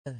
Oh,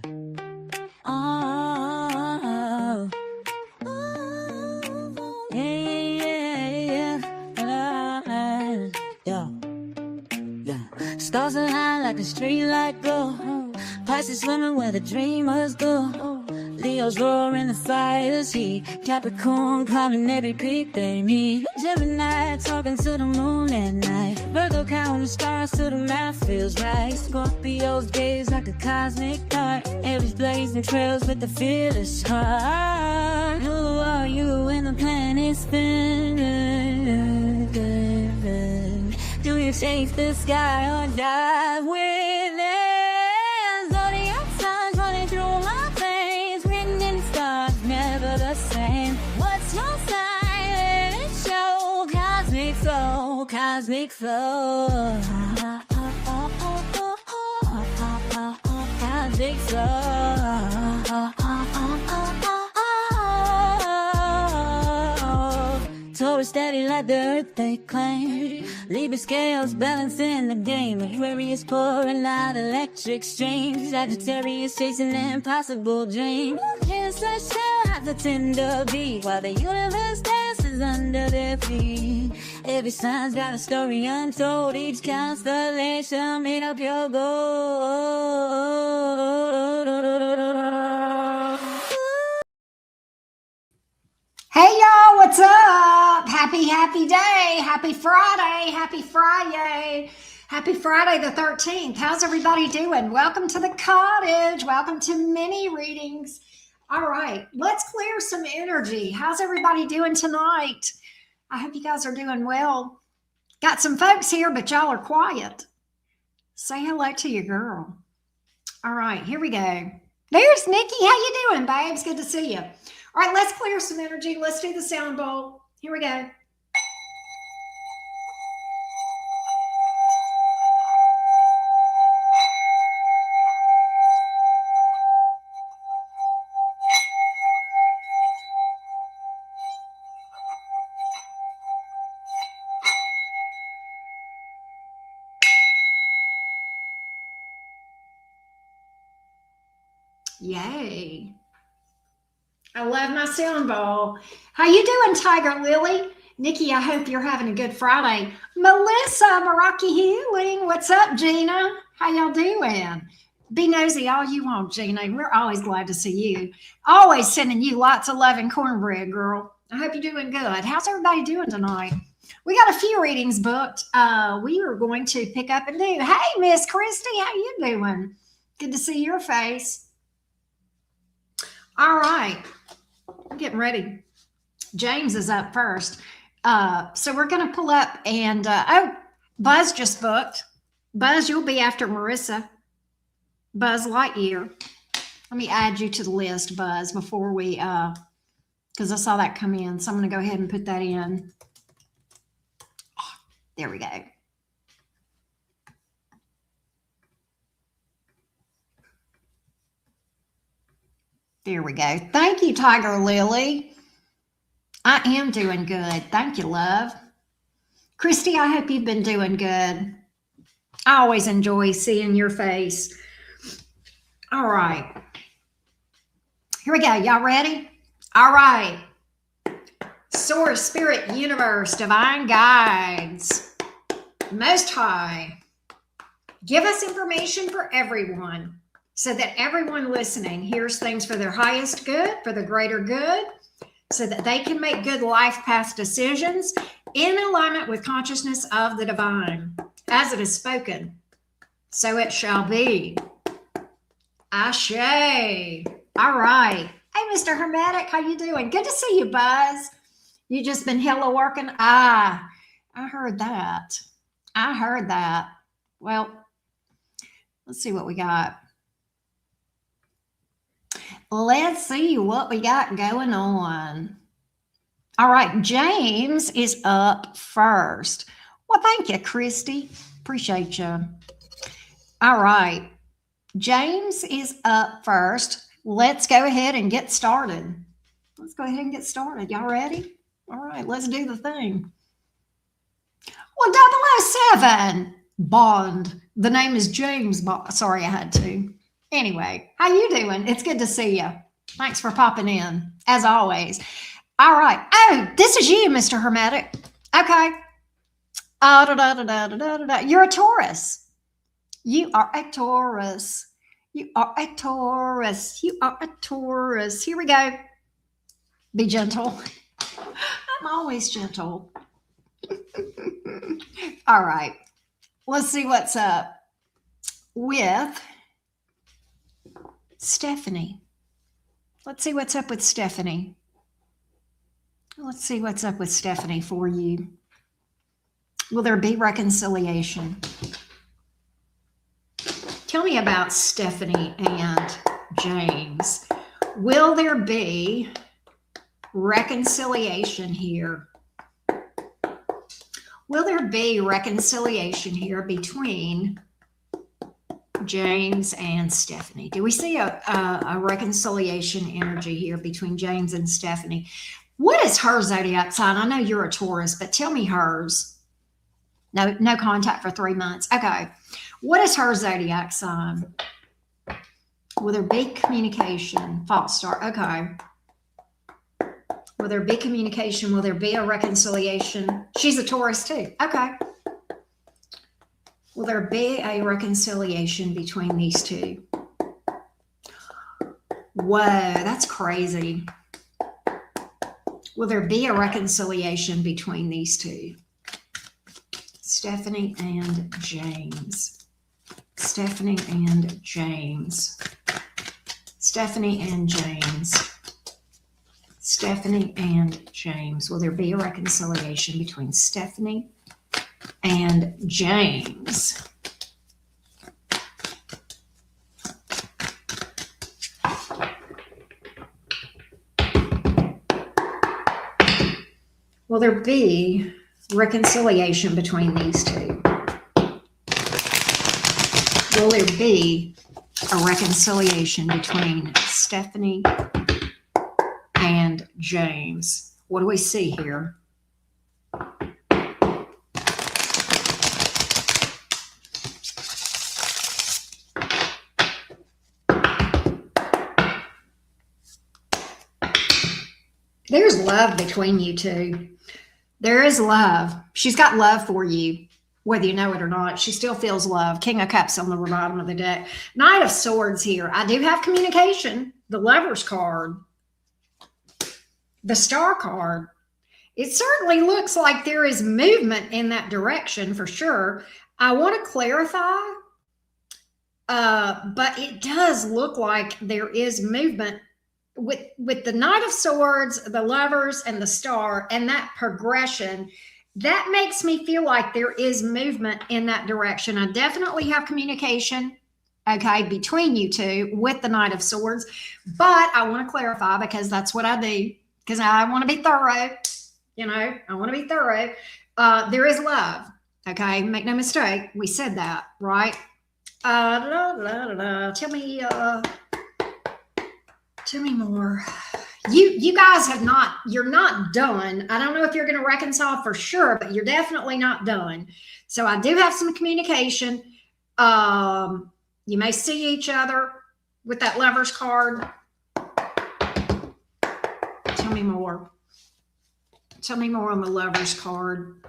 yeah. Stars align like a street light glow. Pisces swimming where the dreamers go. Leo's roaring the fire's heat. Capricorn climbing every peak they meet. Gemini talking to the moon at night. Virgo counting the stars till the math feels right. Scorpio's gaze like a cosmic dart. Aries blazing trails with the fearless heart. Who are you when the planet's spinning? Do you chase the sky or dive with it? Zodiac signs running through my veins. Written in stars, never the same. What's your sign? Let it show. Cosmic flow, cosmic flow. Cosmic flow. Taurus steady like the earth they claim. Libra scales balancing the game. Aquarius pouring out electric streams. Sagittarius chasing an impossible dream. Cancer share the tender beat while the universe dances under their feet. Every sign's got a story untold. Each constellation made up your goal. Hey y'all, what's up? Happy day. Happy Friday. Happy Friday the 13th. How's everybody doing? Welcome to the cottage. Welcome to mini readings. All right, let's clear some energy. How's everybody doing tonight? I hope you guys are doing well. Got some folks here, but y'all are quiet. Say hello to your girl. All right, here we go. There's Nikki. How you doing, babes? Good to see you. All right, let's clear some energy. Let's do the sound bowl. Here we go. Yay. I love my sound bowl. How you doing, Tiger Lily? Nikki, I hope you're having a good Friday. Melissa, Meraki Healing. What's up, Gina? How y'all doing? Be nosy all you want, Gina. We're always glad to see you. Always sending you lots of love and cornbread, girl. I hope you're doing good. How's everybody doing tonight? We got a few readings booked. We are going to pick up and do. Hey, Miss Christy, how you doing? Good to see your face. All right. I'm getting ready. James is up first. So we're going to pull up and, Buzz just booked. Buzz, you'll be after Marissa. Buzz Lightyear. Let me add you to the list, Buzz, before we, because I saw that come in. So I'm going to go ahead and put that in. Oh, there we go. There we go. Thank you, Tiger Lily. I am doing good. Thank you, love. Christy, I hope you've been doing good. I always enjoy seeing your face. All right. Here we go. Y'all ready? All right. Source, Spirit, Universe, Divine Guides, Most High, give us information for everyone, so that everyone listening hears things for their highest good, for the greater good, so that they can make good life path decisions in alignment with consciousness of the divine. As it is spoken, so it shall be. Ashe. All right. Hey, Mr. Hermetic, how you doing? Good to see you, Buzz. You just been hella working? I heard that. Well, let's see what we got. Let's see what we got going on. All right, James is up first. Well, thank you, Christy. Appreciate you. All right, James is up first. Let's go ahead and get started. Y'all ready? All right, let's do the thing. Well, 007, Bond. The name is James Bond. Sorry, I had to. Anyway, how you doing? It's good to see you. Thanks for popping in, as always. All right. Oh, this is you, Mr. Hermetic. Okay. You're a Taurus. You are a Taurus. You are a Taurus. You are a Taurus. Here we go. Be gentle. I'm always gentle. All right. Let's see what's up with Stephanie. Let's see what's up with Stephanie. Let's see what's up with Stephanie for you. Will there be reconciliation? Tell me about Stephanie and James. Will there be reconciliation here? Will there be reconciliation here between James and Stephanie? Do we see a reconciliation energy here between James and Stephanie? What is her zodiac sign? I know you're a Taurus, but tell me hers. No contact for 3 months. Okay. What is her zodiac sign? Will there be communication? False start. Okay. Will there be communication? Will there be a reconciliation? She's a Taurus too. Okay. Will there be a reconciliation between these two? Whoa, that's crazy. Will there be a reconciliation between these two? Stephanie and James. Stephanie and James. Stephanie and James. Stephanie and James. Will there be a reconciliation between Stephanie and James? Will there be reconciliation between these two? Will there be a reconciliation between Stephanie and James? What do we see here? There's love between you two. There is love. She's got love for you, whether you know it or not. She still feels love. King of Cups on the bottom of the deck. Knight of Swords here. I do have communication. The Lover's card. The Star card. It certainly looks like there is movement in that direction for sure. I want to clarify, but it does look like there is movement with the Knight of Swords, the Lovers, and the Star, and that progression. That makes me feel like there is movement in that direction. I definitely have communication, okay, between you two with the Knight of Swords, but I want to clarify because that's what I do, because I want to be thorough. I want to be thorough. There is love, okay? Make no mistake. We said that, right? Tell me more. You guys you're not done. I don't know if you're going to reconcile for sure, but you're definitely not done. So I do have some communication. You may see each other with that Lover's card. Tell me more. Tell me more on the Lover's card.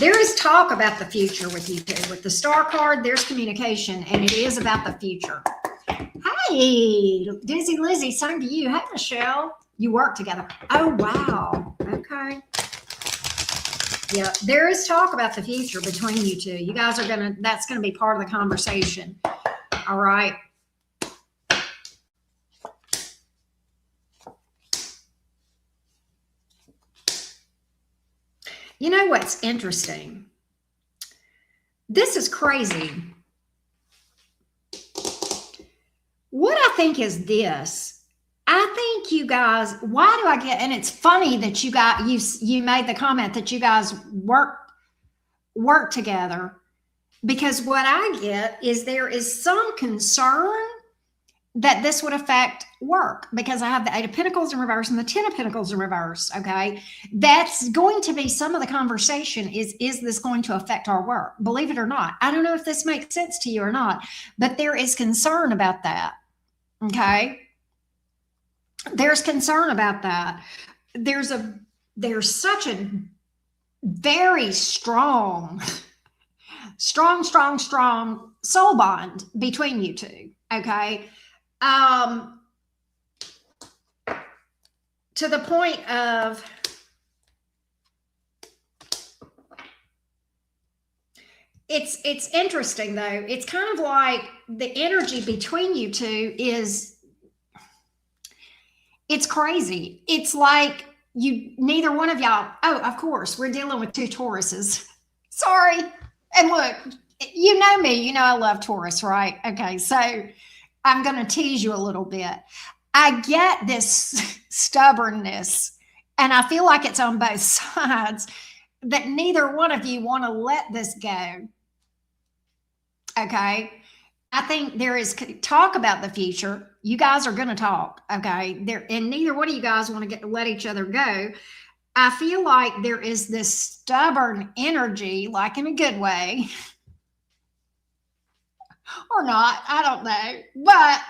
There is talk about the future with you two. With the Star card, there's communication, and it is about the future. Hey, Dizzy Lizzie, same to you. Hey, Michelle, you work together. Oh, wow. Okay. Yeah, there is talk about the future between you two. You guys are that's going to be part of the conversation. All right. You know what's interesting? This is crazy. What I think is this. I think you guys, why do I get, and it's funny that you made the comment that you guys work together, because what I get is there is some concern that this would affect work because I have the Eight of Pentacles in reverse and the Ten of Pentacles in reverse. Okay. That's going to be some of the conversation is this going to affect our work? Believe it or not. I don't know if this makes sense to you or not, but there is concern about that. Okay. There's concern about that. There's such a very strong soul bond between you two. Okay. To the point of it's interesting though. It's kind of like the energy between you two it's crazy. It's like neither one of y'all, oh, of course, we're dealing with two Tauruses. Sorry. And look, you know me, you know I love Taurus, right? Okay, so I'm going to tease you a little bit. I get this stubbornness, and I feel like it's on both sides, that neither one of you want to let this go. Okay? I think there is talk about the future. You guys are going to talk, okay? And neither one of you guys want to let each other go. I feel like there is this stubborn energy, like in a good way, or not, I don't know, but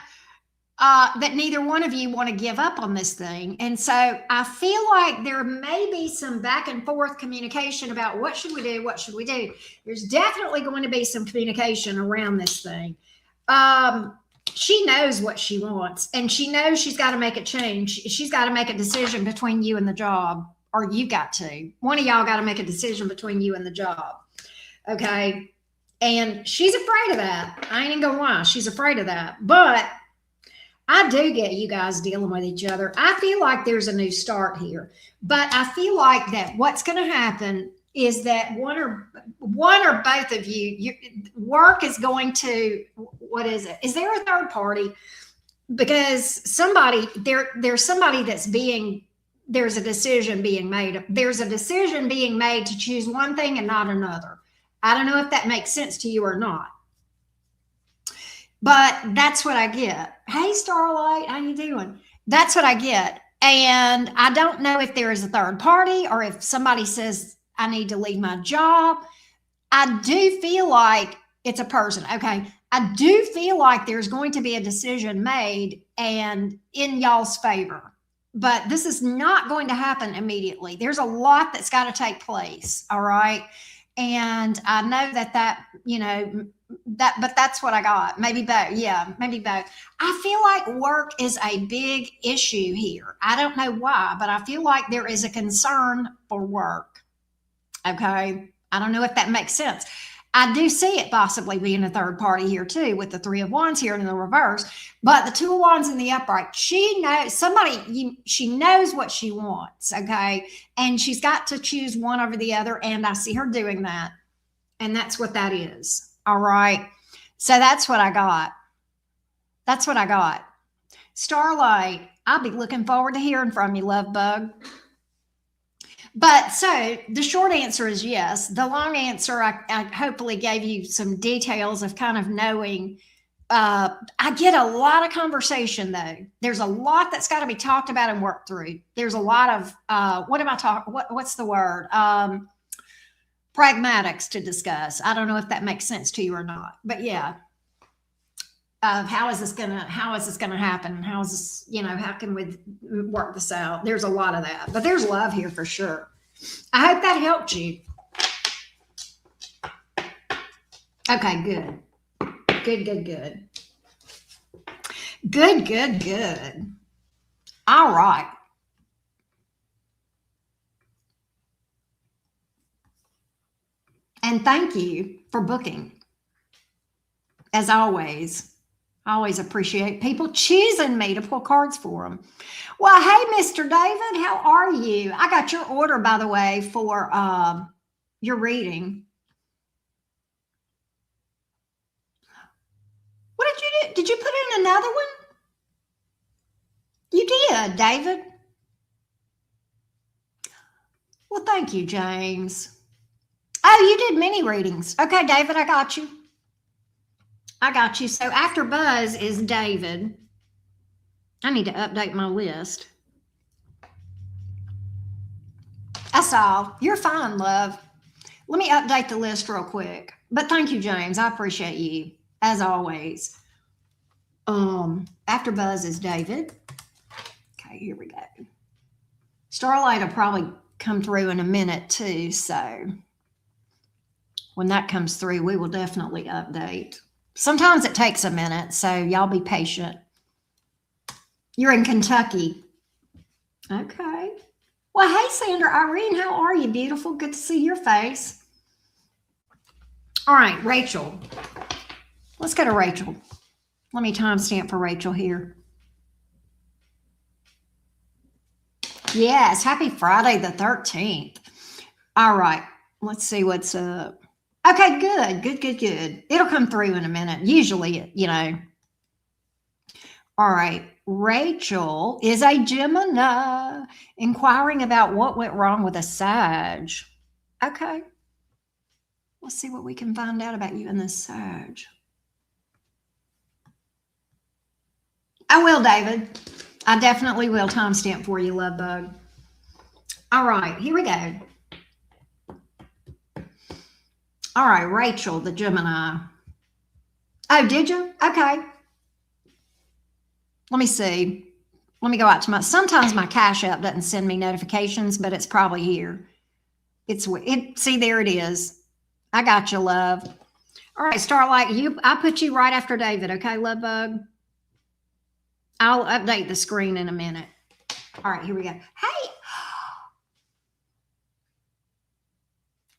that neither one of you want to give up on this thing. And so I feel like there may be some back and forth communication about what should we do? What should we do? There's definitely going to be some communication around this thing. She knows what she wants, and she knows she's got to make a change. She's got to make a decision between you and the job, or you got to. One of y'all got to make a decision between you and the job. Okay. And she's afraid of that. I ain't even gonna lie. She's afraid of that. But I do get you guys dealing with each other. I feel like there's a new start here. But I feel like that what's going to happen is that one or both of you, work is going to, what is it? Is there a third party? Because there's somebody there's a decision being made. There's a decision being made to choose one thing and not another. I don't know if that makes sense to you or not. But that's what I get. Hey, Starlight, how you doing? That's what I get. And I don't know if there is a third party or if somebody says, I need to leave my job. I do feel like it's a person. Okay. I do feel like there's going to be a decision made and in y'all's favor. But this is not going to happen immediately. There's a lot that's got to take place. All right. And I know but that's what I got. Maybe both. Yeah, maybe both. I feel like work is a big issue here. I don't know why, but I feel like there is a concern for work. Okay. I don't know if that makes sense. I do see it possibly being a third party here too, with the Three of Wands here in the reverse, but the Two of Wands in the upright. She knows she knows what she wants. Okay. And she's got to choose one over the other. And I see her doing that. And that's what that is. All right. So that's what I got. That's what I got. Starlight, I'll be looking forward to hearing from you, love bug. But so the short answer is yes. The long answer, I hopefully gave you some details of kind of knowing. I get a lot of conversation though. There's a lot that's got to be talked about and worked through. There's a lot of, what's the word? Pragmatics to discuss. I don't know if that makes sense to you or not, but yeah. How is this gonna happen? How is this, how can we work this out? There's a lot of that, but there's love here for sure. I hope that helped you. Okay, good. Good. All right. And thank you for booking. As always. I always appreciate people choosing me to pull cards for them. Well, hey, Mr. David, how are you? I got your order, by the way, for your reading. What did you do? Did you put in another one? You did, David. Well, thank you, James. Oh, you did mini readings. Okay, David, I got you. So after Buzz is David. I need to update my list. That's all. You're fine, love. Let me update the list real quick. But thank you, James. I appreciate you, as always. After Buzz is David. Okay, here we go. Starlight will probably come through in a minute too, so when that comes through, we will definitely update. Sometimes it takes a minute, so y'all be patient. You're in Kentucky. Okay. Well, hey, Sandra Irene, how are you, beautiful? Good to see your face. All right, Rachel. Let's go to Rachel. Let me timestamp for Rachel here. Yes, happy Friday the 13th. All right, let's see what's up. Okay, good. It'll come through in a minute. Usually, you know. All right, Rachel is a Gemini inquiring about what went wrong with a Sag. Okay. Let's see what we can find out about you in this Sag. I will, David. I definitely will timestamp for you, love bug. All right, here we go. All right, Rachel, the Gemini. Oh, did you? Okay. Let me see. Let me go out to sometimes my Cash App doesn't send me notifications, but it's probably here. See, there it is. I got you, love. All right, Starlight, I put you right after David, okay, love bug? I'll update the screen in a minute. All right, here we go. Hey,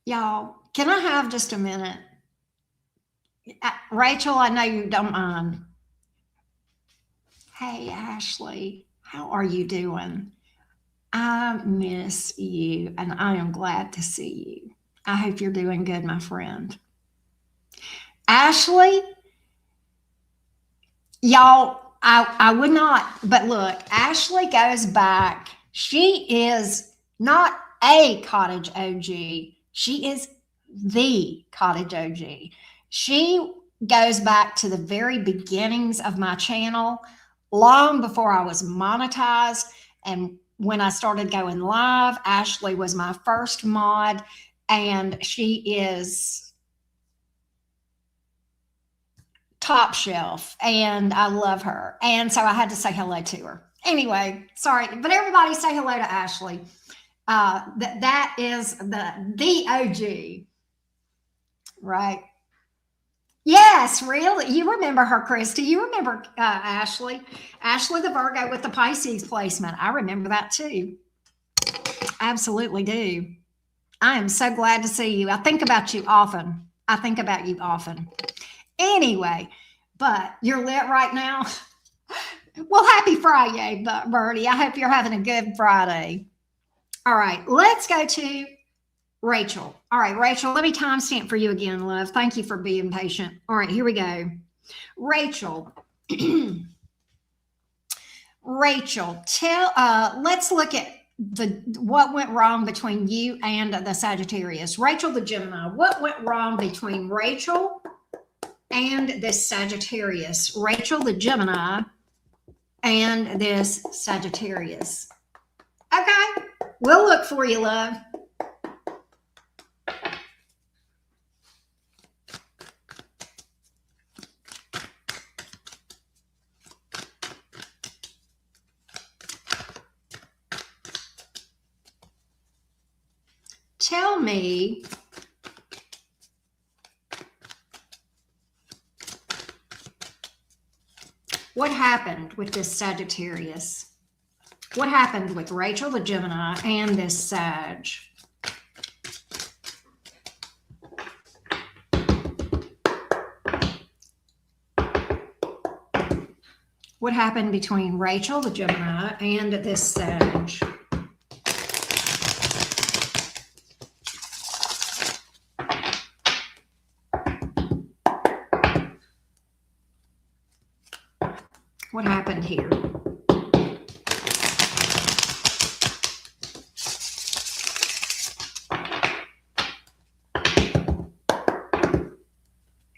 y'all, can I have just a minute? Rachel, I know you don't mind. Hey, Ashley, how are you doing? I miss you, and I am glad to see you. I hope you're doing good, my friend. Ashley, y'all, I would not, but look, Ashley goes back. She is not a Cottage OG. She is the Cottage OG. She goes back to the very beginnings of my channel, long before I was monetized. And when I started going live, Ashley was my first mod, and she is top shelf, and I love her. And so I had to say hello to her. Anyway, sorry, but everybody say hello to Ashley. That is the OG, right? Yes, really. You remember her, Christy. You remember Ashley. Ashley the Virgo with the Pisces placement. I remember that too. Absolutely do. I am so glad to see you. I think about you often. Anyway, but you're lit right now. Well, happy Friday, Birdie. I hope you're having a good Friday. All right, let's go to Rachel. All right, Rachel, let me timestamp for you again, love. Thank you for being patient. All right, here we go. Rachel. Rachel, let's look at what went wrong between you and the Sagittarius. Rachel the Gemini, what went wrong between Rachel and this Sagittarius? Rachel the Gemini and this Sagittarius. Okay, we'll look for you, love. Tell me what happened with this Sagittarius. What happened with Rachel the Gemini and this Sag? What happened between Rachel the Gemini and this Sag? What happened here?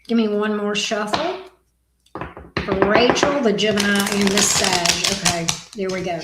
Give me one more shuffle for Rachel, the Gemini, and the Sag. Okay, there we go.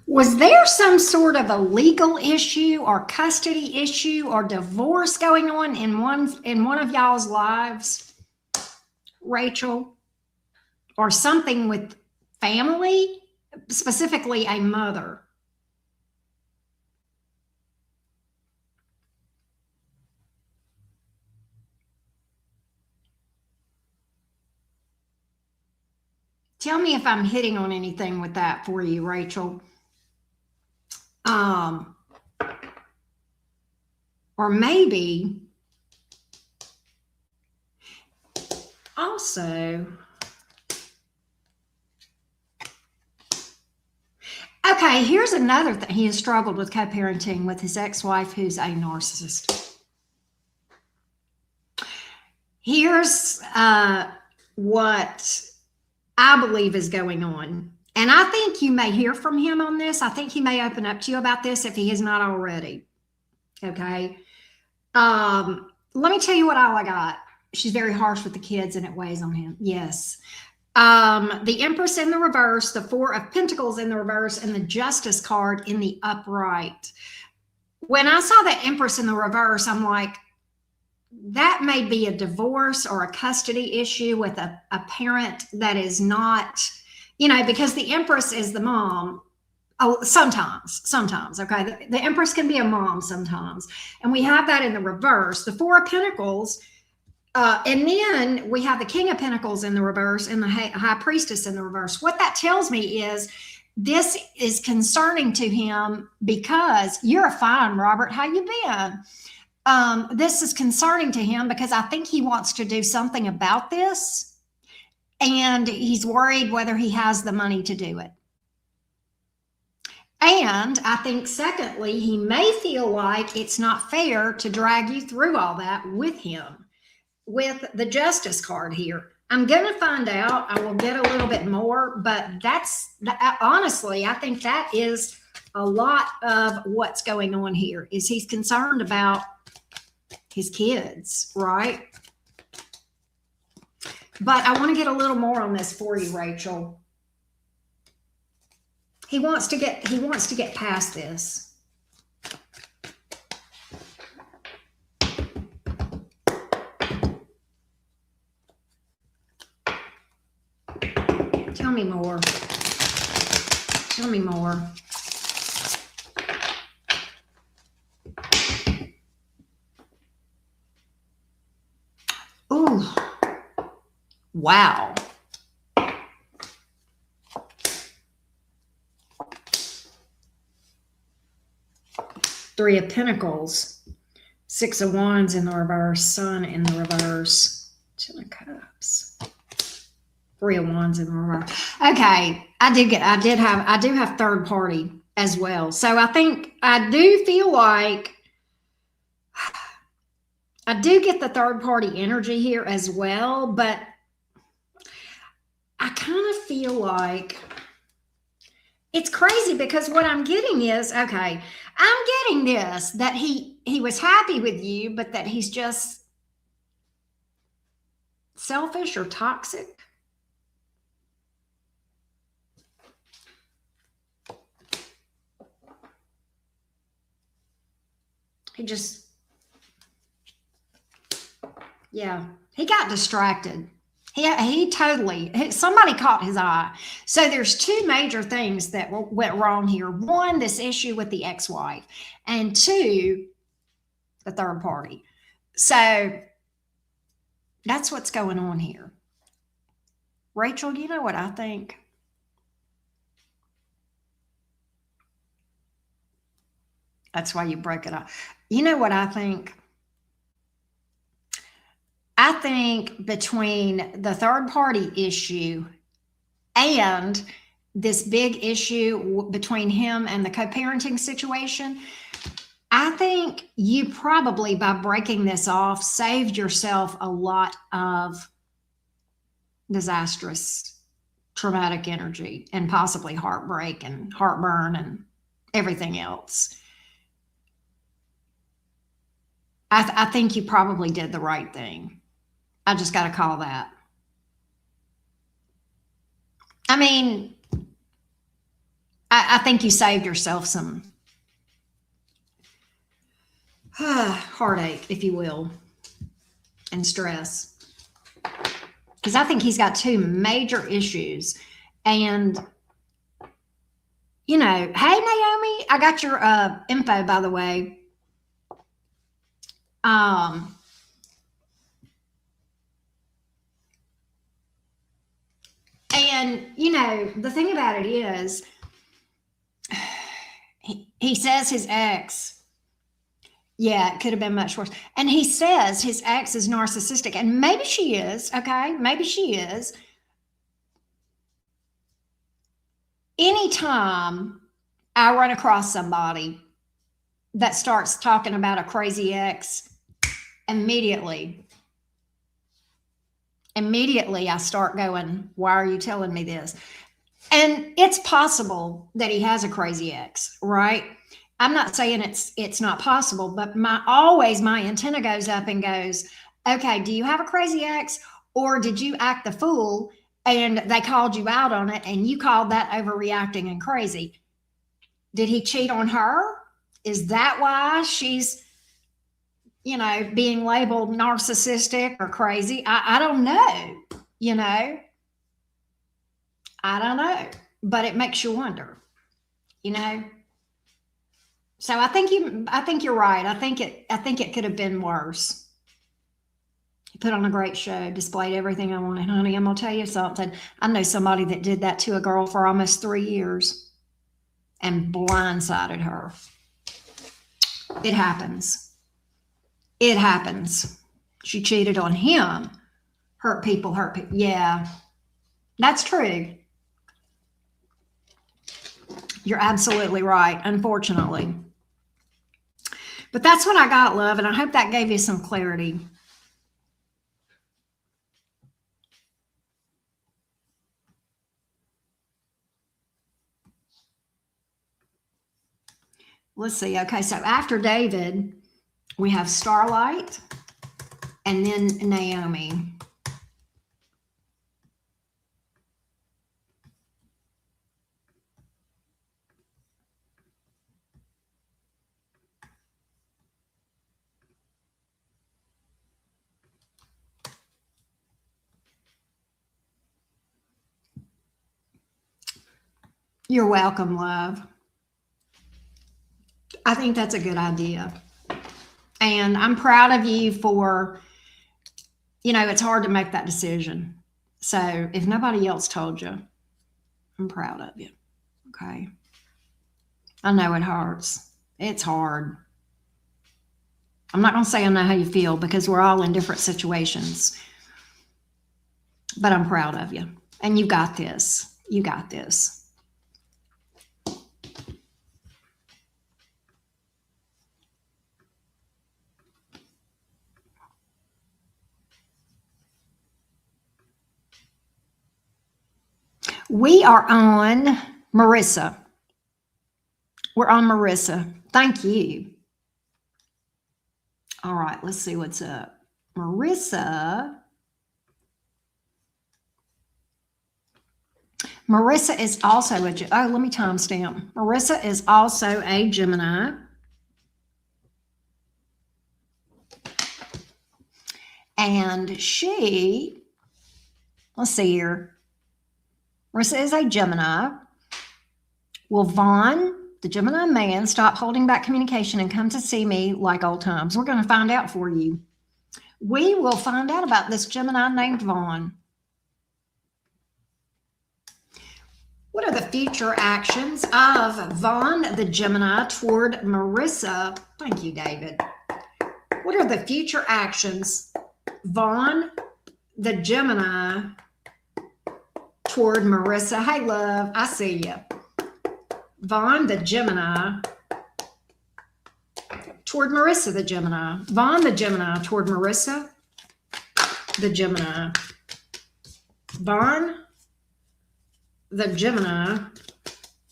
Was there some sort of a legal issue or custody issue or divorce going on in one of y'all's lives, Rachel? Or something with family, specifically a mother? Tell me if I'm hitting on anything with that for you, Rachel. Or maybe also, okay, here's another thing. He has struggled with co-parenting with his ex-wife, who's a narcissist. Here's what I believe is going on. And I think you may hear from him on this. I think he may open up to you about this if he has not already. Okay. Let me tell you what all I got. She's very harsh with the kids and it weighs on him. Yes. The Empress in the reverse, the Four of Pentacles in the reverse, and the Justice card in the upright. When I saw the Empress in the reverse, I'm like, that may be a divorce or a custody issue with a parent that is not, because the Empress is the mom. Oh, sometimes, okay? The Empress can be a mom sometimes. And we have that in the reverse. The Four of Pentacles, and then we have the King of Pentacles in the reverse and the High Priestess in the reverse. What that tells me is this is concerning to him because you're fine, Robert. How you been? This is concerning to him because I think he wants to do something about this. And he's worried whether he has the money to do it. And I think, secondly, he may feel like it's not fair to drag you through all that with him, with the Justice card here. I'm going to find out. I will get a little bit more, but honestly, I think that is a lot of what's going on here, is he's concerned about his kids, right? But I want to get a little more on this for you, Rachel. He wants to get past this. Tell me more. Tell me more. Ooh. Wow. Three of Pentacles, Six of Wands in the reverse, Sun in the reverse, Ten of Cups, Three of Wands in the reverse. Okay, I do have third party as well. So I think I do feel like I do get the third party energy here as well, but I kind of feel like it's crazy because what I'm getting is, okay, I'm getting this, that he was happy with you, but that he's just selfish or toxic. He got distracted. He totally, somebody caught his eye. So there's two major things that went wrong here. One, this issue with the ex-wife, and two, the third party. So that's what's going on here. Rachel, you know what I think? That's why you broke it up. You know what I think? I think between the third party issue and this big issue between him and the co-parenting situation, I think you probably, by breaking this off, saved yourself a lot of disastrous, traumatic energy and possibly heartbreak and heartburn and everything else. I think you probably did the right thing. I just got to call that. I mean, I think you saved yourself some heartache, if you will, and stress. Because I think he's got two major issues. And, you know, hey, Naomi, I got your info, by the way. And, you know, the thing about it is, he says his ex, yeah, it could have been much worse. And he says his ex is narcissistic, and maybe she is, okay? Maybe she is. Anytime I run across somebody that starts talking about a crazy ex, immediately I start going, why are you telling me this? And it's possible that he has a crazy ex, right? I'm not saying it's not possible, but my antenna goes up and goes, okay, do you have a crazy ex, or did you act the fool and they called you out on it and you called that overreacting and crazy? Did he cheat on her? Is that why she's, you know, being labeled narcissistic or crazy? I don't know, you know. I don't know, but it makes you wonder, you know. So I think you're right. I think it could have been worse. He put on a great show, displayed everything I wanted. Honey, I'm gonna tell you something. I know somebody that did that to a girl for almost 3 years and blindsided her. It happens. It happens. She cheated on him. Hurt people. Yeah, that's true. You're absolutely right, unfortunately. But that's what I got, love, and I hope that gave you some clarity. Let's see. Okay, so after David, we have Starlight and then Naomi. You're welcome, love. I think that's a good idea. And I'm proud of you for, you know, it's hard to make that decision. So if nobody else told you, I'm proud of you. Okay. I know it hurts. It's hard. I'm not going to say I know how you feel because we're all in different situations. But I'm proud of you. And you got this. You got this. We are on Marissa. We're on Marissa. Thank you. All right, let's see what's up. Marissa is also let me timestamp. Marissa is also a Gemini. And she, let's see here. Marissa is a Gemini. Will Vaughn, the Gemini man, stop holding back communication and come to see me like old times? We're going to find out for you. We will find out about this Gemini named Vaughn. What are the future actions of Vaughn, the Gemini, toward Marissa? Thank you, David. What are the future actions, Vaughn, the Gemini, toward Marissa. Hey, love, I see you. Vaughn, the Gemini, toward Marissa, the Gemini. Vaughn, the Gemini, toward Marissa, the Gemini. Vaughn, the Gemini,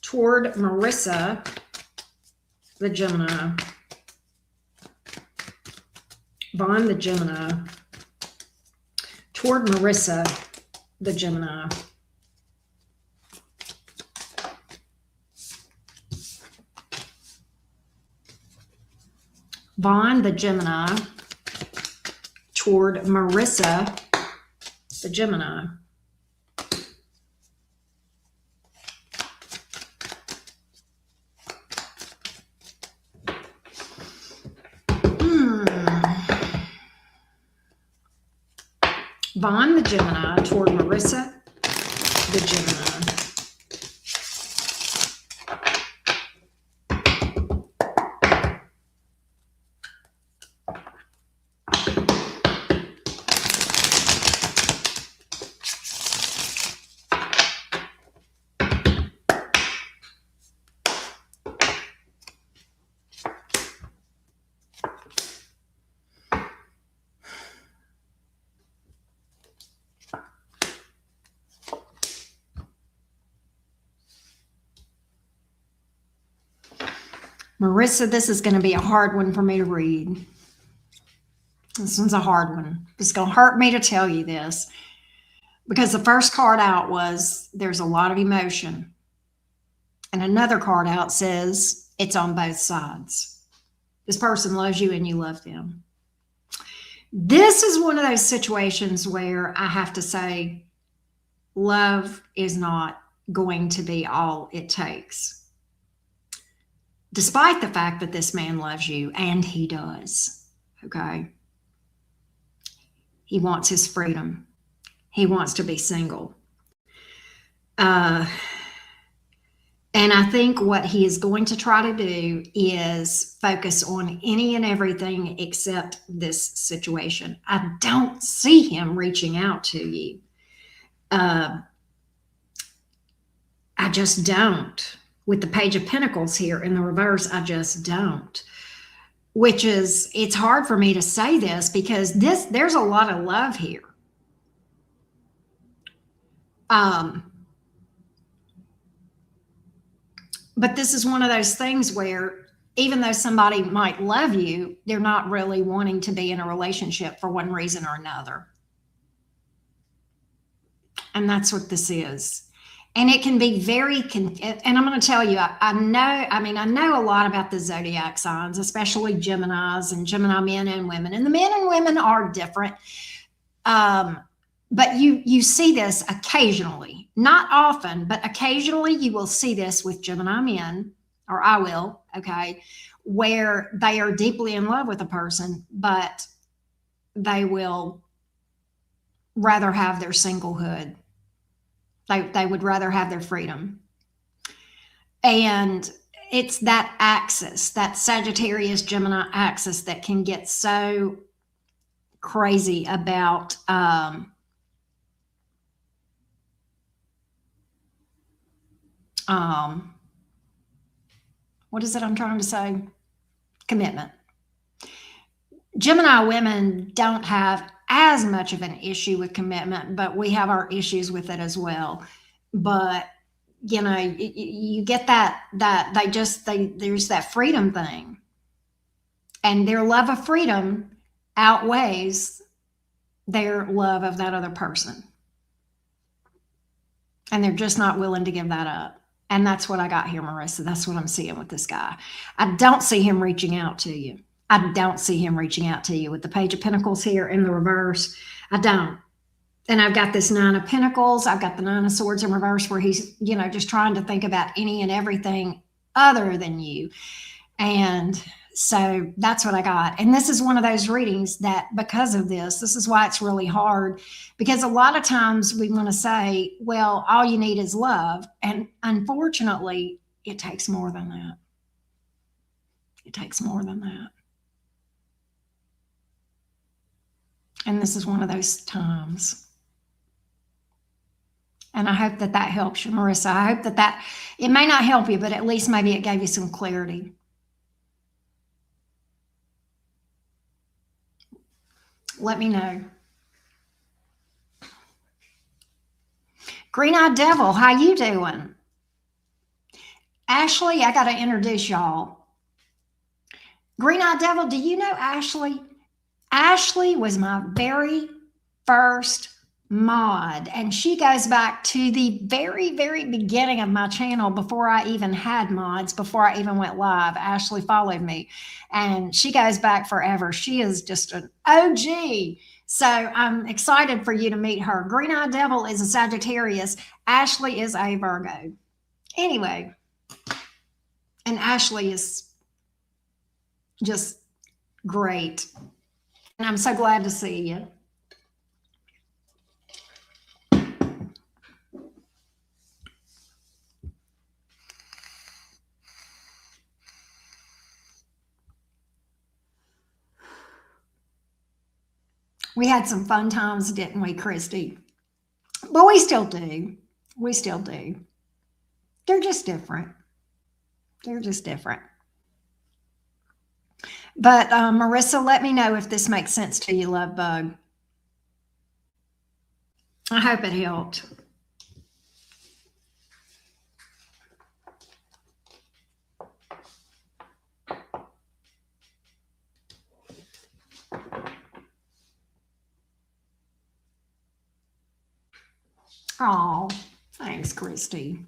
toward Marissa, the Gemini. Vaughn, the Gemini, toward Marissa, the Gemini. Vaughn, the Gemini, toward Marissa, the Gemini. Vaughn, the Gemini, toward Marissa, the Gemini. Marissa, this is going to be a hard one for me to read. This one's a hard one. It's going to hurt me to tell you this because the first card out was there's a lot of emotion. And another card out says it's on both sides. This person loves you and you love them. This is one of those situations where I have to say love is not going to be all it takes. Despite the fact that this man loves you, and he does, okay? He wants his freedom. He wants to be single. And I think what he is going to try to do is focus on any and everything except this situation. I don't see him reaching out to you. I just don't. With the Page of Pentacles here in the reverse, I just don't. Which is, it's hard for me to say this because there's a lot of love here. But this is one of those things where even though somebody might love you, they're not really wanting to be in a relationship for one reason or another. And that's what this is. And it can be very, and I'm going to tell you, I know a lot about the zodiac signs, especially Geminis and Gemini men and women. And the men and women are different. But you see this occasionally, not often, but occasionally you will see this with Gemini men, or I will, okay, where they are deeply in love with a person, but they will rather have their singlehood. They would rather have their freedom. And it's that axis, that Sagittarius Gemini axis that can get so crazy about what is it I'm trying to say? Commitment. Gemini women don't have as much of an issue with commitment, but we have our issues with it as well. But you know, you get that there's that freedom thing, and their love of freedom outweighs their love of that other person, and they're just not willing to give that up. And that's what I got here, Marissa. That's what I'm seeing with this guy. I don't see him reaching out to you. I don't see him reaching out to you with the Page of Pentacles here in the reverse. I don't. And I've got this Nine of Pentacles. I've got the Nine of Swords in reverse where he's, you know, just trying to think about any and everything other than you. And so that's what I got. And this is one of those readings that because of this is why it's really hard, because a lot of times we want to say, well, all you need is love. And unfortunately, it takes more than that. It takes more than that. And this is one of those times. And I hope that that helps you, Marissa. I hope that it may not help you, but at least maybe it gave you some clarity. Let me know. Green-eyed Devil, how you doing? Ashley, I got to introduce y'all. Green-eyed Devil, do you know Ashley? Ashley was my very first mod, and she goes back to the very, very beginning of my channel before I even had mods, before I even went live. Ashley followed me, and she goes back forever. She is just an OG. So I'm excited for you to meet her. Green-eyed Devil is a Sagittarius. Ashley is a Virgo. Anyway, and Ashley is just great. And I'm so glad to see you. We had some fun times, didn't we, Christy? But we still do. We still do. They're just different. They're just different. But Marissa, let me know if this makes sense to you, love bug. I hope it helped. Oh, thanks, Christy.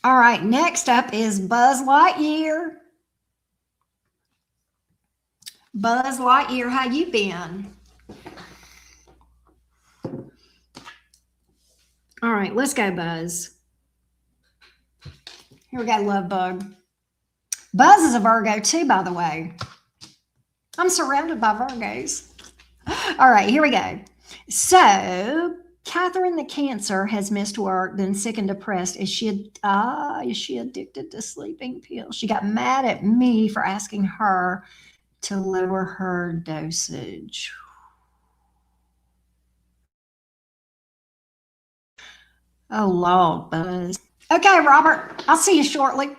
All right, next up is Buzz Lightyear. Buzz Lightyear, how you been? All right, let's go, Buzz. Here we go, love bug. Buzz is a Virgo too, by the way. I'm surrounded by Virgos. All right, here we go. So, Catherine the Cancer has missed work, been sick and depressed. Is she addicted to sleeping pills? She got mad at me for asking her to lower her dosage. Oh, Lord, Buzz. Okay, Robert, I'll see you shortly.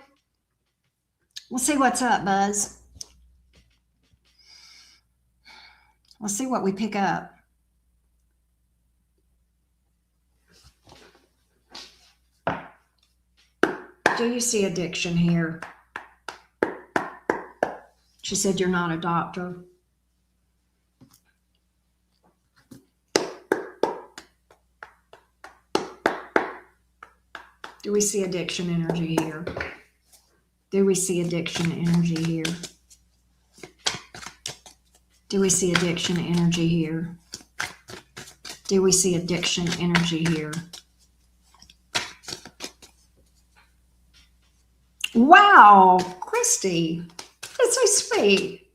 We'll see what's up, Buzz. Let's see what we pick up. Do you see addiction here? She said you're not a doctor. Do we see addiction energy here? Do we see addiction energy here? Do we see addiction energy here? Do we see addiction energy here? Wow, Christy, that's so sweet.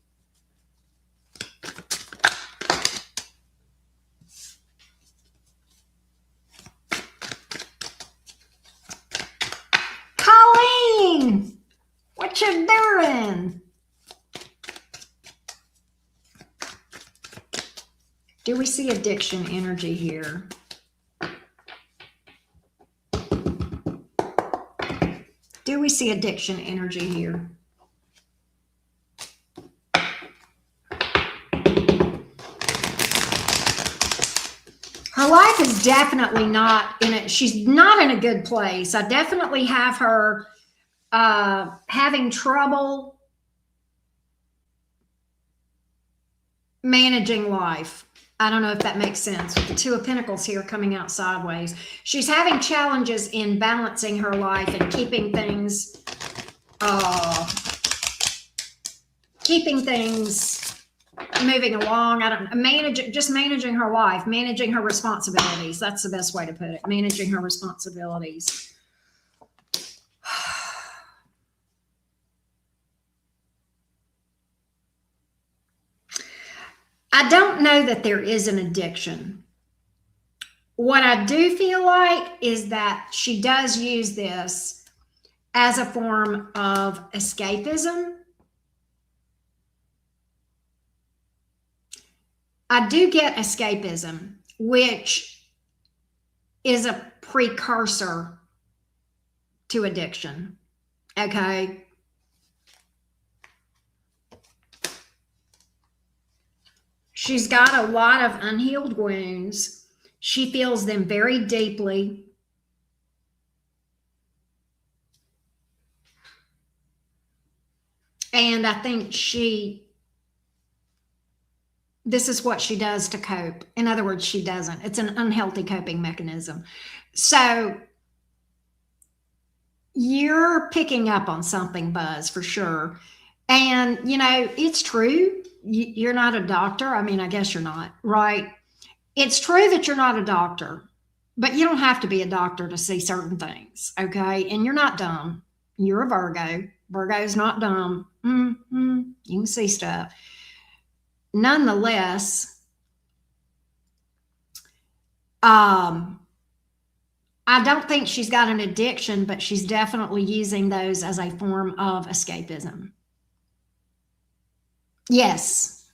Colleen, what you doing? Do we see addiction energy here? Do we see addiction energy here? Her life is definitely not in it. She's not in a good place. I definitely have her having trouble managing life. I don't know if that makes sense. With the Two of Pentacles here coming out sideways. She's having challenges in balancing her life and keeping things moving along. I don't know, just managing her life, managing her responsibilities. That's the best way to put it. Managing her responsibilities. know that there is an addiction. What I do feel like is that she does use this as a form of escapism. I do get escapism, which is a precursor to addiction. Okay. She's got a lot of unhealed wounds. She feels them very deeply. And I think this is what she does to cope. In other words, she doesn't. It's an unhealthy coping mechanism. So you're picking up on something, Buzz, for sure. And, it's true. You're not a doctor. I mean, I guess you're not, right? It's true that you're not a doctor, but you don't have to be a doctor to see certain things, okay? And you're not dumb. You're a Virgo. Virgo's not dumb. You can see stuff. Nonetheless, I don't think she's got an addiction, but she's definitely using those as a form of escapism. Yes.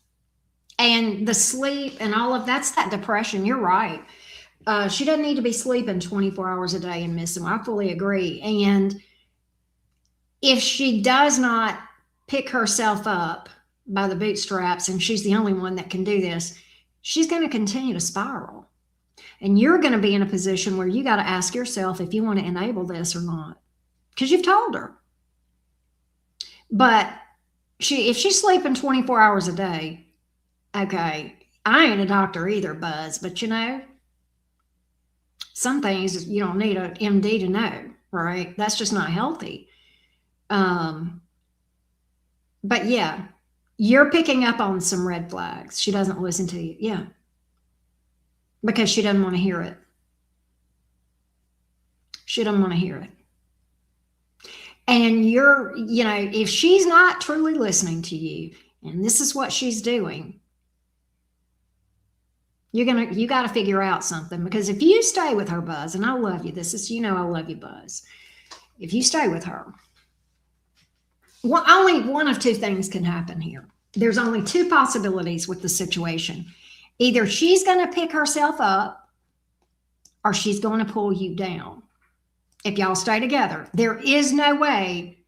And the sleep and all of that's that depression. You're right. She doesn't need to be sleeping 24 hours a day and missing. I fully agree. And if she does not pick herself up by the bootstraps, and she's the only one that can do this, she's going to continue to spiral. And you're going to be in a position where you got to ask yourself if you want to enable this or not, because you've told her. But if she's sleeping 24 hours a day, okay, I ain't a doctor either, Buzz, but some things you don't need an MD to know, right? That's just not healthy. But yeah, you're picking up on some red flags. She doesn't listen to you. Yeah. Because she doesn't want to hear it. She doesn't want to hear it. And if she's not truly listening to you, and this is what she's doing, you got to figure out something. Because if you stay with her, Buzz, and I love you, I love you, Buzz. If you stay with her, only one of two things can happen here. There's only two possibilities with the situation. Either she's going to pick herself up or she's going to pull you down. If y'all stay together, there is no way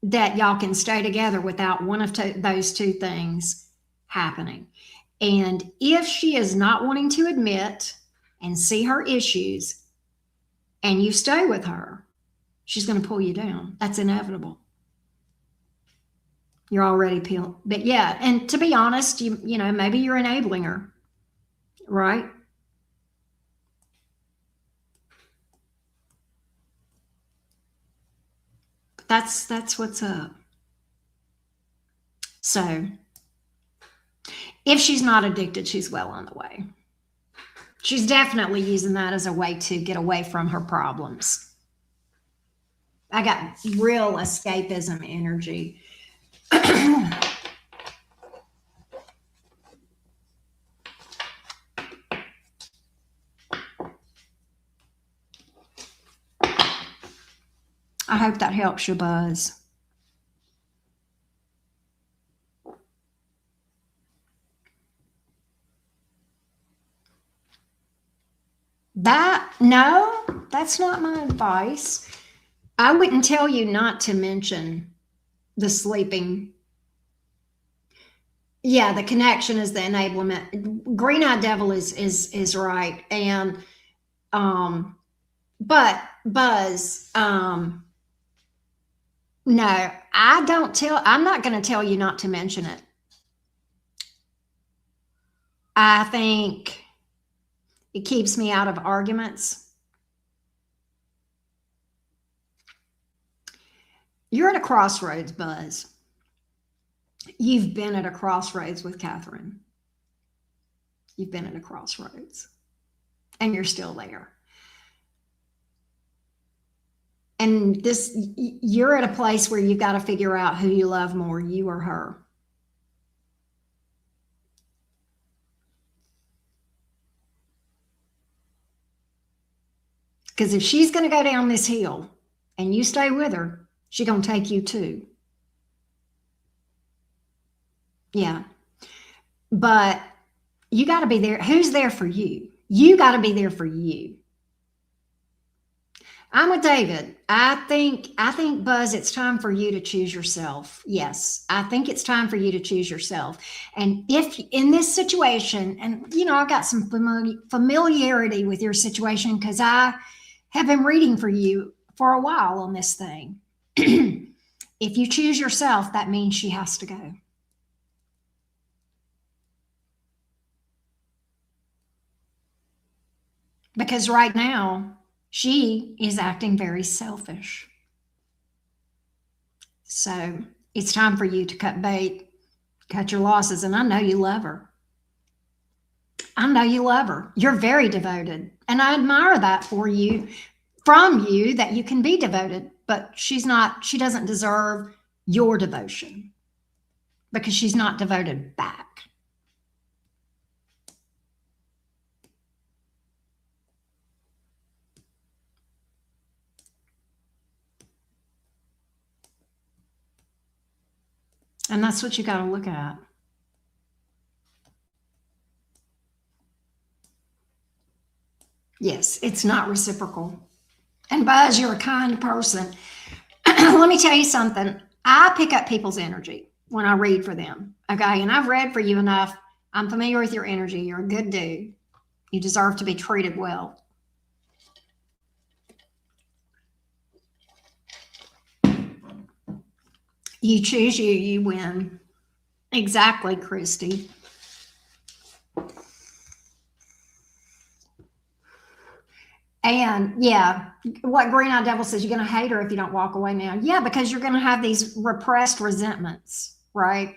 that y'all can stay together without one of those two things happening. And if she is not wanting to admit and see her issues and you stay with her, she's going to pull you down. That's inevitable. You're already peeled. But yeah, and to be honest, maybe you're enabling her, right? That's what's up. So if she's not addicted, she's well on the way. She's definitely using that as a way to get away from her problems. I got real escapism energy. I hope that helps you, Buzz. No, that's not my advice. I wouldn't tell you not to mention the sleeping. Yeah, the connection is the enablement. Green-eyed devil is right. And but Buzz, no, I'm not going to tell you not to mention it. I think it keeps me out of arguments. You're at a crossroads, Buzz. You've been at a crossroads with Catherine. You've been at a crossroads. And you're still there. And you're at a place where you've got to figure out who you love more, you or her. Because if she's going to go down this hill and you stay with her, she's going to take you too. Yeah. But you got to be there. Who's there for you? You got to be there for you. I'm with David. I think, Buzz, it's time for you to choose yourself. Yes, I think it's time for you to choose yourself. And if in this situation, and I got some familiarity with your situation because I have been reading for you for a while on this thing. If you choose yourself, that means she has to go. Because right now, she is acting very selfish. So it's time for you to cut bait, cut your losses. And I know you love her. I know you love her. You're very devoted. And I admire that from you, that you can be devoted. But she doesn't deserve your devotion because she's not devoted back. And that's what you got to look at. Yes, it's not reciprocal. And Buzz, you're a kind person. Let me tell you something. I pick up people's energy when I read for them. Okay. And I've read for you enough. I'm familiar with your energy. You're a good dude. You deserve to be treated well. You choose you, you win. Exactly, Christy. And yeah, what Green Eye Devil says, you're going to hate her if you don't walk away now. Yeah, because you're going to have these repressed resentments, right?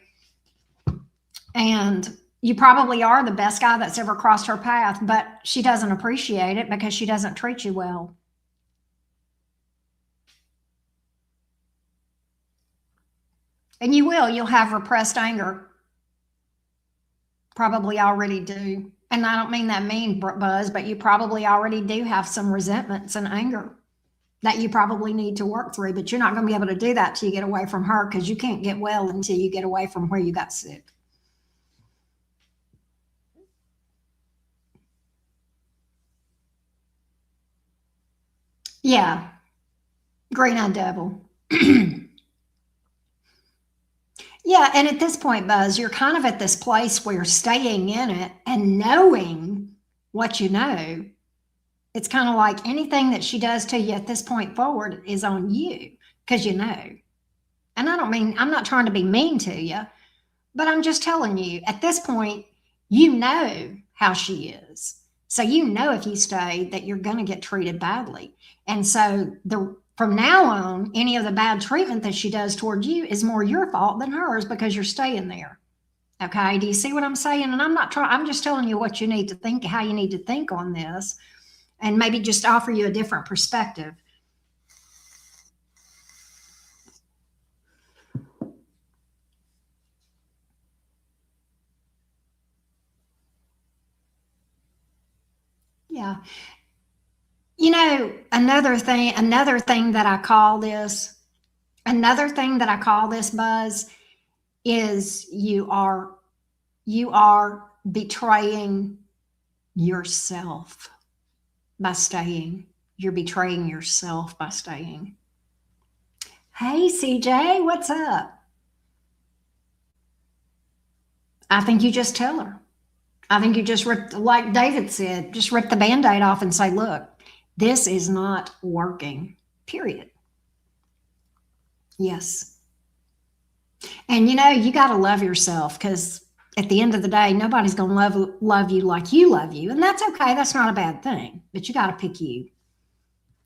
And you probably are the best guy that's ever crossed her path, but she doesn't appreciate it because she doesn't treat you well. And you'll have repressed anger. Probably already do. And I don't mean that mean, Buzz, but you probably already do have some resentments and anger that you probably need to work through, but you're not going to be able to do that till you get away from her because you can't get well until you get away from where you got sick. Yeah. Green Eye Devil. Yeah, and at this point, Buzz, you're kind of at this place where staying in it and knowing what you know, it's kind of like anything that she does to you at this point forward is on you because you know. And I'm not trying to be mean to you, but I'm just telling you at this point, you know how she is. So you know if you stay that you're going to get treated badly. And so from now on, any of the bad treatment that she does toward you is more your fault than hers because you're staying there. Okay. Do you see what I'm saying? And I'm just telling you what you need to think, how you need to think on this, and maybe just offer you a different perspective. Yeah. Another thing that I call this, Buzz, is you are betraying yourself by staying. You're betraying yourself by staying. Hey, CJ, what's up? I think you just tell her. I think you just like David said, just rip the Band-Aid off and say, look, this is not working, period. Yes. And you got to love yourself because at the end of the day, nobody's going to love you like you love you. And that's okay. That's not a bad thing, but you got to pick you.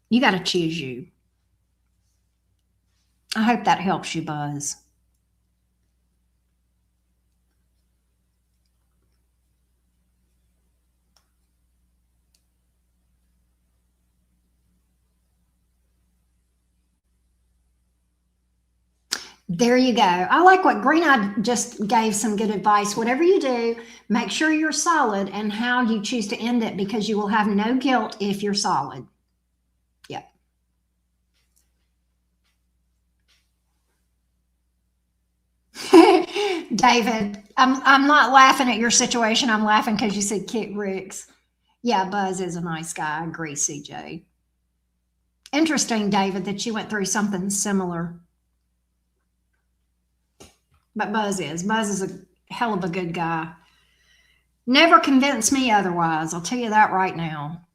You got to choose you. I hope that helps you, Buzz. There you go. I like what Green Eye just gave some good advice. Whatever you do, make sure you're solid and how you choose to end it because you will have no guilt if you're solid. David, I'm not laughing at your situation. I'm laughing because you said kick Rick's. Yeah, Buzz is a nice guy. I agree, CJ. Interesting, David, that you went through something similar. But Buzz is a hell of a good guy. Never convinced me otherwise. I'll tell you that right now.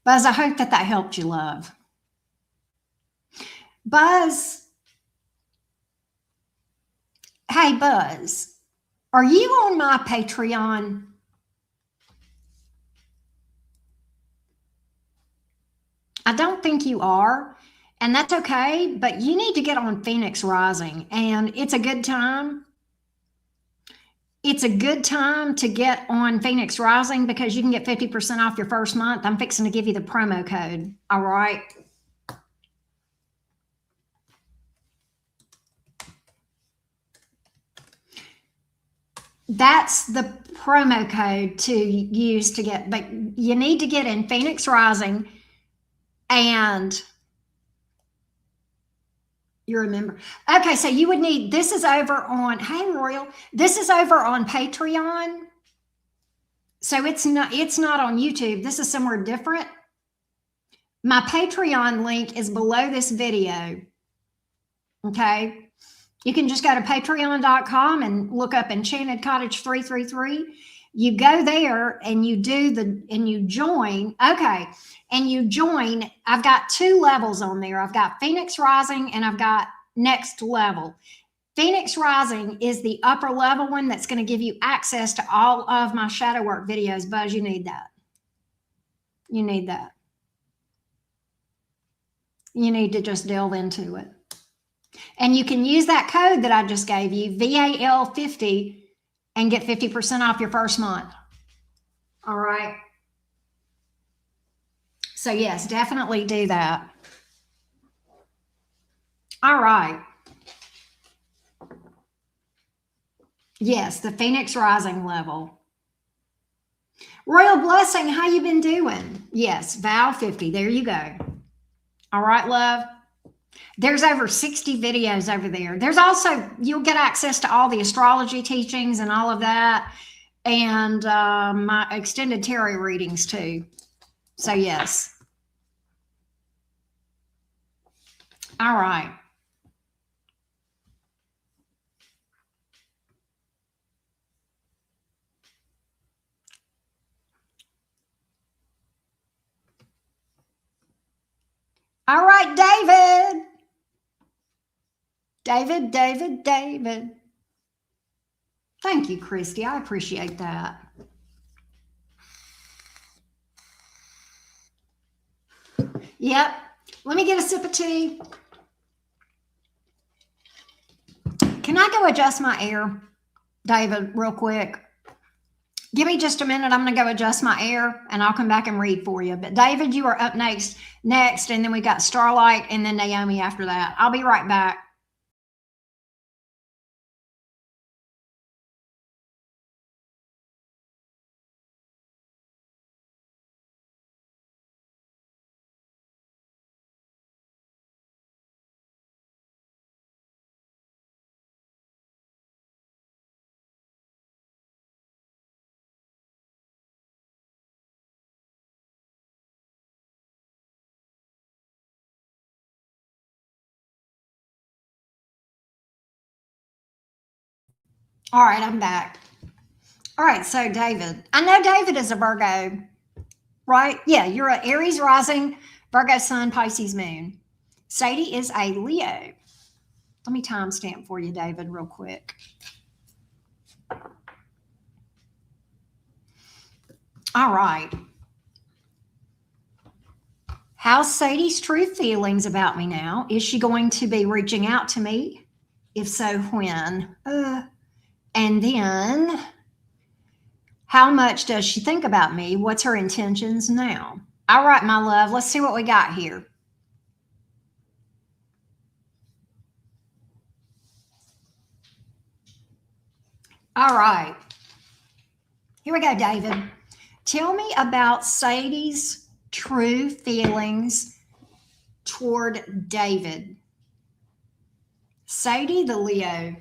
Buzz, I hope that helped you, love. Buzz. Hey, Buzz, are you on my Patreon? I don't think you are, and that's okay, but you need to get on Phoenix Rising, and it's a good time. It's a good time to get on Phoenix Rising because you can get 50% off your first month. I'm fixing to give you the promo code. All right. That's the promo code to use to get, but you need to get in Phoenix Rising, and you remember. Okay, so you would need, this is over on, hey Royal, this is over on Patreon. So it's not on YouTube. This is somewhere different. My Patreon link is below this video. Okay. You can just go to patreon.com and look up Enchanted Cottage 333. You go there and you join. Okay. And you join. I've got 2 levels on there. I've got Phoenix Rising and I've got Next Level. Phoenix Rising is the upper level one that's going to give you access to all of my shadow work videos. Buzz, you need that. You need that. You need to just delve into it. And you can use that code that I just gave you, VAL50, and get 50% off your first month. All right. So yes, definitely do that. All right. Yes, the Phoenix Rising level. Royal Blessing, how you been doing? Yes, Val 50. There you go. All right, love. There's over 60 videos over there. There's also, you'll get access to all the astrology teachings and all of that, and my extended tarot readings too. So yes. All right. All right, David. David. Thank you, Christy. I appreciate that. Yep. Let me get a sip of tea. Can I go adjust my air, David, real quick? Give me just a minute. I'm going to go adjust my air and I'll come back and read for you. But David, you are up next, and then we got Starlight and then Naomi after that. I'll be right back. All right, I'm back. All right, so David, I know David is a Virgo, right? Yeah, you're an Aries rising, Virgo sun, Pisces moon. Sadie is a Leo. Let me timestamp for you, David, real quick. All right. How's Sadie's true feelings about me now? Is she going to be reaching out to me? If so, when? And then, how much does she think about me? What's her intentions now? All right, my love, let's see what we got here. All right. Here we go, David. Tell me about Sadie's true feelings toward David. Sadie, the Leo.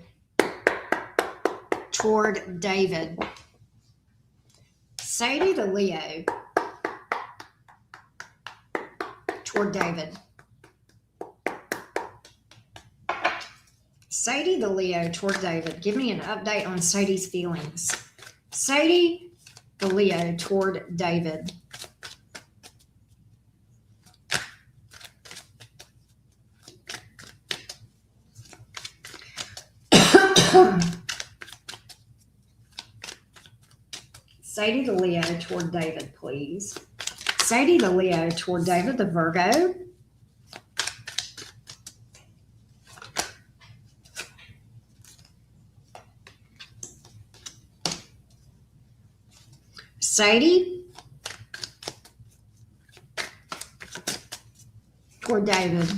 toward David. Sadie the Leo toward David. Sadie the Leo toward David. Give me an update on Sadie's feelings. Sadie the Leo toward David. Sadie the Leo toward David, please. Sadie the Leo toward David the Virgo. Sadie toward David.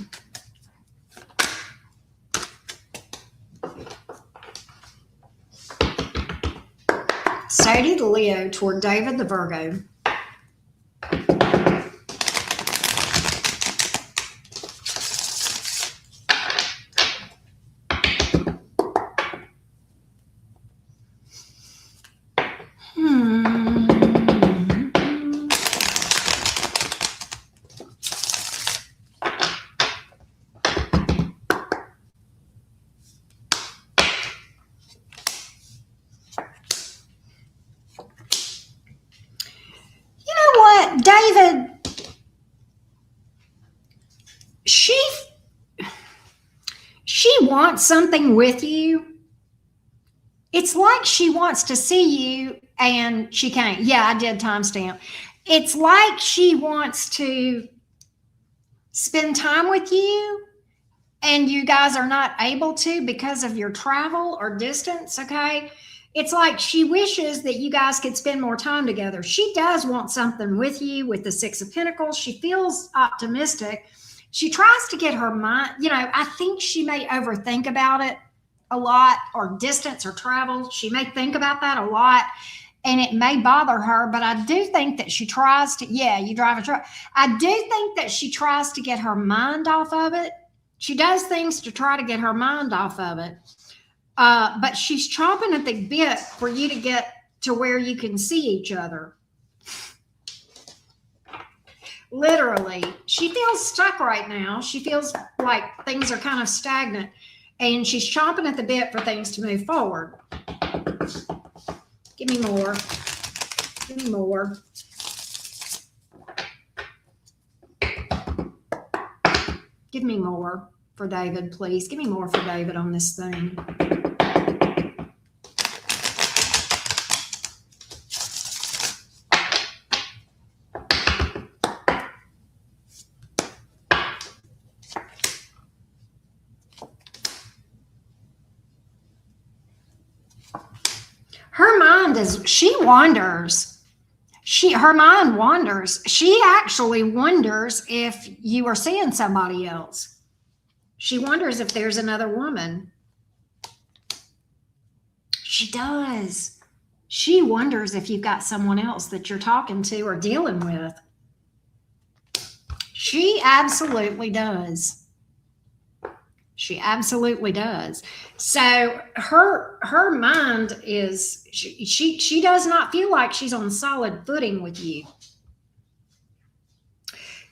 Sadie the Leo toward David the Virgo. David, she wants something with you. It's like she wants to see you and she can't. Yeah, I did timestamp. It's like she wants to spend time with you and you guys are not able to because of your travel or distance, okay? It's like she wishes that you guys could spend more time together. She does want something with you with the Six of Pentacles. She feels optimistic. She tries to get her mind, I think she may overthink about it a lot, or distance or travel. She may think about that a lot and it may bother her, but I do think that she tries to, you drive a truck. I do think that she tries to get her mind off of it. She does things to try to get her mind off of it. But she's chomping at the bit for you to get to where you can see each other. Literally, she feels stuck right now. She feels like things are kind of stagnant and she's chomping at the bit for things to move forward. Give me more. Give me more. Give me more for David, please. Give me more for David on this thing. She wanders. Her mind wanders. She actually wonders if you are seeing somebody else. She wonders if there's another woman. She does. She wonders if you've got someone else that you're talking to or dealing with. She absolutely does. She absolutely does. So her mind is, she does not feel like she's on solid footing with you.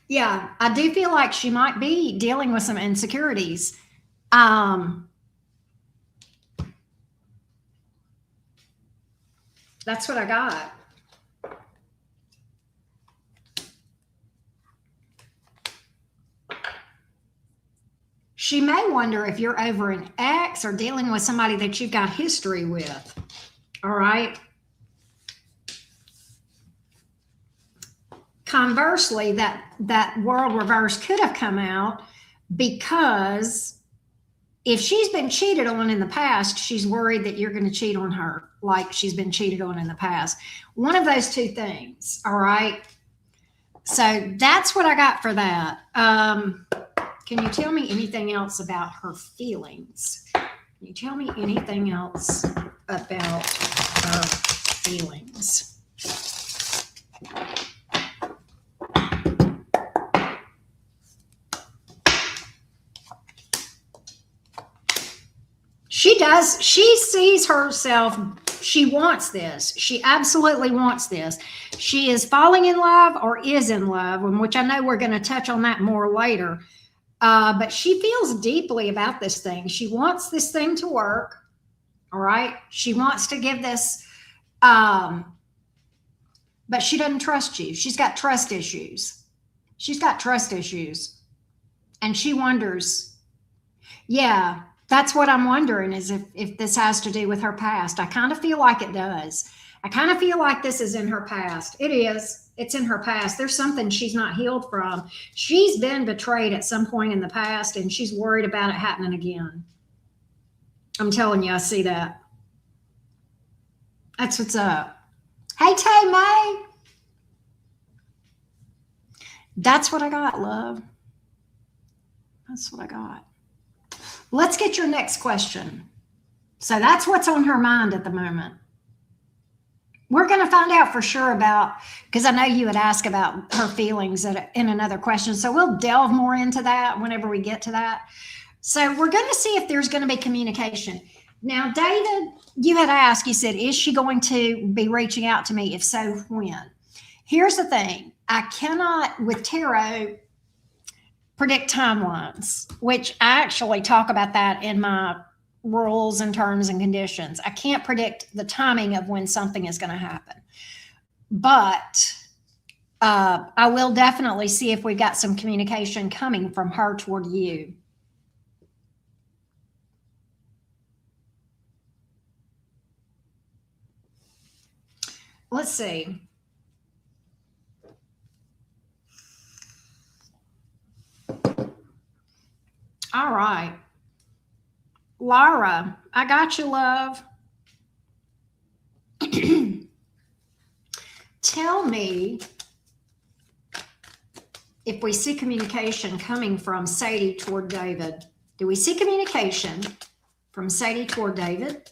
Yeah, I do feel like she might be dealing with some insecurities. That's what I got. She may wonder if you're over an ex or dealing with somebody that you've got history with. All right. Conversely, that world reverse could have come out because if she's been cheated on in the past, she's worried that you're going to cheat on her like she's been cheated on in the past. One of those two things. All right. So that's what I got for that. Can you tell me anything else about her feelings? Can you tell me anything else about her feelings? She sees herself She wants this. She absolutely wants this. She is falling in love or is in love, which I know we're going to touch on that more later. But she feels deeply about this thing. She wants this thing to work. All right. She wants to give this, but she doesn't trust you. She's got trust issues. She's got trust issues. And she wonders, yeah, that's what I'm wondering is if this has to do with her past. I kind of feel like it does. I kind of feel like this is in her past. It is. It's in her past. There's something she's not healed from. She's been betrayed at some point in the past, and she's worried about it happening again. I'm telling you, I see that. That's what's up. Hey, Tay May. That's what I got, love. That's what I got. Let's get your next question. So that's what's on her mind at the moment. We're going to find out for sure about, because I know you would ask about her feelings in another question. So we'll delve more into that whenever we get to that. So we're going to see if there's going to be communication. Now, David, you had asked, you said, is she going to be reaching out to me? If so, when? Here's the thing. I cannot, with tarot, predict timelines, which I actually talk about that in my rules and terms and conditions. I can't predict the timing of when something is going to happen, but I will definitely see if we've got some communication coming from her toward you. Let's see. All right. Laura, I got you, love. Tell me if we see communication coming from Sadie toward David. Do we see communication from Sadie toward David?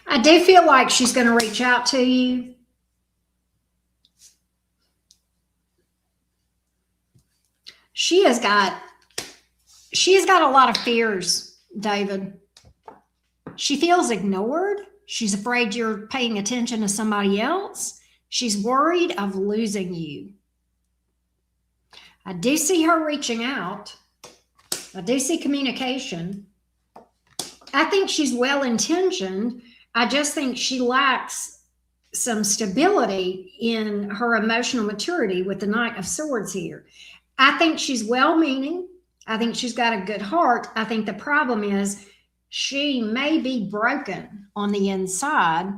I do feel like she's going to reach out to you. She has got a lot of fears, David. She feels ignored. She's afraid you're paying attention to somebody else. She's worried of losing you. I do see her reaching out. I do see communication. I think she's well-intentioned. I just think she lacks some stability in her emotional maturity with the Knight of Swords here. I think she's well-meaning. I think she's got a good heart. I think the problem is she may be broken on the inside,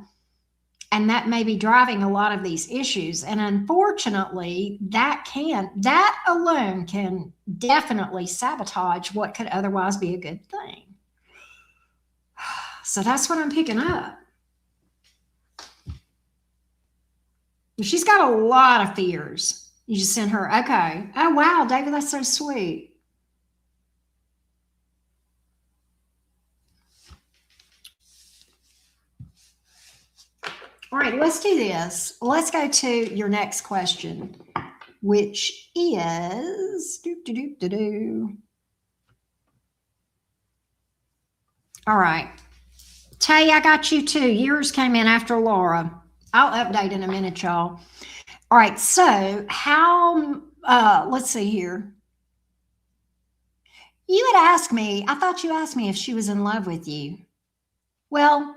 and that may be driving a lot of these issues. And unfortunately, that alone can definitely sabotage what could otherwise be a good thing. So that's what I'm picking up. She's got a lot of fears. You just sent her, okay. Oh, wow, David, that's so sweet. All right, let's do this. Let's go to your next question, which is, All right. Tay, I got you too. Yours came in after Laura. I'll update in a minute, y'all. All right. So how, let's see here. You had asked me, I thought you asked me if she was in love with you. Well,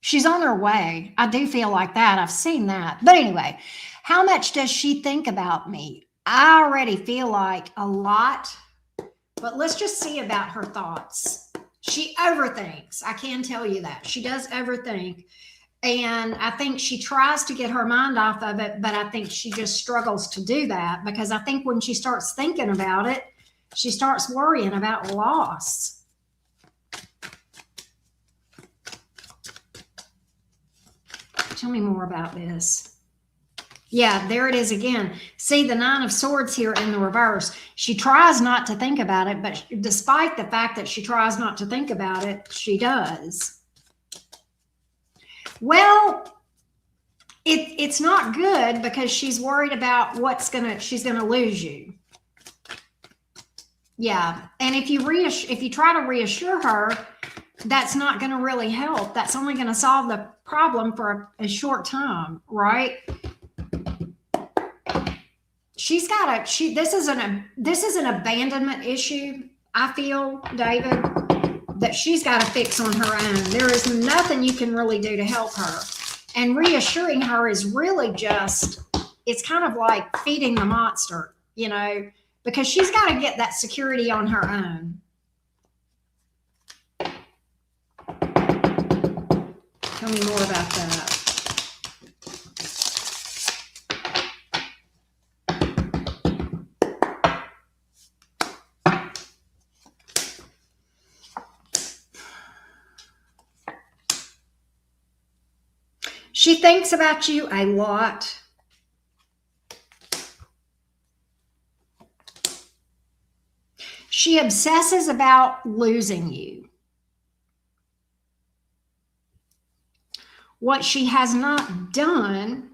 she's on her way. I do feel like that. I've seen that. But anyway, how much does she think about me? I already feel like a lot, but let's just see about her thoughts. She overthinks. I can tell you that. She does overthink. And I think she tries to get her mind off of it, but I think she just struggles to do that because I think when she starts thinking about it, she starts worrying about loss. Tell me more about this. Yeah, there it is again. See the Nine of Swords here in the reverse. She tries not to think about it, but despite the fact that she tries not to think about it, she does. Well, it's not good because she's worried about she's gonna lose you. Yeah, and if you try to reassure her, that's not going to really help. That's only going to solve the problem for a short time, right? This is an abandonment issue, I feel, David, that she's got to fix on her own. There is nothing you can really do to help her. And reassuring her is really it's kind of like feeding the monster, you know, because she's got to get that security on her own. Tell me more about that. She thinks about you a lot. She obsesses about losing you. What she has not done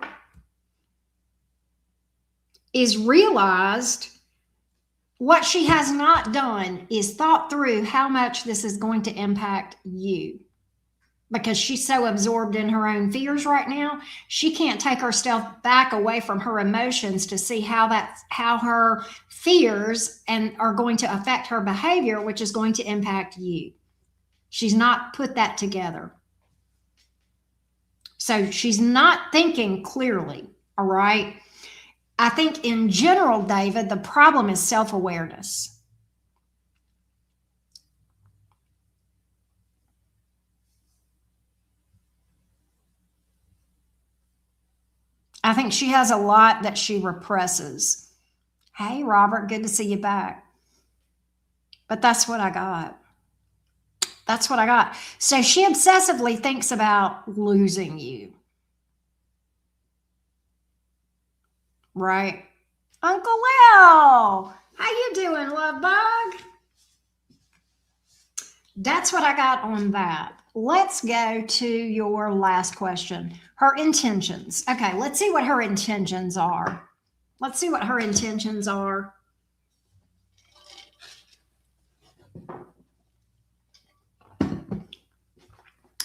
is what she has not done is thought through how much this is going to impact you. Because she's so absorbed in her own fears right now, she can't take herself back away from her emotions to see how her fears are going to affect her behavior, which is going to impact you. She's not put that together. So she's not thinking clearly, all right? I think in general, David, the problem is self-awareness. I think she has a lot that she represses. Hey, Robert, good to see you back. But that's what I got. That's what I got. So she obsessively thinks about losing you. Right? Uncle Lil, how you doing, love bug? That's what I got on that. Let's go to your last question. Her intentions. Okay, let's see what her intentions are. Let's see what her intentions are.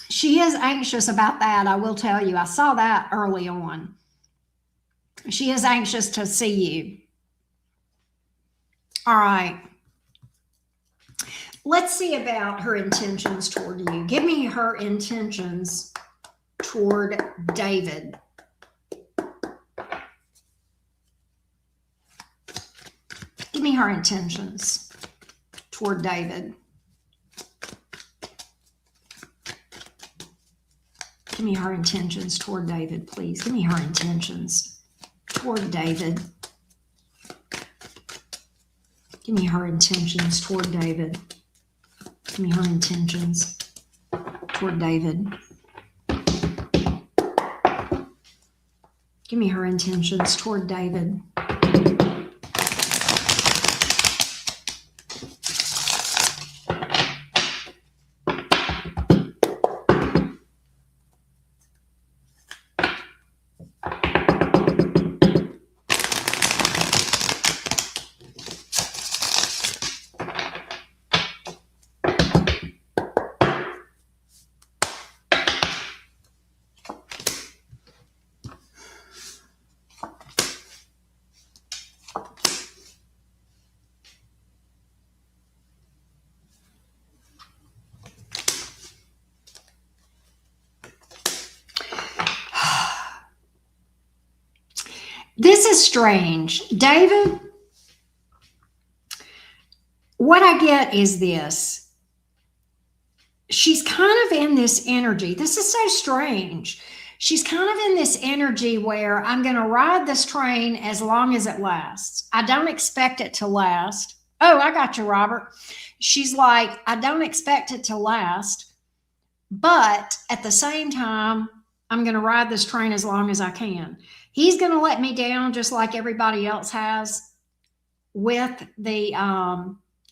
She is anxious about that, I will tell you. I saw that early on. She is anxious to see you. All right. Let's see about her intentions toward you. Give me her intentions toward David. Give me her intentions toward David. Give me her intentions toward David, please. Give me her intentions toward David. Give me her intentions toward David. Give me her intentions toward David. Give me her intentions toward David. This is strange. David, what I get is this. she's kind of in this energy. This is so strange. She's kind of in this energy where I'm going to ride this train as long as it lasts. I don't expect it to last. Oh, I got you, Robert. She's like, I don't expect it to last, but at the same time, I'm going to ride this train as long as I can. He's going to let me down just like everybody else has with the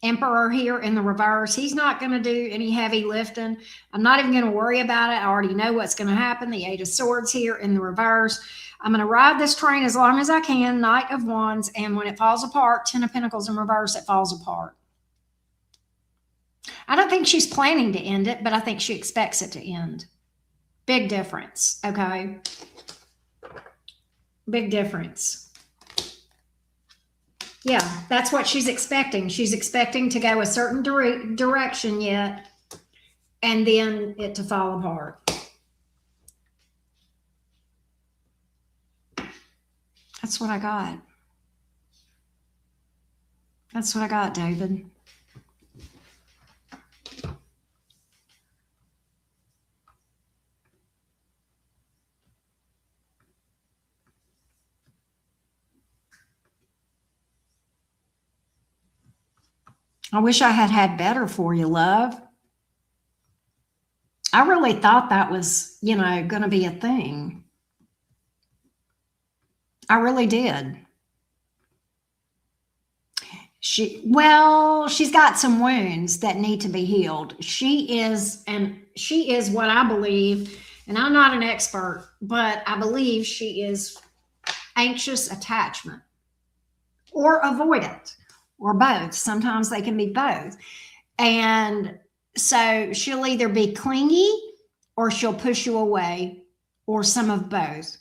Emperor here in the reverse. He's not going to do any heavy lifting. I'm not even going to worry about it. I already know what's going to happen. The Eight of Swords here in the reverse. I'm going to ride this train as long as I can, Knight of Wands, and when it falls apart, Ten of Pentacles in reverse, it falls apart. I don't think she's planning to end it, but I think she expects it to end. Big difference, okay? Big difference. Yeah, that's what she's expecting. She's expecting to go a certain direction yet, and then it to fall apart. That's what I got. That's what I got, David. I wish I had had better for you, love. I really thought that was, going to be a thing. I really did. She's got some wounds that need to be healed. She is what I believe, and I'm not an expert, but I believe she is anxious attachment or avoidant or both. Sometimes they can be both. And so she'll either be clingy or she'll push you away or some of both.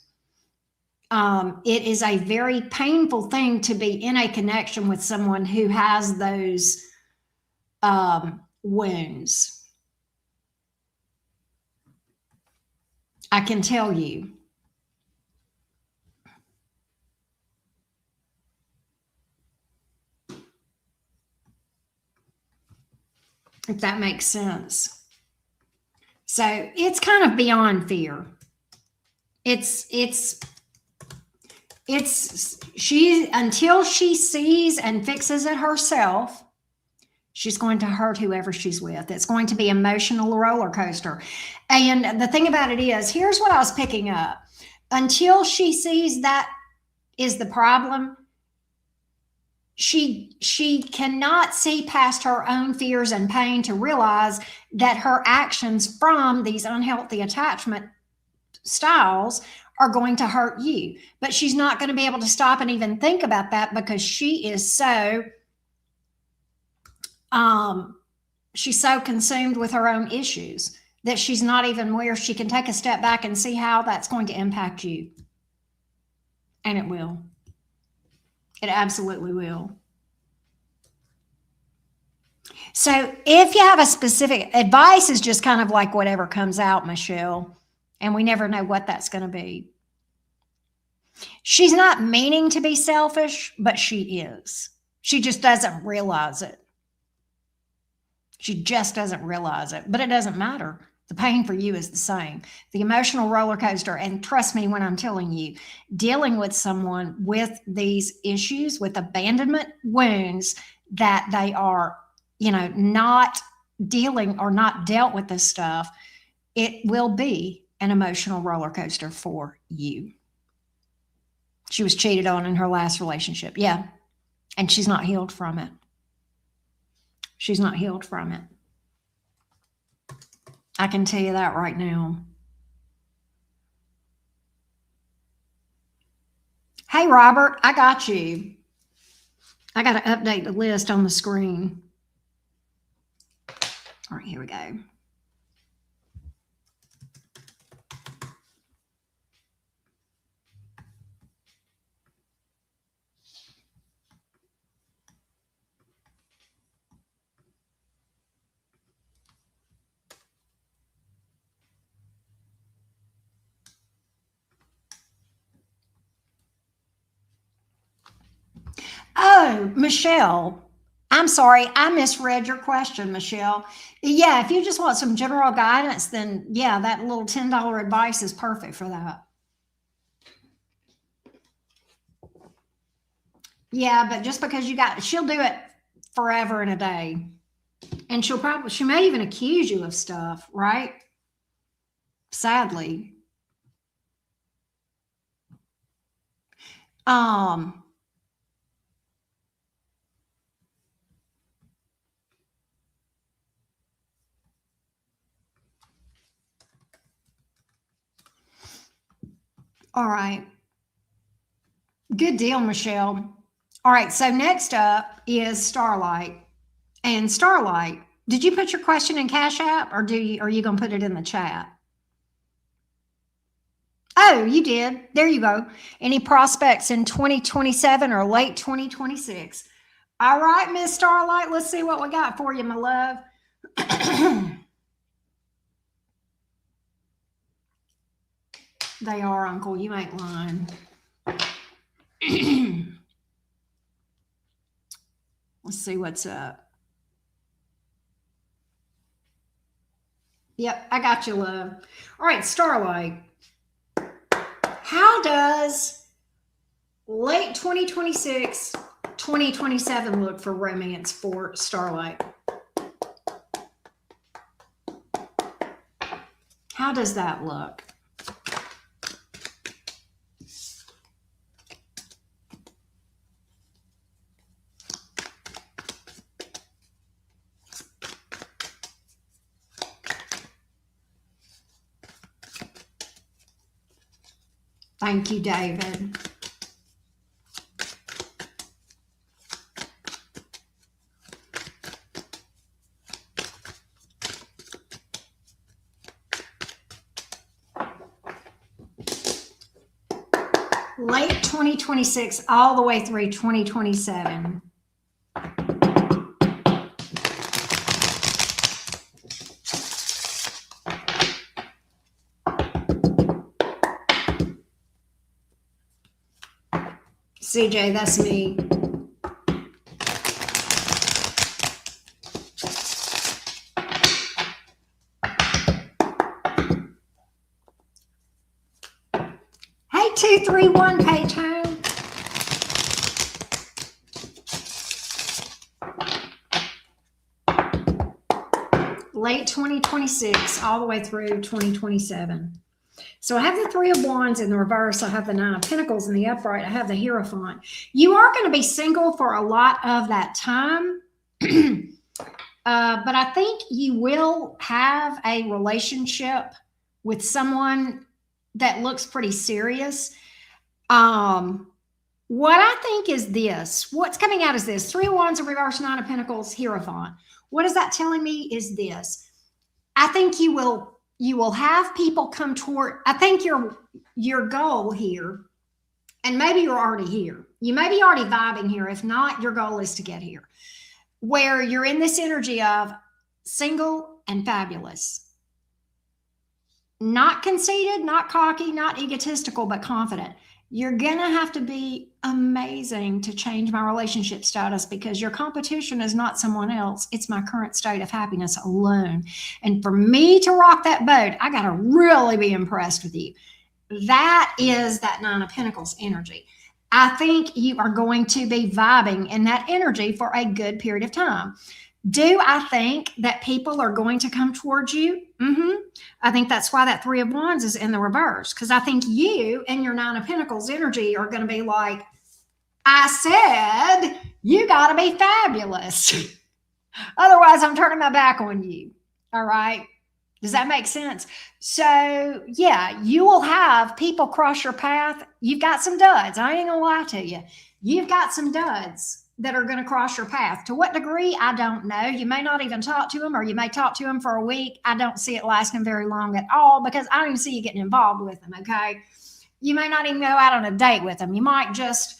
It is a very painful thing to be in a connection with someone who has those wounds. I can tell you. If that makes sense. So it's kind of beyond fear. Until she sees and fixes it herself, she's going to hurt whoever she's with. It's going to be emotional roller coaster. And the thing about it is, here's what I was picking up. Until she sees that is the problem, she cannot see past her own fears and pain to realize that her actions from these unhealthy attachment styles are going to hurt you. But she's not going to be able to stop and even think about that because she is so she's so consumed with her own issues that she's not even where she can take a step back and see how that's going to impact you. And it will. It absolutely will. So if you have a specific advice, is just kind of like whatever comes out, Michelle, and we never know what that's going to be. She's not meaning to be selfish, but she is. She just doesn't realize it. She just doesn't realize it, but it doesn't matter. The pain for you is the same. The emotional roller coaster, and trust me when I'm telling you, dealing with someone with these issues, with abandonment wounds, that they are, not dealing or not dealt with this stuff, it will be an emotional roller coaster for you. She was cheated on in her last relationship. Yeah. And she's not healed from it. She's not healed from it. I can tell you that right now. Hey, Robert, I got you. I got to update the list on the screen. All right, here we go. Oh, Michelle, I'm sorry, I misread your question, Michelle. Yeah, if you just want some general guidance, then yeah, that little $10 advice is perfect for that. Yeah, but just because she'll do it forever and a day. And she may even accuse you of stuff, right? Sadly. Um, all right. Good deal, Michelle. All right, so next up is Starlight. And Starlight, did you put your question in Cash App, or are you gonna put it in the chat? Oh, you did. There you go. Any prospects in 2027 or late 2026? All right, Miss Starlight, let's see what we got for you, my love. They are, Uncle. You ain't lying. Let's see what's up. Yep, I got you, love. All right, Starlight. How does late 2026, 2027 look for romance for Starlight? How does that look? Thank you, David. Late 2026, all the way through 2027. CJ, that's me. Hey, 231 page home. Late 2026, all the way through 2027. So I have the Three of Wands in the reverse. I have the Nine of Pentacles in the upright. I have the Hierophant. You are going to be single for a lot of that time. But I think you will have a relationship with someone that looks pretty serious. What I think is this. What's coming out is this. Three of Wands in reverse, Nine of Pentacles, Hierophant. What is that telling me is this. I think you will have people come toward. I think your goal here, and maybe you're already here. You may be already vibing here. If not, your goal is to get here, where you're in this energy of single and fabulous. Not conceited, not cocky, not egotistical, but confident. You're going to have to be amazing to change my relationship status, because your competition is not someone else. It's my current state of happiness alone. And for me to rock that boat, I got to really be impressed with you. That is that Nine of Pentacles energy. I think you are going to be vibing in that energy for a good period of time. Do I think that people are going to come towards you? I think that's why that Three of Wands is in the reverse, because I think you and your Nine of Pentacles energy are going to be like, I said, you got to be fabulous. Otherwise, I'm turning my back on you. All right. Does that make sense? So, yeah, you will have people cross your path. You've got some duds. I ain't going to lie to you. You've got some duds that are going to cross your path. To what degree, I don't know. You may not even talk to them, or you may talk to them for a week. I don't see it lasting very long at all, because I don't even see you getting involved with them, okay? You may not even go out on a date with them. You might just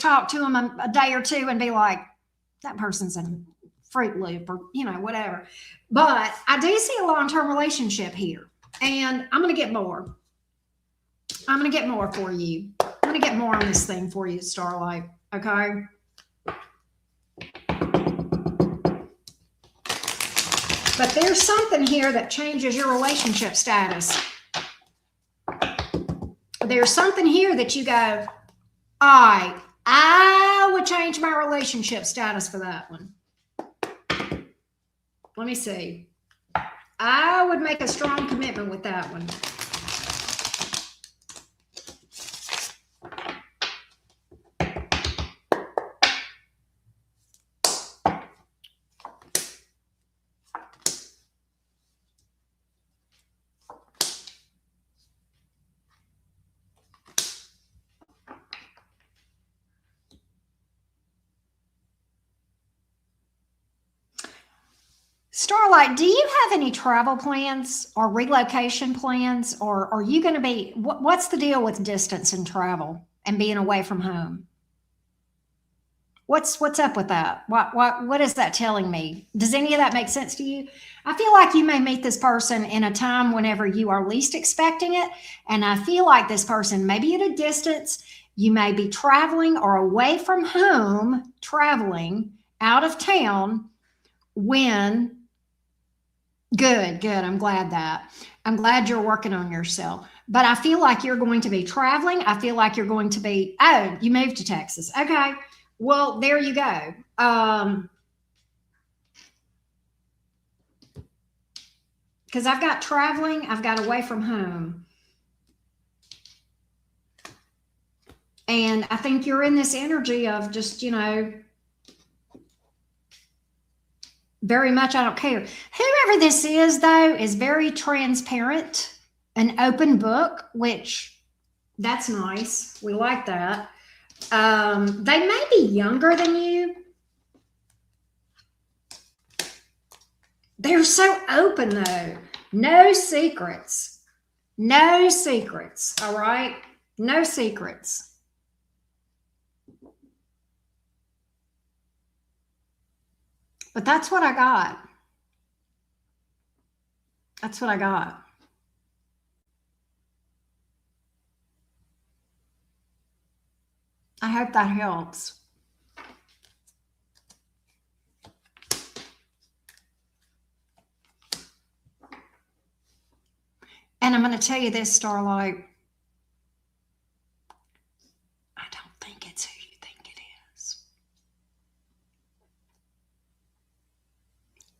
talk to them a day or two and be like, that person's in Fruit Loop, or, whatever. But I do see a long-term relationship here, and I'm going to get more. I'm going to get more for you. I'm going to get more on this thing for you, Starlight, okay? But there's something here that changes your relationship status. There's something here that you go, I would change my relationship status for that one. Let me see. I would make a strong commitment with that one. Starlight, do you have any travel plans or relocation plans, or are you going to be, what's the deal with distance and travel and being away from home? What's up with that? What is that telling me? Does any of that make sense to you? I feel like you may meet this person in a time whenever you are least expecting it. And I feel like this person may be at a distance. You may be traveling or away from home, traveling out of town when, good. I'm glad you're working on yourself. But I feel like you're going to be traveling. I feel like you're going to be, oh, you moved to Texas. Okay. Well, there you go. Because I've got traveling, I've got away from home. And I think you're in this energy of just, very much, I don't care. Whoever this is, though, is very transparent, an open book, which that's nice. We like that. They may be younger than you. They're so open, though. No secrets. No secrets, all right? No secrets. But that's what I got. That's what I got. I hope that helps. And I'm going to tell you this, Starlight. I don't think it's who you think it is.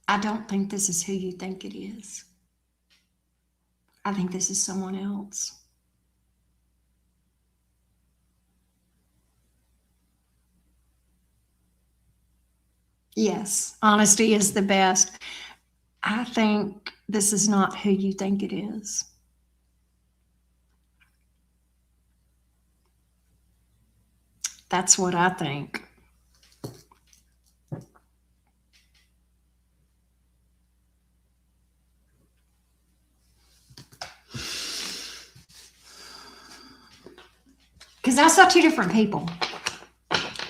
I don't think this is who you think it is. I think this is someone else. Yes, honesty is the best. I think this is not who you think it is. That's what I think. Because I saw two different people.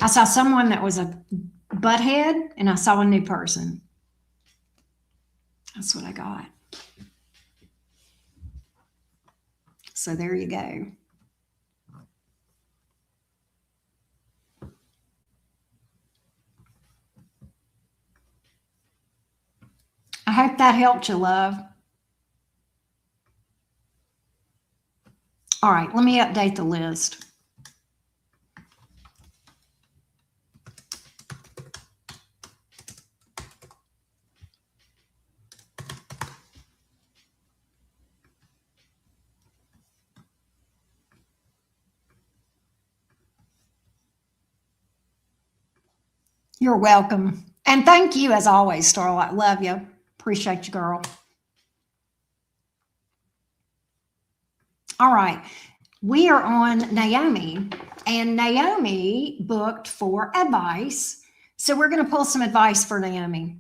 I saw someone that was a butthead, and I saw a new person. That's what I got. So there you go. I hope that helped you, love. All right, let me update the list. You're welcome. And thank you as always, Starlight. Love you. Appreciate you, girl. All right. We are on Naomi, and Naomi booked for advice. So we're going to pull some advice for Naomi.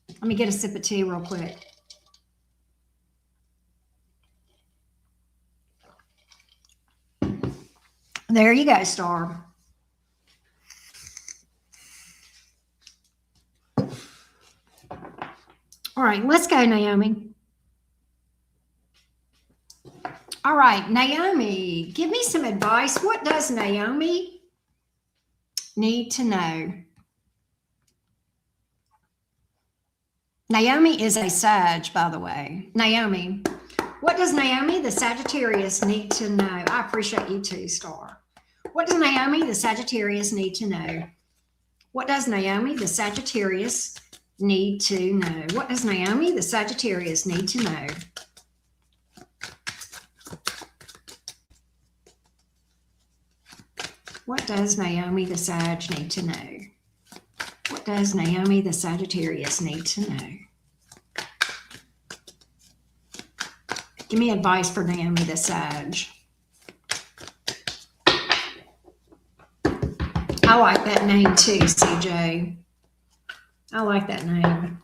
Let me get a sip of tea real quick. There you go, Star. All right, let's go, Naomi. All right, Naomi, give me some advice. What does Naomi need to know? Naomi is a Sag, by the way. Naomi, what does Naomi, the Sagittarius, need to know? I appreciate you too, Star. What does Naomi, the Sagittarius, need to know? What does Naomi, the Sagittarius, need to know? What does Naomi, the Sagittarius, need to know? What does Naomi, the Sag, need to know? What does Naomi, the Sagittarius, need to know? Give me advice for Naomi, the Sag. I like that name too, CJ. I like that name.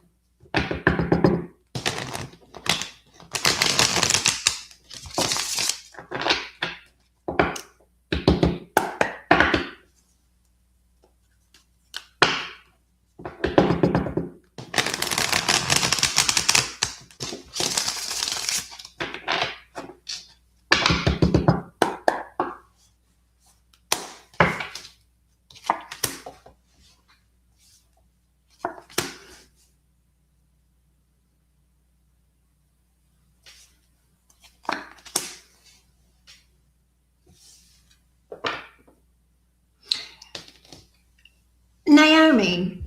Naomi,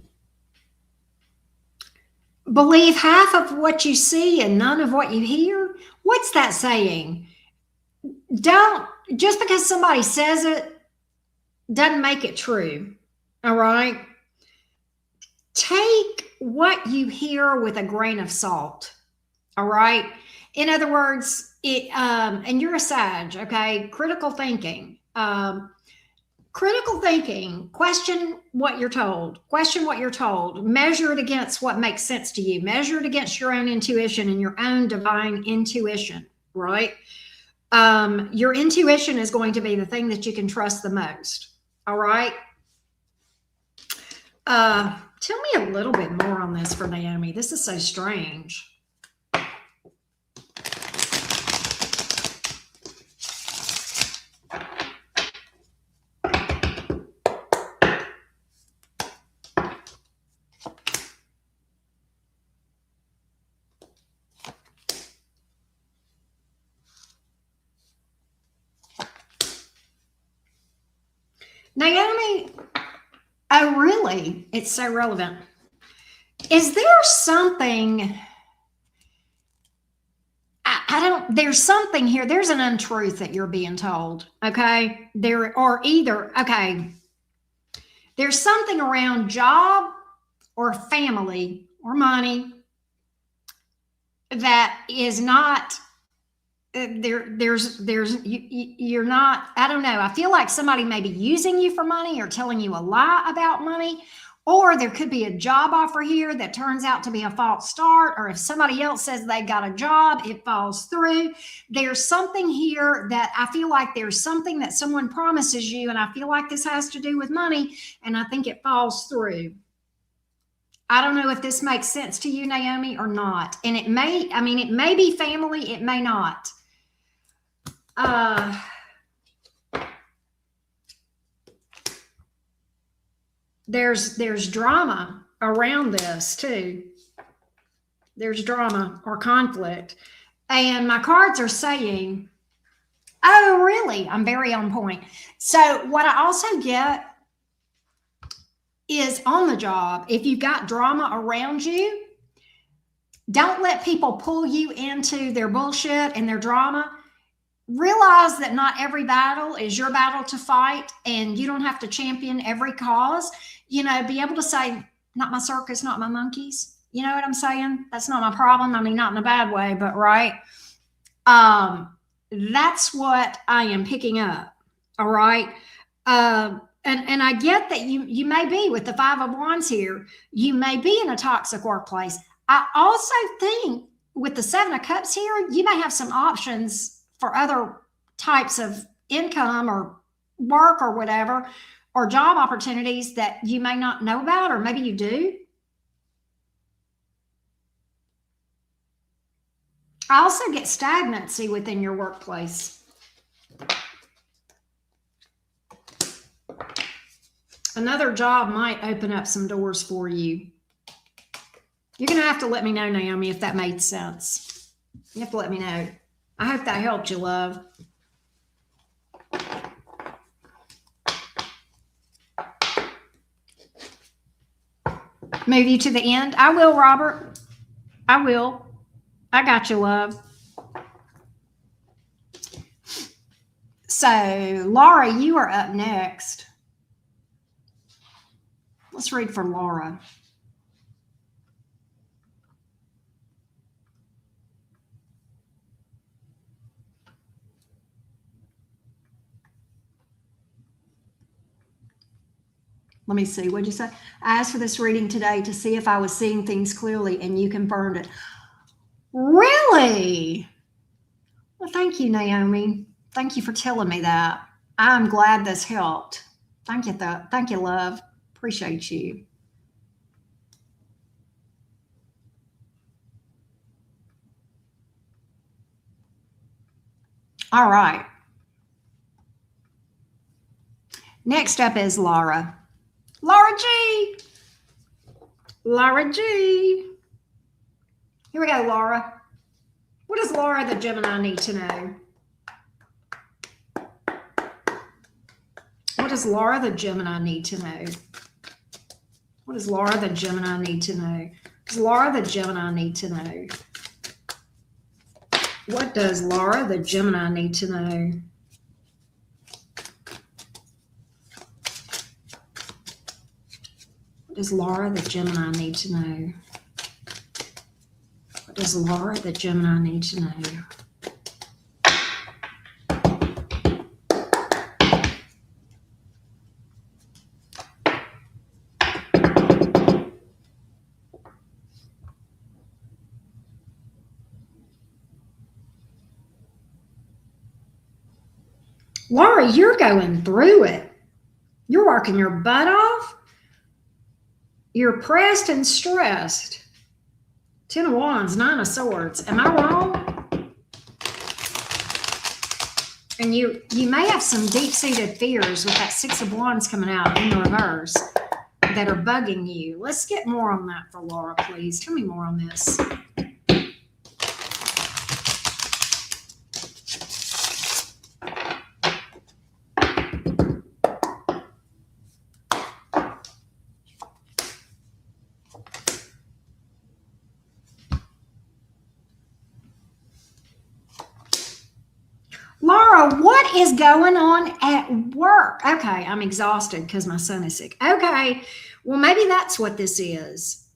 believe half of what you see and none of what you hear. What's that saying? Don't, just because somebody says it doesn't make it true. All right. Take what you hear with a grain of salt. All right. In other words, and you're a Sag, okay? Critical thinking. Critical thinking, question what you're told, measure it against what makes sense to you, measure it against your own intuition and your own divine intuition, right? Your intuition is going to be the thing that you can trust the most, all right? Tell me a little bit more on this for Naomi. This is so strange. Naomi, oh, really? It's so relevant. Is there something, I don't, there's something here. There's an untruth that you're being told, okay? There's something around job or family or money that is not, you're not, I don't know. I feel like somebody may be using you for money or telling you a lie about money, or there could be a job offer here that turns out to be a false start, or if somebody else says they got a job, it falls through. There's something here that I feel like there's something that someone promises you, and I feel like this has to do with money, and I think it falls through. I don't know if this makes sense to you, Naomi, or not. And it may, I mean, it may be family, it may not. There's drama around this too. There's drama or conflict. And my cards are saying, oh, really? I'm very on point. So what I also get is on the job, if you've got drama around you, don't let people pull you into their bullshit and their drama. Realize that not every battle is your battle to fight, and you don't have to champion every cause. You know, be able to say, not my circus, not my monkeys. You know what I'm saying? That's not my problem. I mean, not in a bad way, but right. That's what I am picking up. All right. And I get that you may be with the Five of Wands here. You may be in a toxic workplace. I also think with the Seven of Cups here, you may have some options for other types of income or work or whatever, or job opportunities that you may not know about, or maybe you do. I also get stagnancy within your workplace. Another job might open up some doors for you. You're going to have to let me know, Naomi, if that made sense. You have to let me know. I hope that helped you, love. Move you to the end? I will, Robert. I will. I got you, love. So, Laura, you are up next. Let's read for Laura. Let me see. What'd you say? I asked for this reading today to see if I was seeing things clearly, and you confirmed it. Really? Well, thank you, Naomi. Thank you for telling me that. I'm glad this helped. Thank you, thank you, love. Appreciate you. All right. Next up is Laura. Laura G. Laura G. Here we go, Laura. What does Laura the Gemini need to know? What does Laura the Gemini need to know? What does Laura the Gemini need to know? What does Laura the Gemini need to know? What does Laura the Gemini need to know? What does Laura the Gemini need to know? What does Laura the Gemini need to know? Laura, you're going through it. You're working your butt off. You're pressed and stressed. 10 of Wands, 9 of Swords. Am I wrong? And you may have some deep-seated fears with that 6 of Wands coming out in the reverse that are bugging you. Let's get more on that for Laura, please. Tell me more on this. Laura, what is going on at work? Okay, I'm exhausted because my son is sick. Okay, well, maybe that's what this is.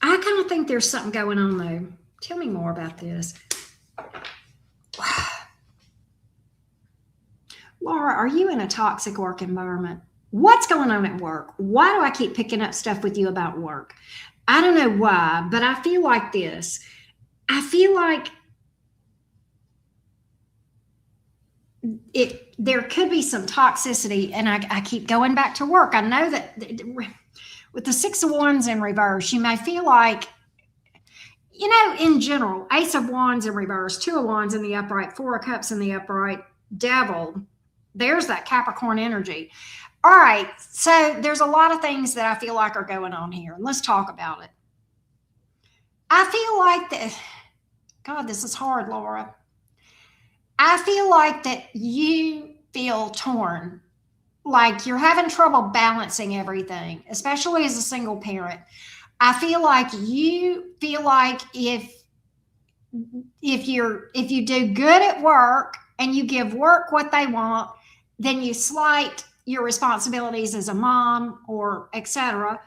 I kind of think there's something going on, though. Tell me more about this. Laura, are you in a toxic work environment? What's going on at work? Why do I keep picking up stuff with you about work? I don't know why, but I feel like this. I feel like there could be some toxicity, and I keep going back to work. I know that with the 6 of Wands in reverse, you may feel like, you know, in general, Ace of Wands in reverse, 2 of Wands in the upright, 4 of Cups in the upright, Devil. There's that Capricorn energy. All right, so there's a lot of things that I feel like are going on here. Let's talk about it. I feel like that, God, this is hard, Laura. I feel like that you feel torn, like you're having trouble balancing everything, especially as a single parent. I feel like you feel like if you do good at work and you give work what they want, then you slight your responsibilities as a mom or etc.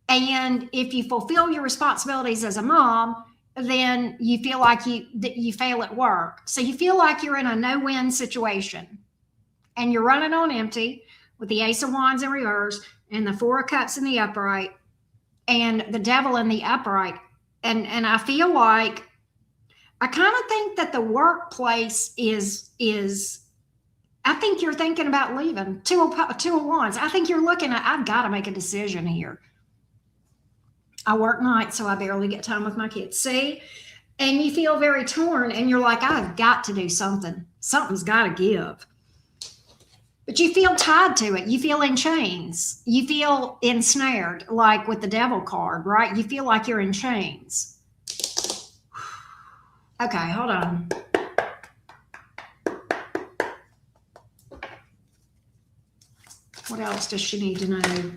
And if you fulfill your responsibilities as a mom, then you feel like you fail at work. So you feel like you're in a no-win situation and you're running on empty with the Ace of Wands in reverse and the 4 of Cups in the upright and the Devil in the upright. And I feel like, I kind of think that the workplace is I think you're thinking about leaving. 2 of Wands. I think you're looking at, I've got to make a decision here. I work nights, so I barely get time with my kids. See? And you feel very torn, and you're like, I've got to do something. Something's got to give. But you feel tied to it. You feel in chains. You feel ensnared, like with the devil card, right? You feel like you're in chains. Okay, hold on. What else does she need to know?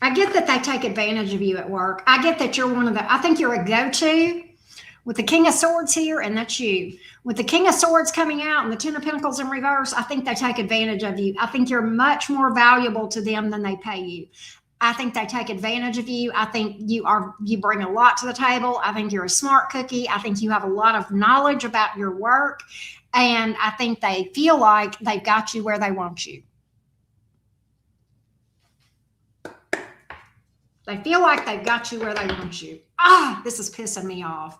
I get that they take advantage of you at work. I get that you're one of the, I think you're a go-to with the King of Swords here, and that's you. With the King of Swords coming out and the Ten of Pentacles in reverse, I think they take advantage of you. I think you're much more valuable to them than they pay you. I think they take advantage of you. I think you bring a lot to the table. I think you're a smart cookie. I think you have a lot of knowledge about your work. And I think they feel like they've got you where they want you. They feel like they've got you where they want you. Ah, this is pissing me off.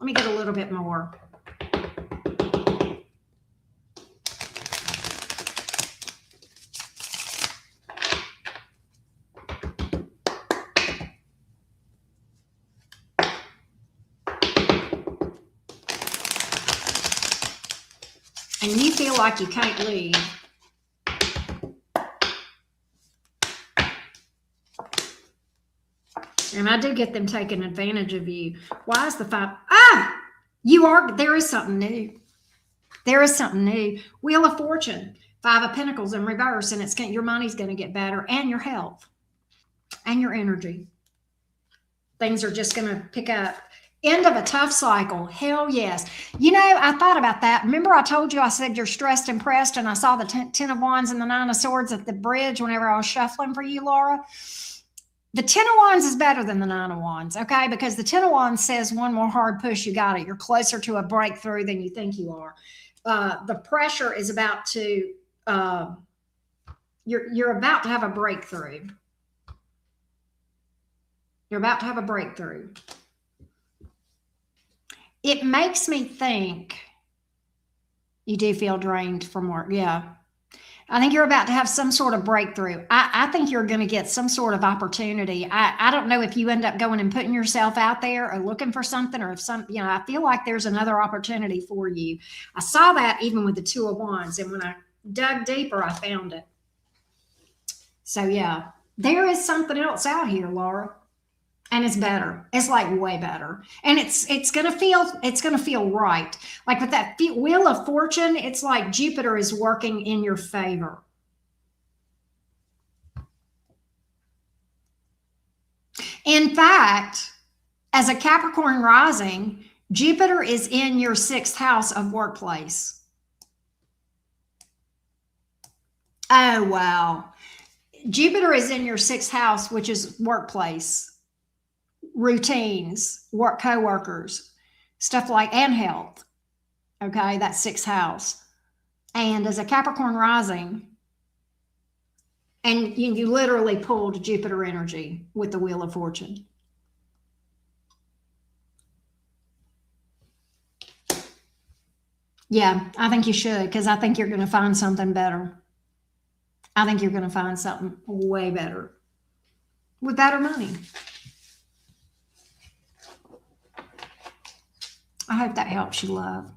Let me get a little bit more. And you feel like you can't leave. And I do get them taking advantage of you. Why is the 5? There is something new. There is something new. Wheel of Fortune, 5 of Pentacles in reverse, and your money's going to get better, and your health, and your energy. Things are just going to pick up. End of a tough cycle. Hell yes. You know, I thought about that. Remember I told you, I said you're stressed and pressed, and I saw the 10 of Wands and the 9 of Swords at the bridge whenever I was shuffling for you, Laura. The 10 of Wands is better than the 9 of Wands, okay? Because the 10 of Wands says one more hard push, you got it. You're closer to a breakthrough than you think you are. The pressure is about to, you're about to have a breakthrough. You're about to have a breakthrough. It makes me think you do feel drained from work. Yeah. I think you're about to have some sort of breakthrough. I think you're going to get some sort of opportunity. I don't know if you end up going and putting yourself out there or looking for something, or if I feel like there's another opportunity for you. I saw that even with the 2 of Wands. And when I dug deeper, I found it. So yeah, there is something else out here, Laura. And it's better. It's like way better. And it's going to feel right. Like with that Wheel of Fortune, it's like Jupiter is working in your favor. In fact, as a Capricorn rising, Jupiter is in your 6th house of workplace. Oh, wow. Jupiter is in your 6th house, which is workplace. Routines, co-workers, stuff like, and health. Okay, that's 6th house. And as a Capricorn rising, and you literally pulled Jupiter energy with the Wheel of Fortune. Yeah, I think you should, because I think you're going to find something better. I think you're going to find something way better with better money. I hope that helps you, love.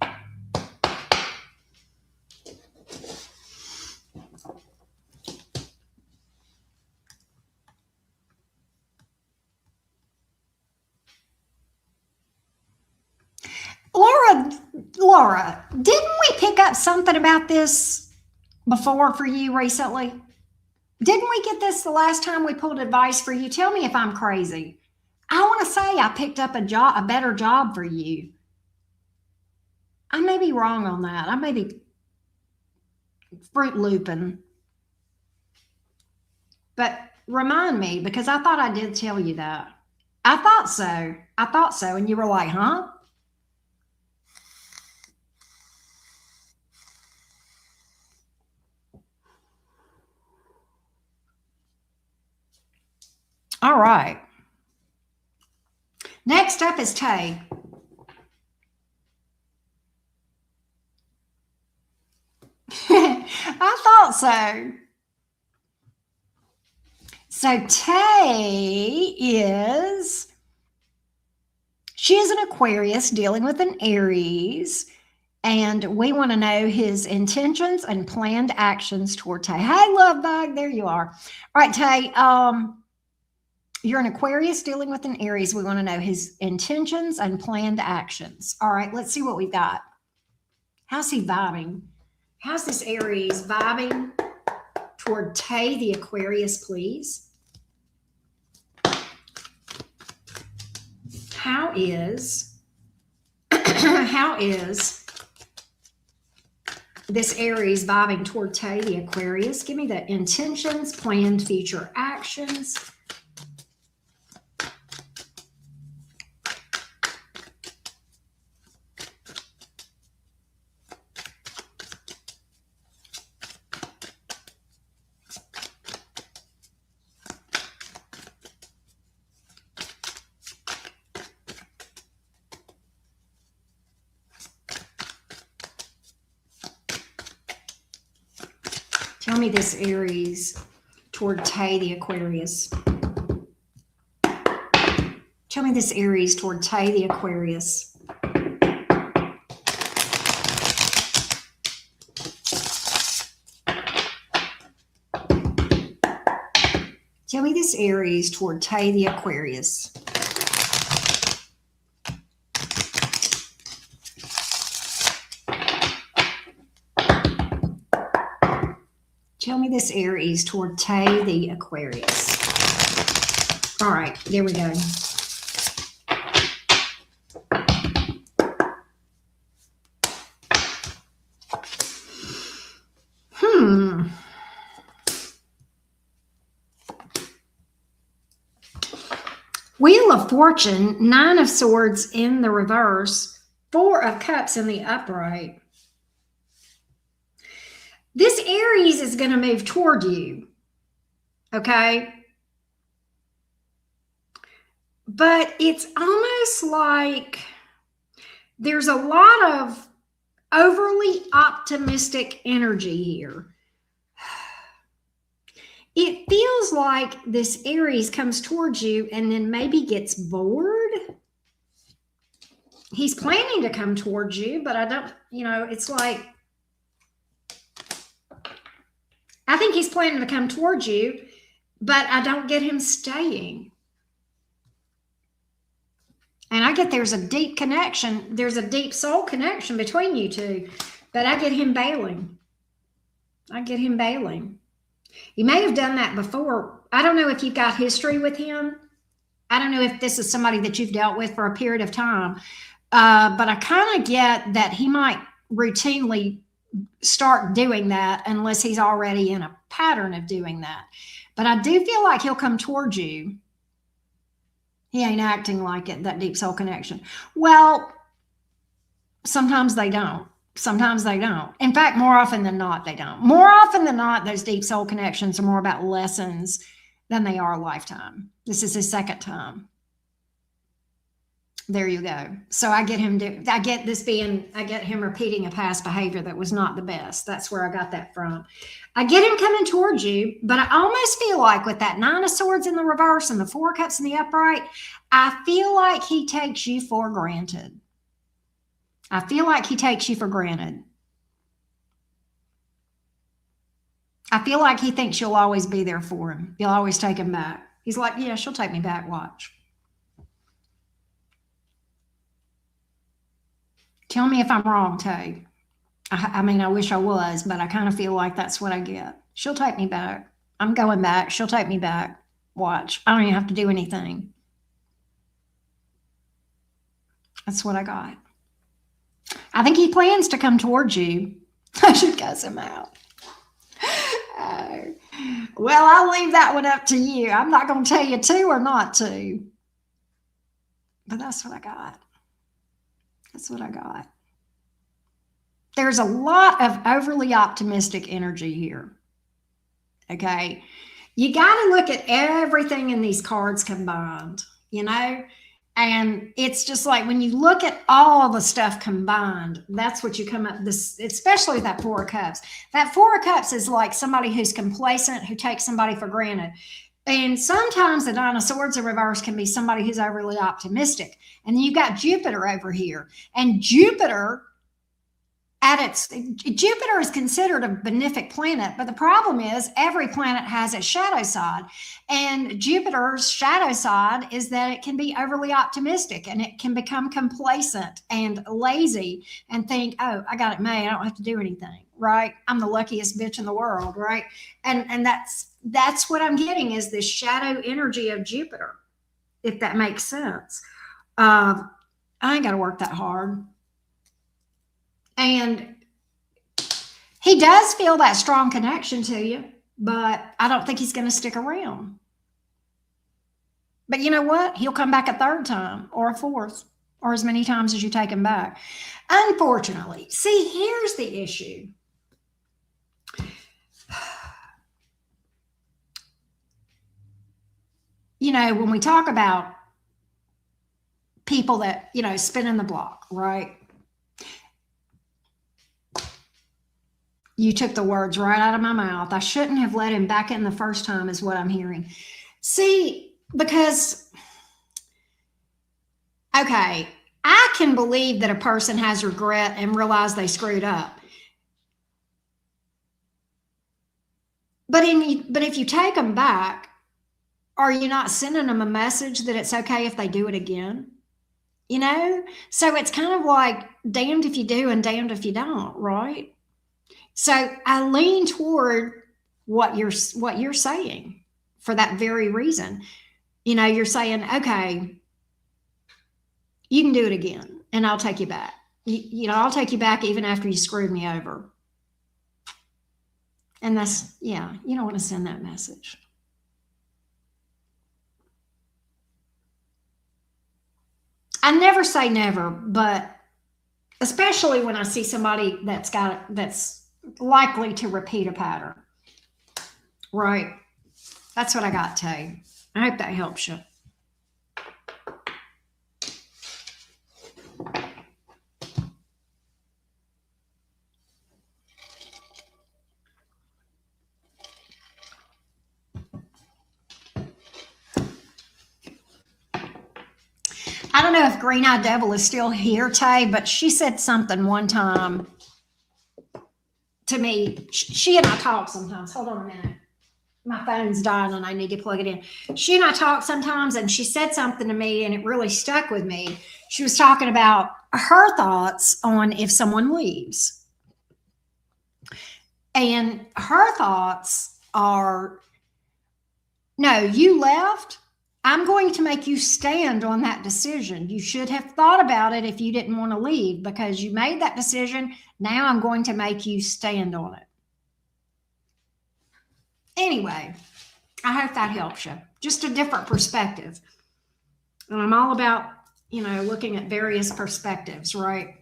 Laura, didn't we pick up something about this before for you recently? Didn't we get this the last time we pulled advice for you? Tell me if I'm crazy. I want to say I picked up a better job for you. I may be wrong on that. I may be Fruit Looping. But remind me, because I thought I did tell you that. I thought so. I thought so. And you were like, huh? All right. Next up is Tay. I thought so. So Tay She is an Aquarius dealing with an Aries. And we want to know his intentions and planned actions toward Tay. Hey, love bug, there you are. All right, Tay, you're an Aquarius dealing with an Aries. We want to know his intentions and planned actions. All right, let's see what we've got. How's he vibing? How's this Aries vibing toward Tay, the Aquarius, please? How is this Aries vibing toward Tay, the Aquarius? Give me the intentions, planned future actions. Tell me this Aries toward Tay, the Aquarius. Tell me this Aries toward Tay, the Aquarius. Tell me this Aries toward Tay, the Aquarius. Tell me this Aries toward Tay, the Aquarius. All right, there we go. Wheel of Fortune, 9 of Swords in the reverse, 4 of Cups in the upright. This Aries is going to move toward you, okay? But it's almost like there's a lot of overly optimistic energy here. It feels like this Aries comes towards you and then maybe gets bored. He's planning to come towards you, but I don't, it's like, I think he's planning to come towards you, but I don't get him staying. And I get there's a deep connection. There's a deep soul connection between you two, but I get him bailing. You may have done that before. I don't know if you've got history with him. I don't know if this is somebody that you've dealt with for a period of time, but I kind of get that he might routinely start doing that unless he's already in a pattern of doing that. But I do feel like he'll come towards you. He ain't acting like it, that deep soul connection. Well, sometimes they don't. In fact, more often than not, they don't. More often than not, those deep soul connections are more about lessons than they are a lifetime. This is his second time. There you go. So I get him repeating a past behavior that was not the best. That's where I got that from. I get him coming towards you, but I almost feel like with that 9 of Swords in the reverse and the 4 of Cups in the upright, I feel like he takes you for granted. I feel like he thinks you'll always be there for him. You'll always take him back. He's like, yeah, she'll take me back. Watch. Tell me if I'm wrong, Tay. I mean, I wish I was, but I kind of feel like that's what I get. She'll take me back. I'm going back. She'll take me back. Watch. I don't even have to do anything. That's what I got. I think he plans to come towards you. I should cuss him out. Well, I'll leave that one up to you. I'm not going to tell you to or not to. But that's what I got. There's a lot of overly optimistic energy here. Okay. You got to look at everything in these cards combined, and it's just like when you look at all the stuff combined, that's what you come up this, especially that 4 of Cups. That 4 of Cups is like somebody who's complacent, who takes somebody for granted. And sometimes the Nine of Swords in reverse can be somebody who's overly optimistic. And then you've got Jupiter over here. And Jupiter Jupiter is considered a benefic planet, but the problem is every planet has its shadow side. And Jupiter's shadow side is that it can be overly optimistic and it can become complacent and lazy and think, oh, I got it made. I don't have to do anything, right? I'm the luckiest bitch in the world, right? And that's what I'm getting is this shadow energy of Jupiter, if that makes sense. I ain't got to work that hard. And he does feel that strong connection to you, but I don't think he's going to stick around. But you know what? He'll come back a third time or a fourth or as many times as you take him back. Unfortunately, see, here's the issue. You know, when we talk about people that, you know, spinning the block, right? You took the words right out of my mouth. I shouldn't have let him back in the first time is what I'm hearing. See, because, okay, I can believe that a person has regret and realize they screwed up. But if you take them back, are you not sending them a message that it's okay if they do it again? You know? So it's kind of like damned if you do and damned if you don't, right? So I lean toward what you're saying for that very reason. You know, you're saying, okay, you can do it again and I'll take you back. You know, I'll take you back even after you screwed me over. And that's, yeah, you don't want to send that message. I never say never, but especially when I see somebody that's likely to repeat a pattern. Right. That's what I got, Tay. I hope that helps you. I don't know if Green Eyed Devil is still here, Tay, but she said something one time to me. She and I talk sometimes. Hold on a minute. My phone's dying and I need to plug it in. She and I talk sometimes, and she said something to me and it really stuck with me. She was talking about her thoughts on if someone leaves. And her thoughts are, no, you left. I'm going to make you stand on that decision. You should have thought about it if you didn't want to leave, because you made that decision. Now I'm going to make you stand on it. Anyway, I hope that helps you. Just a different perspective. And I'm all about, you know, looking at various perspectives, right?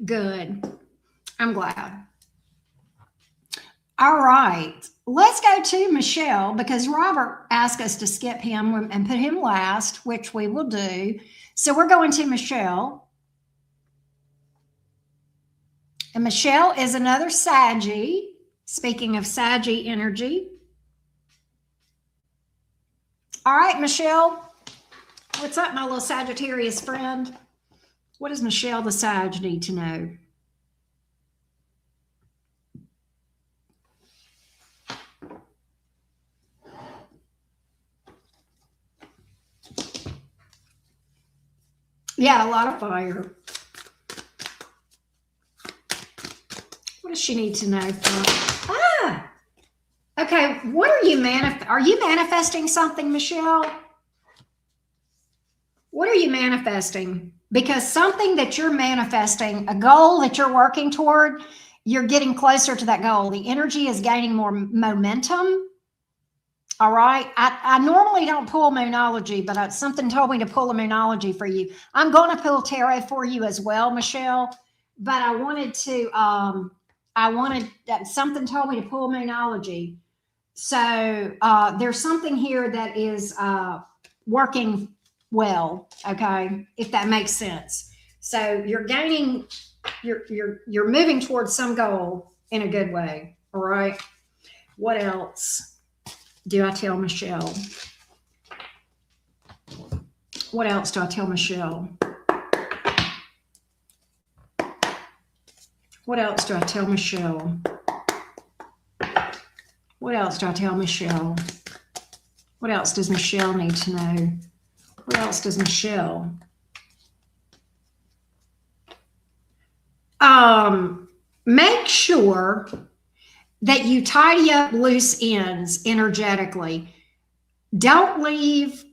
Good. I'm glad. All right. Let's go to Michelle, because Robert asked us to skip him and put him last, which we will do. So we're going to Michelle. And Michelle is another Saggy. Speaking of Saggy energy. All right, Michelle. What's up, my little Sagittarius friend? What does Michelle the Sag need to know? Yeah, a lot of fire. What does she need to know? Okay. What are you manifesting something, Michelle? What are you manifesting? Because something that you're manifesting, a goal that you're working toward, you're getting closer to that goal. The energy is gaining more momentum. All right. I normally don't pull Moonology, but something told me to pull a Moonology for you. I'm going to pull tarot for you as well, Michelle. But I wanted to, something told me to pull Moonology. So there's something here that is working well, okay, if that makes sense. So you're gaining, you're moving towards some goal in a good way. All right. What else do I tell Michelle? What else do I tell Michelle? What else do I tell Michelle? What else do I tell Michelle? What else does Michelle need to know? What else does Michelle? Make sure that you tidy up loose ends energetically. Don't leave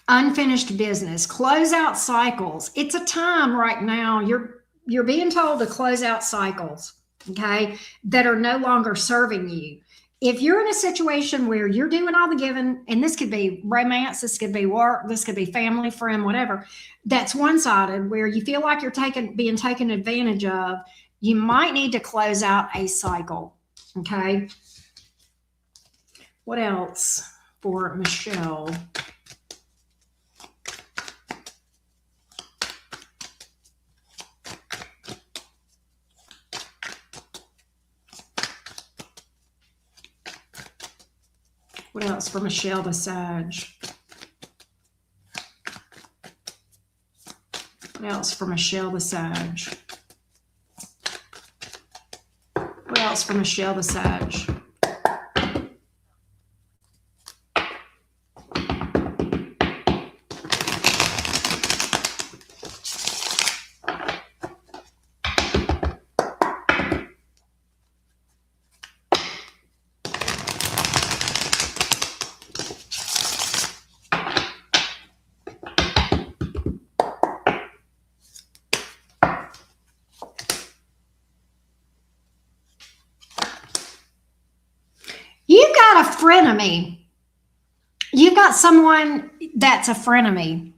unfinished business. Close out cycles. It's a time right now. You're being told to close out cycles, okay, that are no longer serving you. If you're in a situation where you're doing all the giving, and this could be romance, this could be work, this could be family, friend, whatever, that's one-sided, where you feel like you're being taken advantage of, you might need to close out a cycle, okay? What else for Michelle? What else for Michelle the Sag? What else for Michelle the Sag? What else for Michelle the Sag? You've got a frenemy. You've got someone that's a frenemy.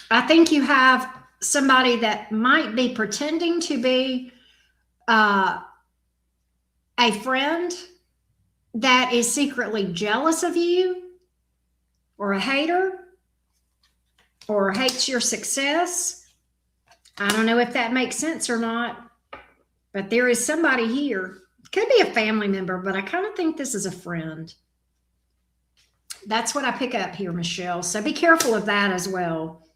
I think you have somebody that might be pretending to be a friend that is secretly jealous of you, or a hater, or hates your success. I don't know if that makes sense or not, but there is somebody here. Could be a family member, but I kind of think this is a friend. That's what I pick up here, Michelle. So be careful of that as well.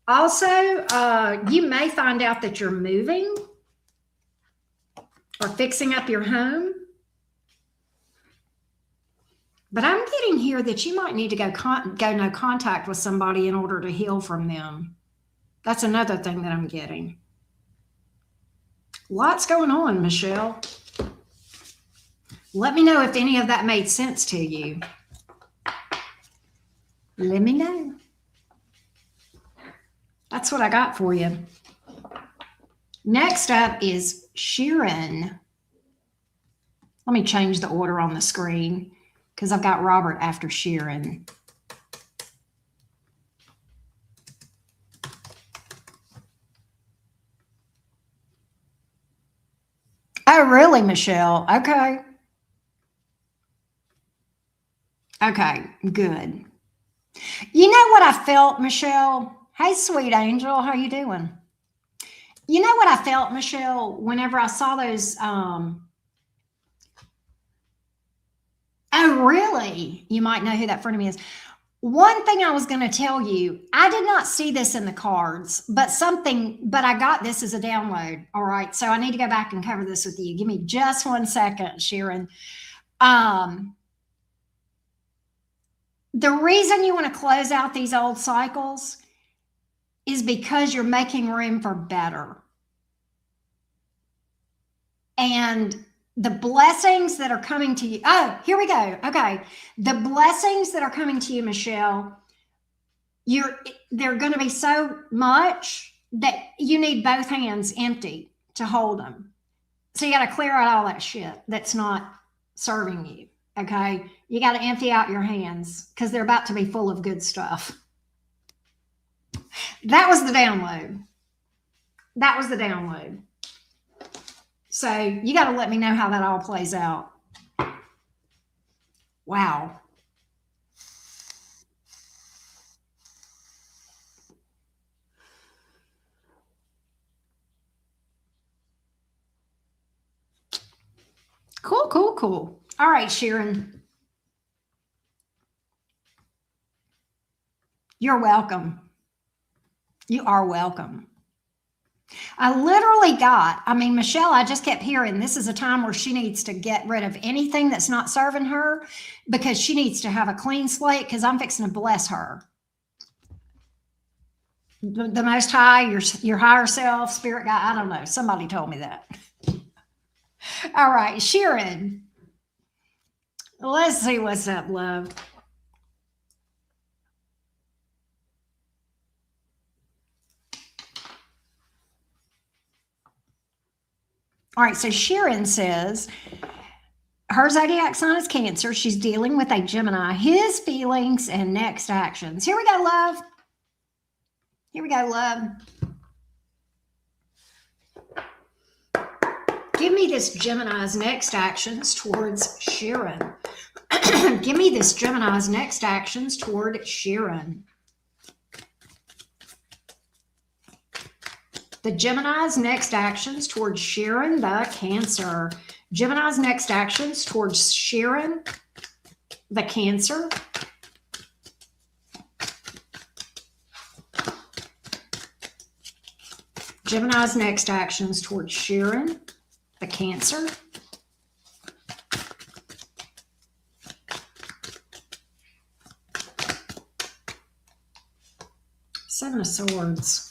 Also, you may find out that you're moving or fixing up your home. But I'm getting here that you might need to go no contact with somebody in order to heal from them. That's another thing that I'm getting. Lots going on, Michelle. Let me know if any of that made sense to you. Let me know. That's what I got for you. Next up is Sharon. Let me change the order on the screen because I've got Robert after Sharon. Oh, really, Michelle? Okay. Okay, good. You know what I felt, Michelle? Hey, sweet angel, how you doing? You know what I felt, Michelle, whenever I saw those? Oh, really? You might know who that friend of me is. One thing I was going to tell you, I did not see this in the cards, but I got this as a download. All right, so I need to go back and cover this with you. Give me just 1 second, Sharon. The reason you want to close out these old cycles is because you're making room for better. And the blessings that are coming to you. Oh, here we go. Okay. The blessings that are coming to you, Michelle, they're going to be so much that you need both hands empty to hold them. So you got to clear out all that shit that's not serving you. Okay. You got to empty out your hands because they're about to be full of good stuff. That was the download. That was the download. So you got to let me know how that all plays out. Wow. Cool, cool, cool. All right, Sharon. You're welcome. You are welcome. I literally Michelle, I just kept hearing this is a time where she needs to get rid of anything that's not serving her because she needs to have a clean slate because I'm fixing to bless her. The Most High, your higher self, spirit guide, I don't know. Somebody told me that. All right, Sharon. Let's see what's up, love. All right, so Sharon says her zodiac sign is Cancer. She's dealing with a Gemini. His feelings and next actions. Here we go, love. Here we go, love. Give me this Gemini's next actions towards Sharon. Give me this Gemini's next actions toward Sharon. The Gemini's next actions towards Sharon, the Cancer. Gemini's next actions towards Sharon, the Cancer. Gemini's next actions towards Sharon, the Cancer. Seven of Swords.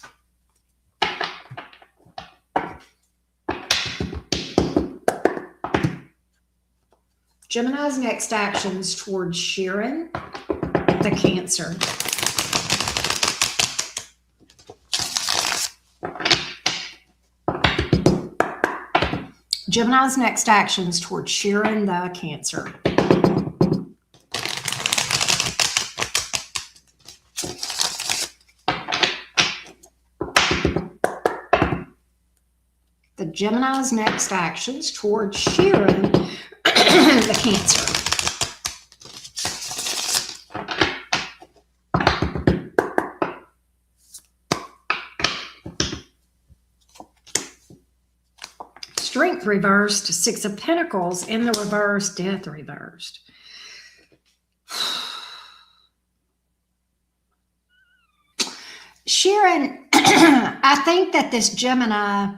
Gemini's next actions towards Sharon, the Cancer. Gemini's next actions towards Sharon, the Cancer. The Gemini's next actions towards Sharon, the Cancer. Strength reversed, Six of Pentacles in the reverse, Death reversed. Sharon, I think that this Gemini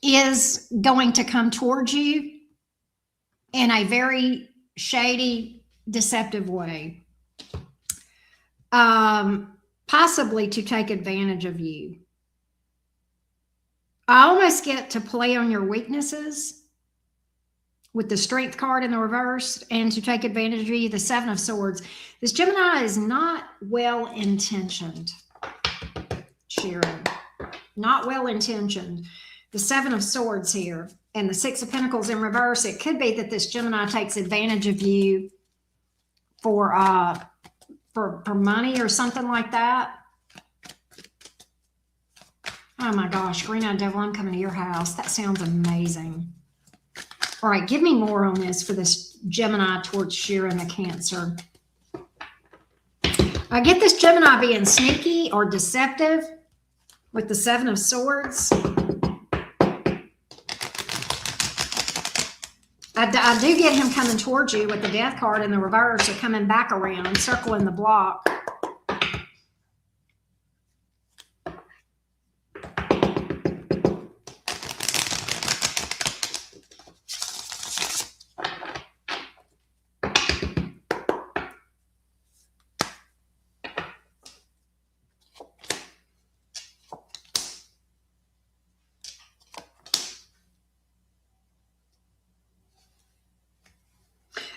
is going to come towards you in a very shady, deceptive way, possibly to take advantage of you. I almost get to play on your weaknesses with the Strength card in the reverse and to take advantage of you, the Seven of Swords. This Gemini is not well-intentioned, Sharon. Not well-intentioned. The Seven of Swords here and the Six of Pentacles in reverse. It could be that this Gemini takes advantage of you for money or something like that. Oh my gosh, Green-Eyed Devil, I'm coming to your house. That sounds amazing. All right, give me more on this for this Gemini towards Sharon, the Cancer. I get this Gemini being sneaky or deceptive with the Seven of Swords. I do get him coming towards you with the Death card in the reverse or coming back around, circling the block.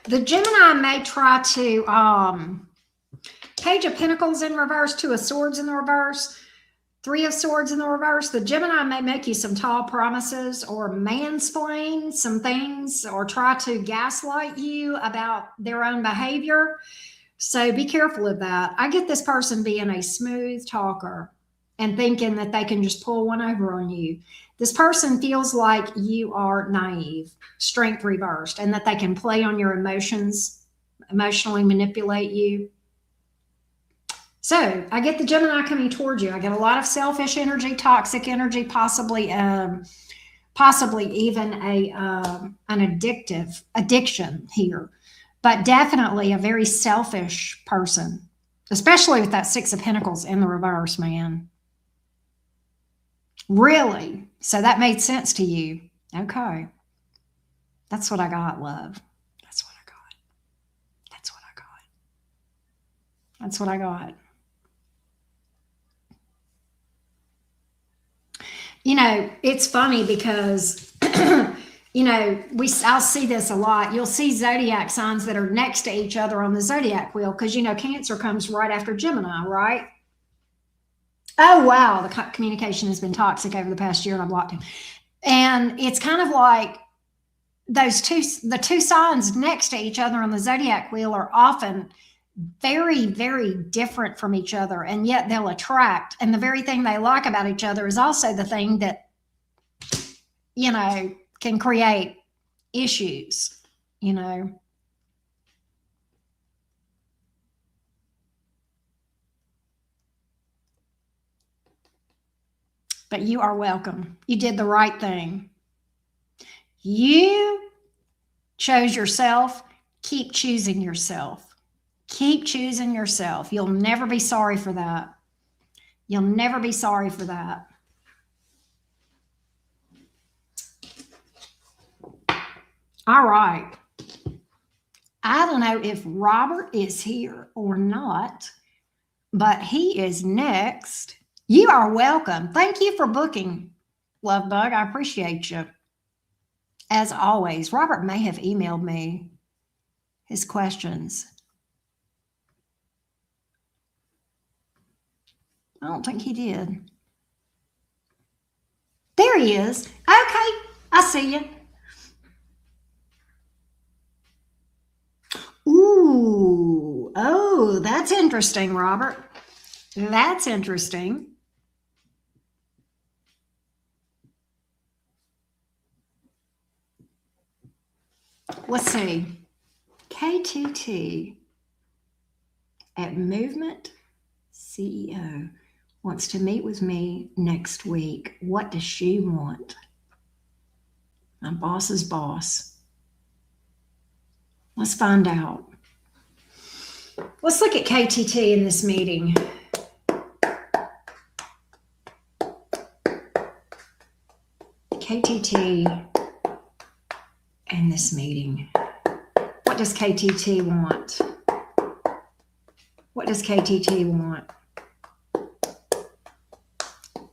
The Gemini may try to, Page of Pentacles in reverse, Two of Swords in the reverse, Three of Swords in the reverse. The Gemini may make you some tall promises or mansplain some things or try to gaslight you about their own behavior. So be careful of that. I get this person being a smooth talker and thinking that they can just pull one over on you. This person feels like you are naive, Strength reversed, and that they can play on your emotions, emotionally manipulate you. So I get the Gemini coming towards you. I get a lot of selfish energy, toxic energy, possibly possibly even an addiction here, but definitely a very selfish person, especially with that Six of Pentacles in the reverse, man. Really? So that made sense to you. Okay. That's what I got, love. That's what I got. That's what I got. That's what I got. You know, it's funny because, you know, I'll see this a lot. You'll see zodiac signs that are next to each other on the zodiac wheel because, you know, Cancer comes right after Gemini, right? Oh, wow. The communication has been toxic over the past year and I blocked him. And it's kind of like the two signs next to each other on the zodiac wheel are often very, very different from each other, and yet they'll attract. And the very thing they like about each other is also the thing that, you know, can create issues, you know. But you are welcome. You did the right thing. You chose yourself. Keep choosing yourself. Keep choosing yourself. You'll never be sorry for that. You'll never be sorry for that. All right. I don't know if Robert is here or not, but he is next. You are welcome. Thank you for booking, Love Bug. I appreciate you. As always, Robert may have emailed me his questions. I don't think he did. There he is. Okay, I see you. Ooh, oh, that's interesting, Robert. That's interesting. Let's see. KTT at Movement CEO wants to meet with me next week. What does she want? My boss's boss. Let's find out. Let's look at KTT in this meeting. KTT in this meeting. What does KTT want? What does KTT want?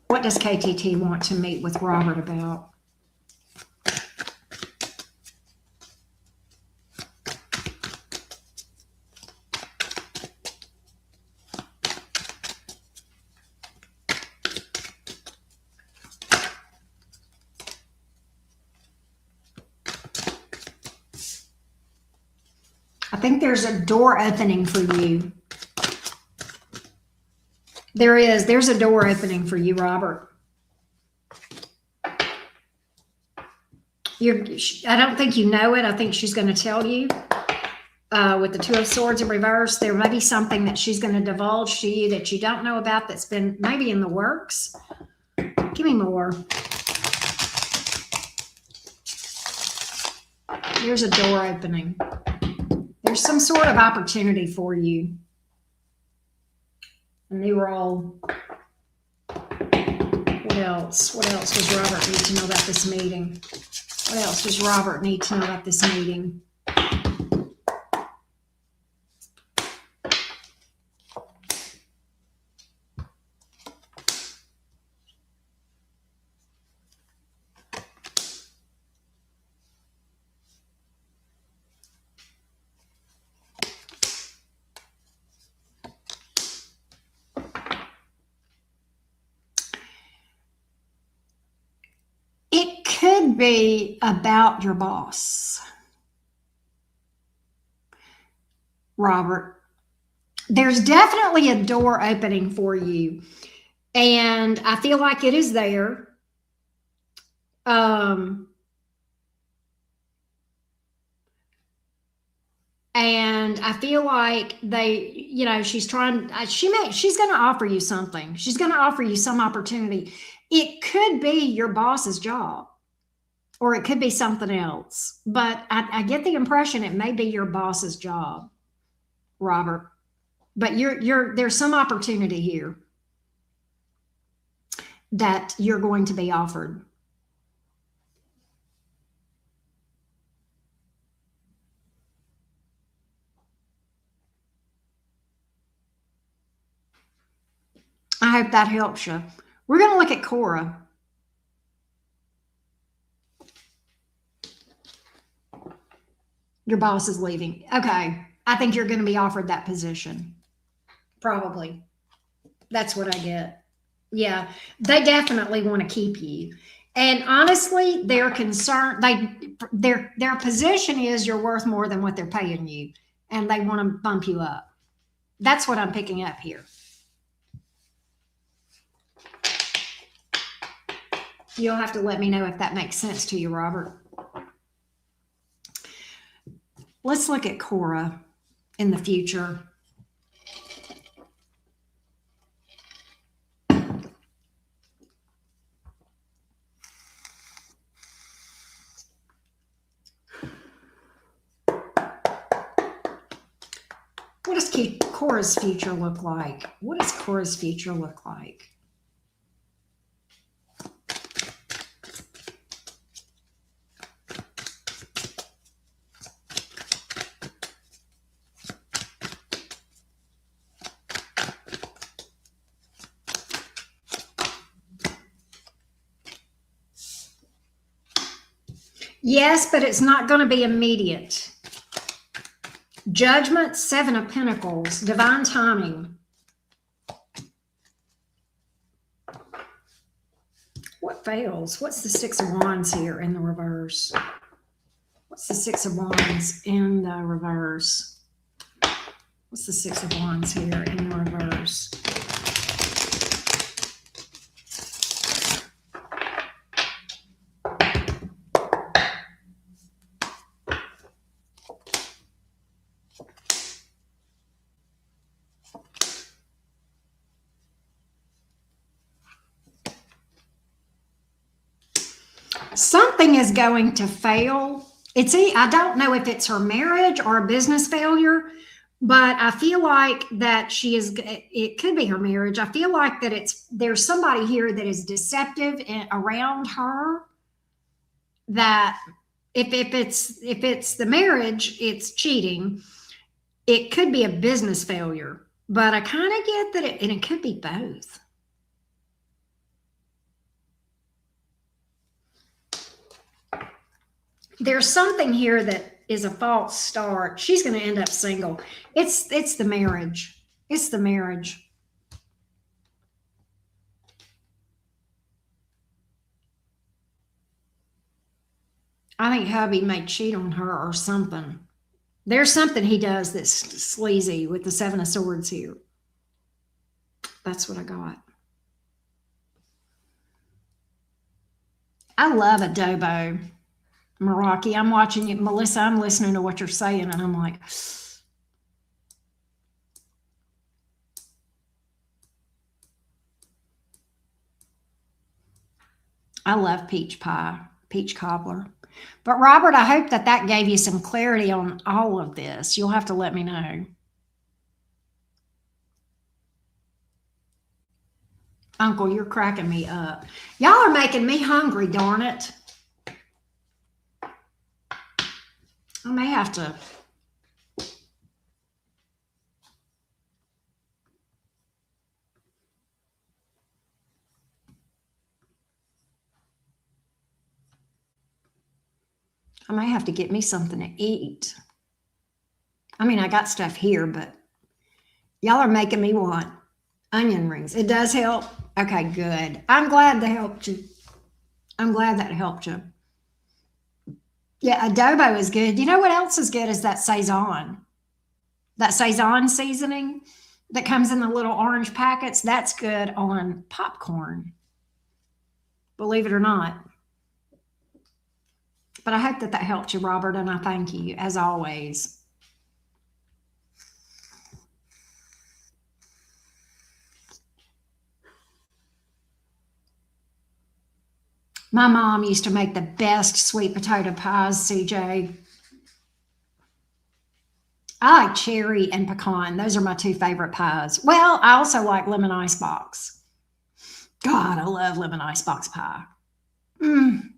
What does KTT want to meet with Robert about? I think there's a door opening for you. There is. There's a door opening for you, Robert. I don't think you know it. I think she's going to tell you. With the Two of Swords in reverse, there may be something that she's going to divulge to you that you don't know about that's been maybe in the works. Give me more. There's a door opening. There's some sort of opportunity for you. A new role. What else? What else does Robert need to know about this meeting? What else does Robert need to know about this meeting? Could be about your boss, Robert. There's definitely a door opening for you, and I feel like it is there. And I feel like she's going to offer you something. She's going to offer you some opportunity. It could be your boss's job. or it could be something else. But I get the impression it may be your boss's job, Robert. But there's some opportunity here that you're going to be offered. I hope that helps you. We're going to look at Cora. Your boss is leaving. Okay. I think you're going to be offered that position. Probably. That's what I get. Yeah. They definitely want to keep you. And honestly, they're concerned. Their position is you're worth more than what they're paying you. And they want to bump you up. That's what I'm picking up here. You'll have to let me know if that makes sense to you, Robert. Let's look at Cora in the future. What does Cora's future look like? What does Cora's future look like? Yes, but it's not going to be immediate. Judgment, Seven of Pentacles, divine timing. What fails? What's the Six of Wands here in the reverse? What's the Six of Wands in the reverse? What's the Six of Wands here in the reverse? Something is going to fail. I don't know if it's her marriage or a business failure, but I feel like that it could be her marriage. I feel like that there's somebody here that is deceptive around her, that if it's the marriage, it's cheating. It could be a business failure, but I kind of get that it could be both. There's something here that is a false start. She's going to end up single. It's the marriage. It's the marriage. I think hubby may cheat on her or something. There's something he does that's sleazy with the Seven of Swords here. That's what I got. I love adobo. Meraki, I'm watching you. Melissa, I'm listening to what you're saying, and I'm like, I love peach pie, peach cobbler. But Robert, I hope that gave you some clarity on all of this. You'll have to let me know. Uncle, you're cracking me up. Y'all are making me hungry, darn it. I may have to. I may have to get me something to eat. I mean, I got stuff here, but y'all are making me want onion rings. It does help. Okay, good. I'm glad that helped you. I'm glad that helped you. Yeah, adobo is good. You know what else is good is that Saison. That Saison seasoning that comes in the little orange packets. That's good on popcorn. Believe it or not. But I hope that helped you, Robert, and I thank you, as always. My mom used to make the best sweet potato pies, CJ. I like cherry and pecan. Those are my two favorite pies. Well, I also like lemon icebox. God, I love lemon icebox pie. Mm.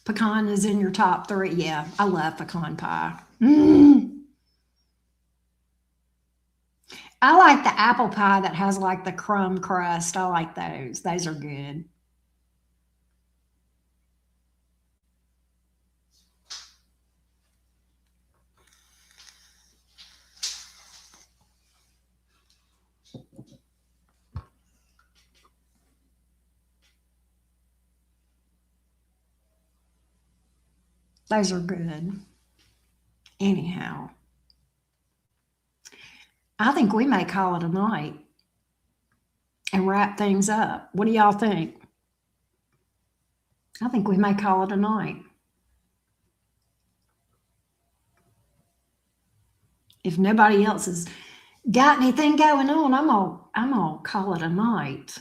Pecan is in your top three. Yeah, I love pecan pie. Mm. I like the apple pie that has like the crumb crust. I like those. Those are good. Those are good. Anyhow, I think we may call it a night and wrap things up. What do y'all think? I think we may call it a night. If nobody else has got anything going on, I'm gonna call it a night.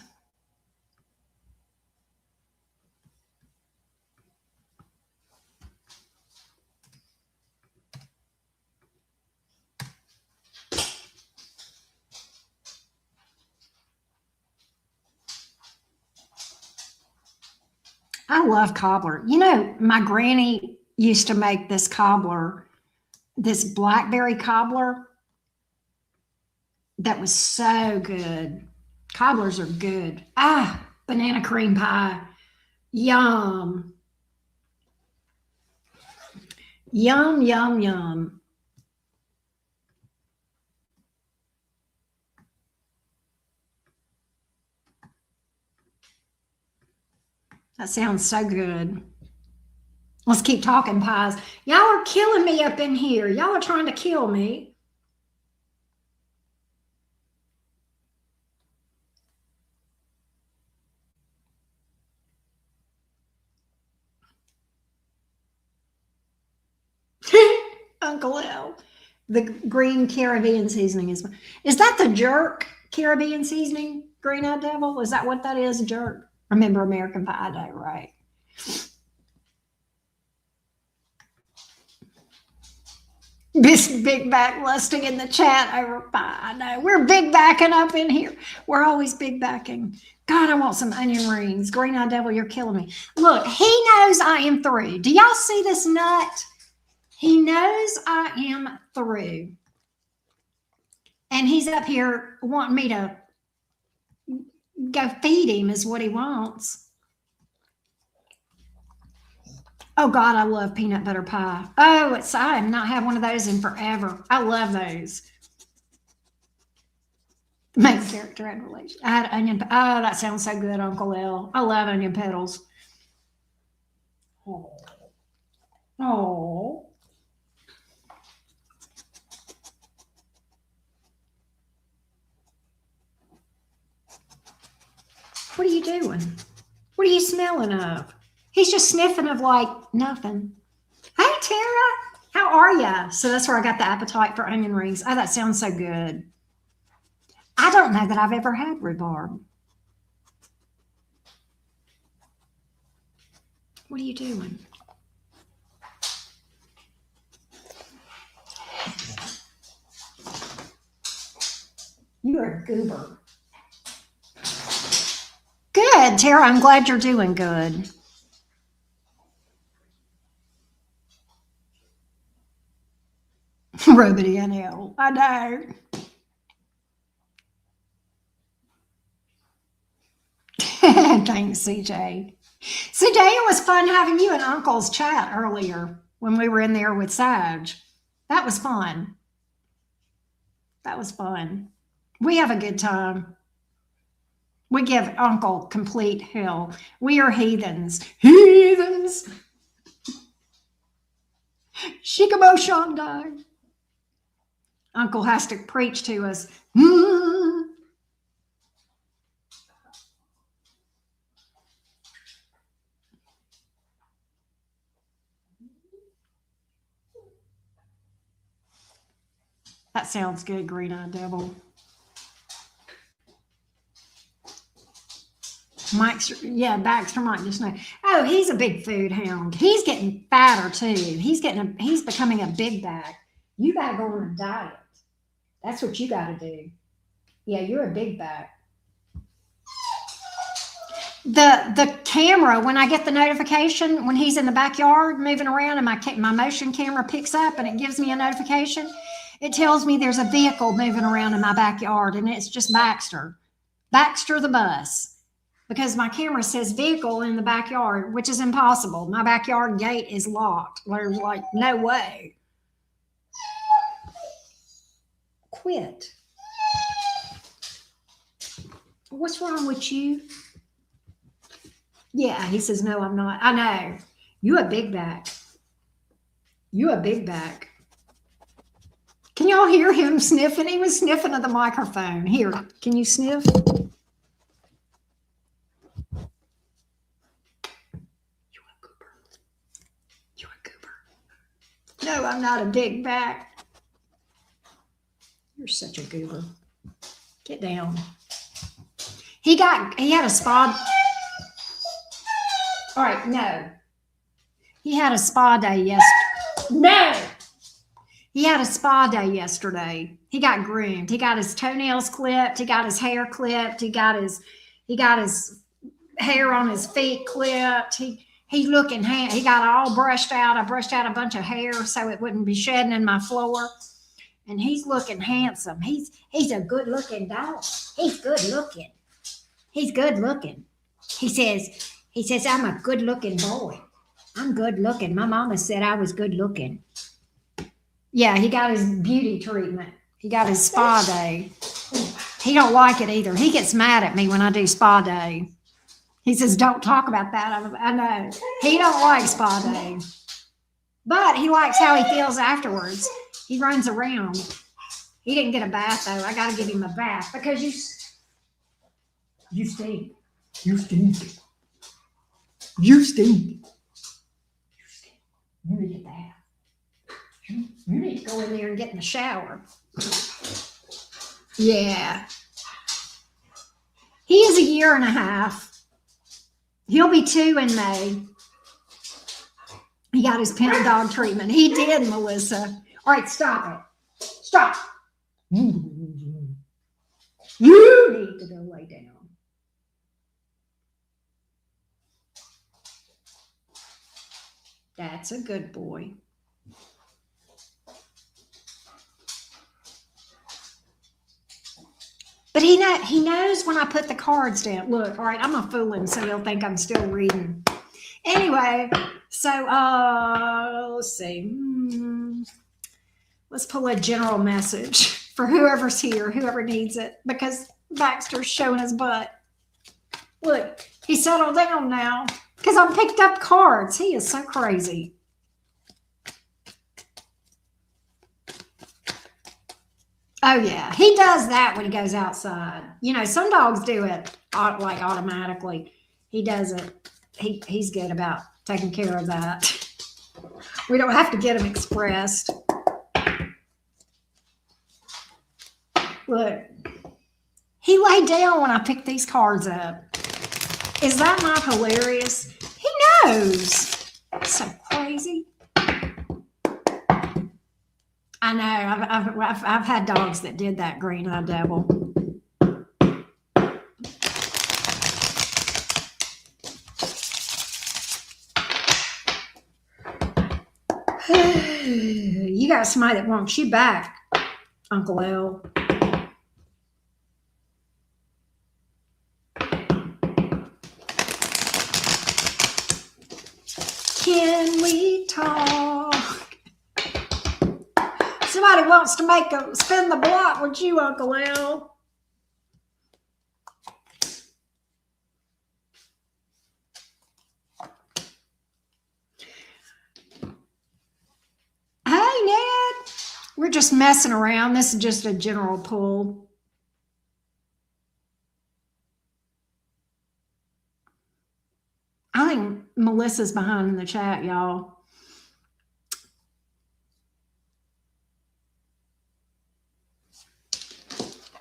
I love cobbler. You know, my granny used to make this cobbler, this blackberry cobbler that was so good. Cobblers are good. Ah, banana cream pie. Yum. Yum, yum, yum. That sounds so good. Let's keep talking pies. Y'all are killing me up in here. Y'all are trying to kill me. Uncle L. The green Caribbean seasoning is that the jerk Caribbean seasoning? Green Eyed Devil? Is that what that is? Jerk? Remember American Pie Day, right? This big back lusting in the chat over pie. I know. We're big backing up in here. We're always big backing. God, I want some onion rings. Green Eyed Devil, you're killing me. Look, he knows I am through. Do y'all see this nut? He knows I am through. And he's up here wanting me to go feed him is what he wants. Oh God, I love peanut butter pie. Oh, I have not had one of those in forever. I love those. Main character and relation. I had onion. Oh, that sounds so good, Uncle L. I love onion petals. Oh. Oh. What are you doing? What are you smelling of? He's just sniffing of like nothing. Hey, Tara, how are ya? So that's where I got the appetite for onion rings. Oh, that sounds so good. I don't know that I've ever had rhubarb. What are you doing? You're a goober. Good, Tara. I'm glad you're doing good. Ruby NL. I know. Thanks, CJ. CJ, it was fun having you and Uncle's chat earlier when we were in there with Sage. That was fun. That was fun. We have a good time. We give Uncle complete hell. We are heathens. Heathens. Shikamo Shandai. Uncle has to preach to us. That sounds good, Green Eyed Devil. Mike's, yeah, Baxter might just know. Oh, he's a big food hound. He's getting fatter too. He's becoming a big bag. You gotta go on a diet. That's what you gotta do. Yeah, you're a big bag. The camera, when I get the notification when he's in the backyard moving around, and my motion camera picks up and it gives me a notification, it tells me there's a vehicle moving around in my backyard, and it's just Baxter the bus, because my camera says vehicle in the backyard, which is impossible. My backyard gate is locked. There's like no way. Quit. What's wrong with you? Yeah, he says, no, I'm not. I know. You a big back. You a big back. Can y'all hear him sniffing? He was sniffing at the microphone. Here, can you sniff? You a goober. You a goober. No, I'm not a big back. You're such a goober. Get down. He had a spa. All right, no. He had a spa day yesterday. No! He had a spa day yesterday. He got groomed. He got his toenails clipped. He got his hair clipped. He got his hair on his feet clipped. He looking he got it all brushed out. I brushed out a bunch of hair so it wouldn't be shedding in my floor. And he's looking handsome. He's a good looking dog. He's good looking. He's good looking. He says, I'm a good looking boy. I'm good looking. My mama said I was good looking. Yeah, he got his beauty treatment. He got his spa day. He don't like it either. He gets mad at me when I do spa day. He says, don't talk about that. I know. He don't like spa day. But he likes how he feels afterwards. He runs around. He didn't get a bath, though. I got to give him a bath because you stink. You stink. You stink. You need a bath. You need to go in there and get in the shower. Yeah. He is a year and a half. He'll be 2 in May. He got his pimp dog treatment. He did, Melissa. All right, stop it. Stop. You need to go lay down. That's a good boy. But he knows when I put the cards down. Look, all right, I'm going to fool him so he'll think I'm still reading. Anyway, so let's see. Let's pull a general message for whoever's here, whoever needs it, because Baxter's showing his butt. Look, he settled down now because I picked up cards. He is so crazy. Oh, yeah. He does that when he goes outside. You know, some dogs do it like automatically. He doesn't. He's good about taking care of that. We don't have to get him expressed. Look. He laid down when I picked these cards up. Is that not hilarious? He knows. That's so crazy. I know. I've had dogs that did that, green-eyed devil. You got somebody that wants you back, Uncle L. Can we talk? Somebody wants to spin the block with you, Uncle L. Hey, Ned. We're just messing around. This is just a general pull. I think Melissa's behind in the chat, y'all.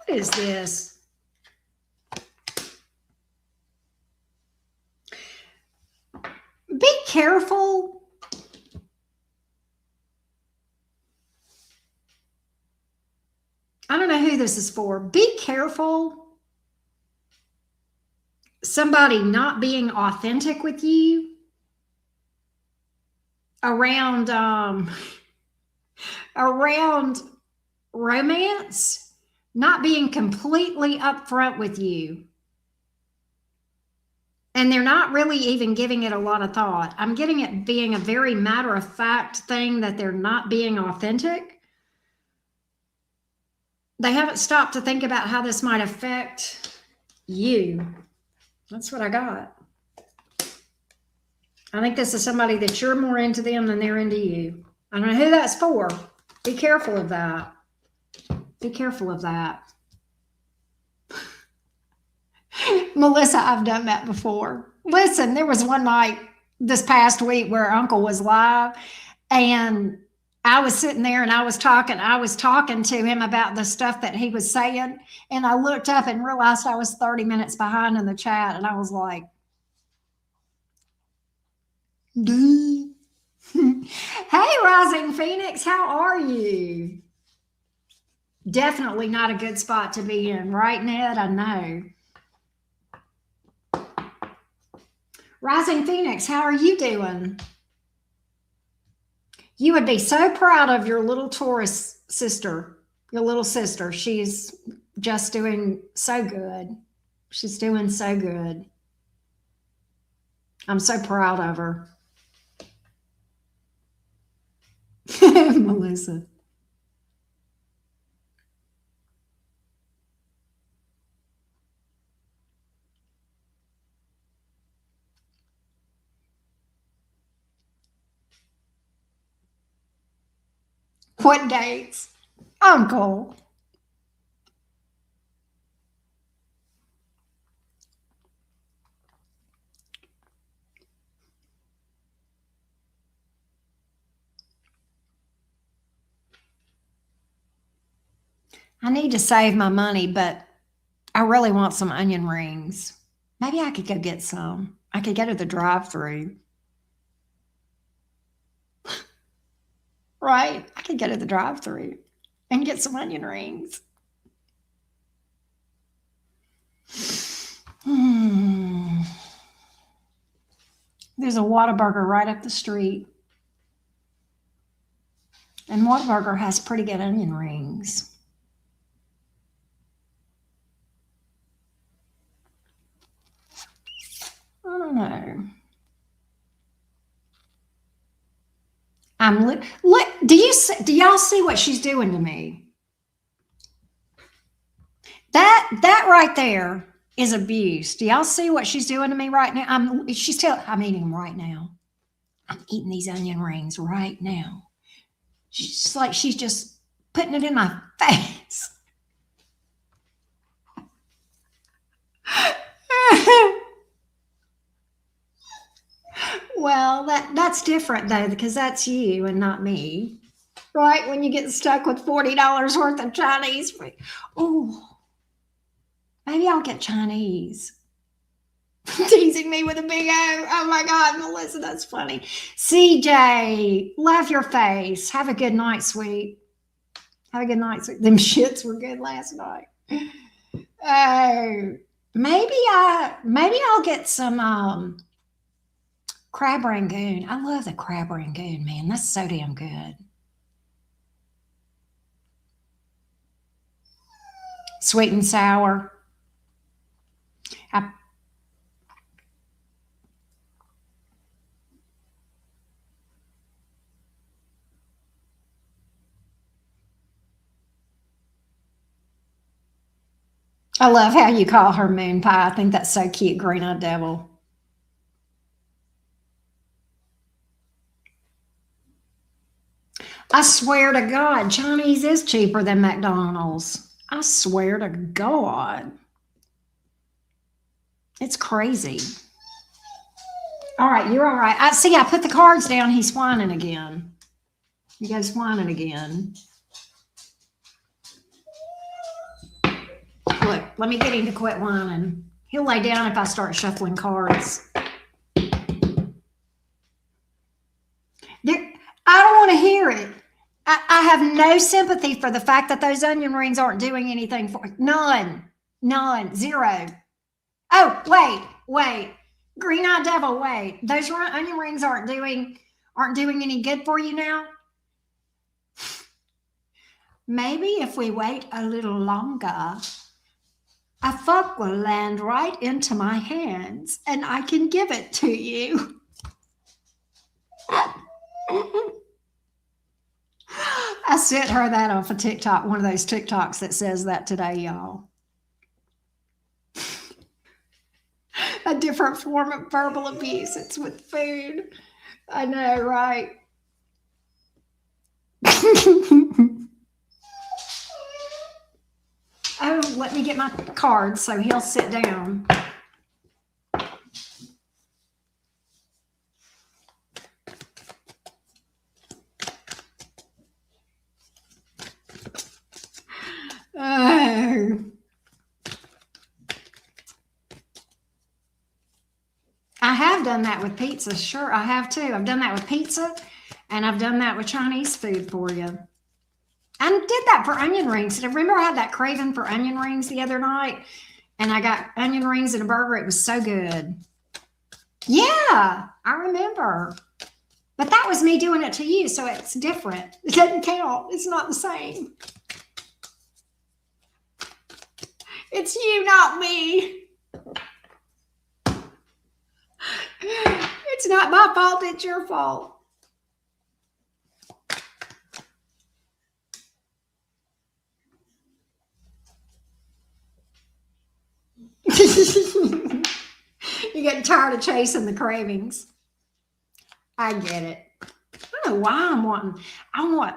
What is this? careful. I don't know who this is for. Be careful. Somebody not being authentic with you around around romance, not being completely upfront with you. And they're not really even giving it a lot of thought. I'm getting it being a very matter-of-fact thing that they're not being authentic. They haven't stopped to think about how this might affect you. That's what I got. I think this is somebody that you're more into them than they're into you. I don't know who that's for. Be careful of that. Be careful of that. Melissa, I've done that before. Listen, there was one night this past week where Uncle was live, and I was sitting there and I was talking to him about the stuff that he was saying. And I looked up and realized I was 30 minutes behind in the chat. And I was like, dude. Hey, Rising Phoenix, how are you? Definitely not a good spot to be in, right, Ned? I know. Rising Phoenix, how are you doing? You would be so proud of your little Taurus sister, your little sister. She's just doing so good. She's doing so good. I'm so proud of her. Melissa. What dates? Uncle. I need to save my money, but I really want some onion rings. Maybe I could go get some. I could go to the drive-thru. Right? I could go to the drive-thru and get some onion rings. There's a Whataburger right up the street. And Whataburger has pretty good onion rings. I don't know. Look. Do y'all see what she's doing to me? That right there is abuse. Do y'all see what she's doing to me right now? I'm eating them right now. I'm eating these onion rings right now. She's just putting it in my face. Well, that's different though, because that's you and not me. Right? When you get stuck with $40 worth of Chinese food. Oh, maybe I'll get Chinese. Teasing me with a big O. Oh my God, Melissa, that's funny. CJ, love your face. Have a good night, sweet. Have a good night, sweet. Them shits were good last night. Oh, maybe I'll get some crab rangoon. I love the crab rangoon, man. That's so damn good. Sweet and sour. I love how you call her moon pie. I think that's so cute, green-eyed devil. I swear to God, Chinese is cheaper than McDonald's. I swear to God. It's crazy. All right, you're all right. I put the cards down. He's whining again. You guys whining again. Look, let me get him to quit whining. He'll lay down if I start shuffling cards. have no sympathy for the fact that those onion rings aren't doing anything for none, zero. Oh, wait. Green-eyed devil, wait. Those onion rings aren't doing any good for you now? Maybe if we wait a little longer, a fuck will land right into my hands and I can give it to you. I sent her that off a TikTok, one of those TikToks that says that today, y'all. A different form of verbal abuse. It's with food. I know, right? Oh, let me get my card so he'll sit down. Oh. I have done that with pizza. Sure, I have too. I've done that with pizza and I've done that with Chinese food for you. I did that for onion rings. Remember I had that craving for onion rings the other night and I got onion rings and a burger. It was so good. Yeah, I remember. But that was me doing it to you, so it's different. It doesn't count. It's not the same. It's you, not me. It's not my fault. It's your fault. You're getting tired of chasing the cravings. I get it. I don't know why I want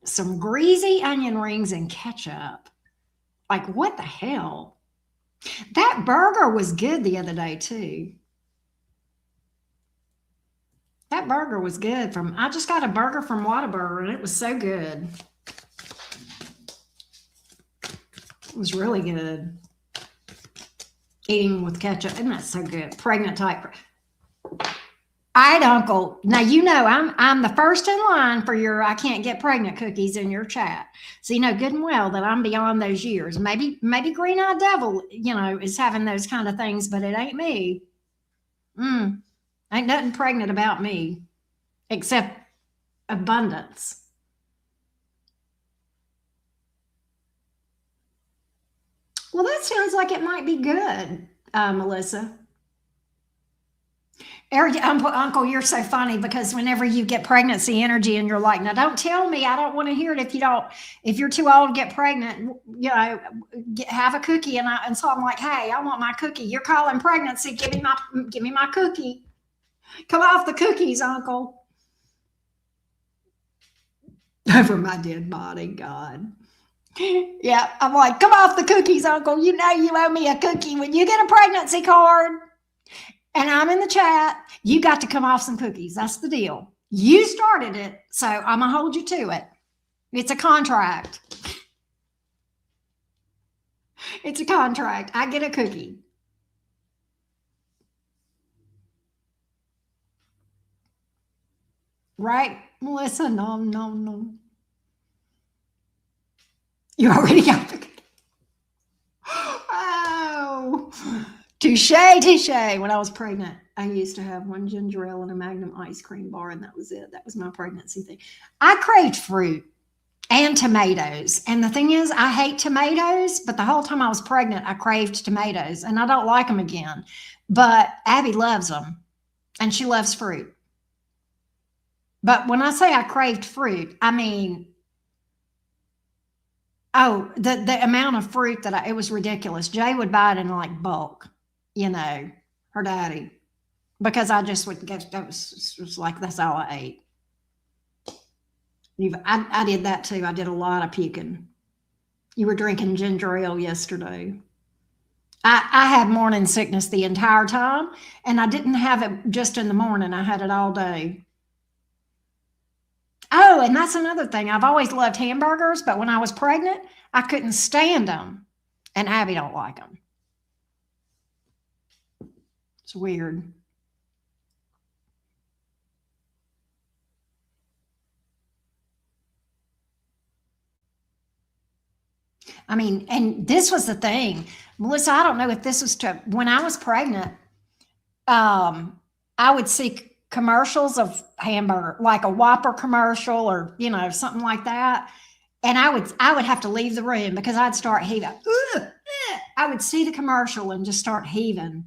some greasy onion rings and ketchup. Like, what the hell? That burger was good the other day, too. That burger was good. I just got a burger from Whataburger, and it was so good. It was really good. Eating with ketchup, isn't that so good? Pregnant type. All right, Uncle. Now, you know I'm the first in line for your I can't get pregnant cookies in your chat. So you know good and well that I'm beyond those years. Maybe Green-eyed Devil, is having those kind of things, but it ain't me. Ain't nothing pregnant about me except abundance. Well, that sounds like it might be good, Melissa. Uncle, you're so funny because whenever you get pregnancy energy and you're like, now don't tell me, I don't want to hear it if you're too old to get pregnant, have a cookie. And so I'm like, hey, I want my cookie. You're calling pregnancy. Give me my cookie. Come off the cookies, Uncle. Over my dead body, God. Yeah, I'm like, come off the cookies, Uncle. You know you owe me a cookie. When you get a pregnancy card and I'm in the chat, you got to come off some cookies. That's the deal. You started it, so I'm going to hold you to it. It's a contract. It's a contract. I get a cookie. Right, Melissa? No. You already got the cookie. Oh, touche. When I was pregnant, I used to have one ginger ale and a Magnum ice cream bar, and that was it. That was my pregnancy thing. I craved fruit and tomatoes. And the thing is, I hate tomatoes, but the whole time I was pregnant, I craved tomatoes, and I don't like them again. But Abby loves them, and she loves fruit. But when I say I craved fruit, I mean, the amount of fruit it was ridiculous. Jay would buy it in like bulk, her daddy, because I just would get, that was like, that's all I ate. I did that too. I did a lot of puking. You were drinking ginger ale yesterday. I had morning sickness the entire time, and I didn't have it just in the morning. I had it all day. Oh, and that's another thing. I've always loved hamburgers, but when I was pregnant, I couldn't stand them. And Abby don't like them. It's weird. I mean, and this was the thing, Melissa. I don't know if this was when I was pregnant. I would see commercials of hamburger, like a Whopper commercial, or something like that, and I would have to leave the room because I'd start heaving. Ugh, I would see the commercial and just start heaving.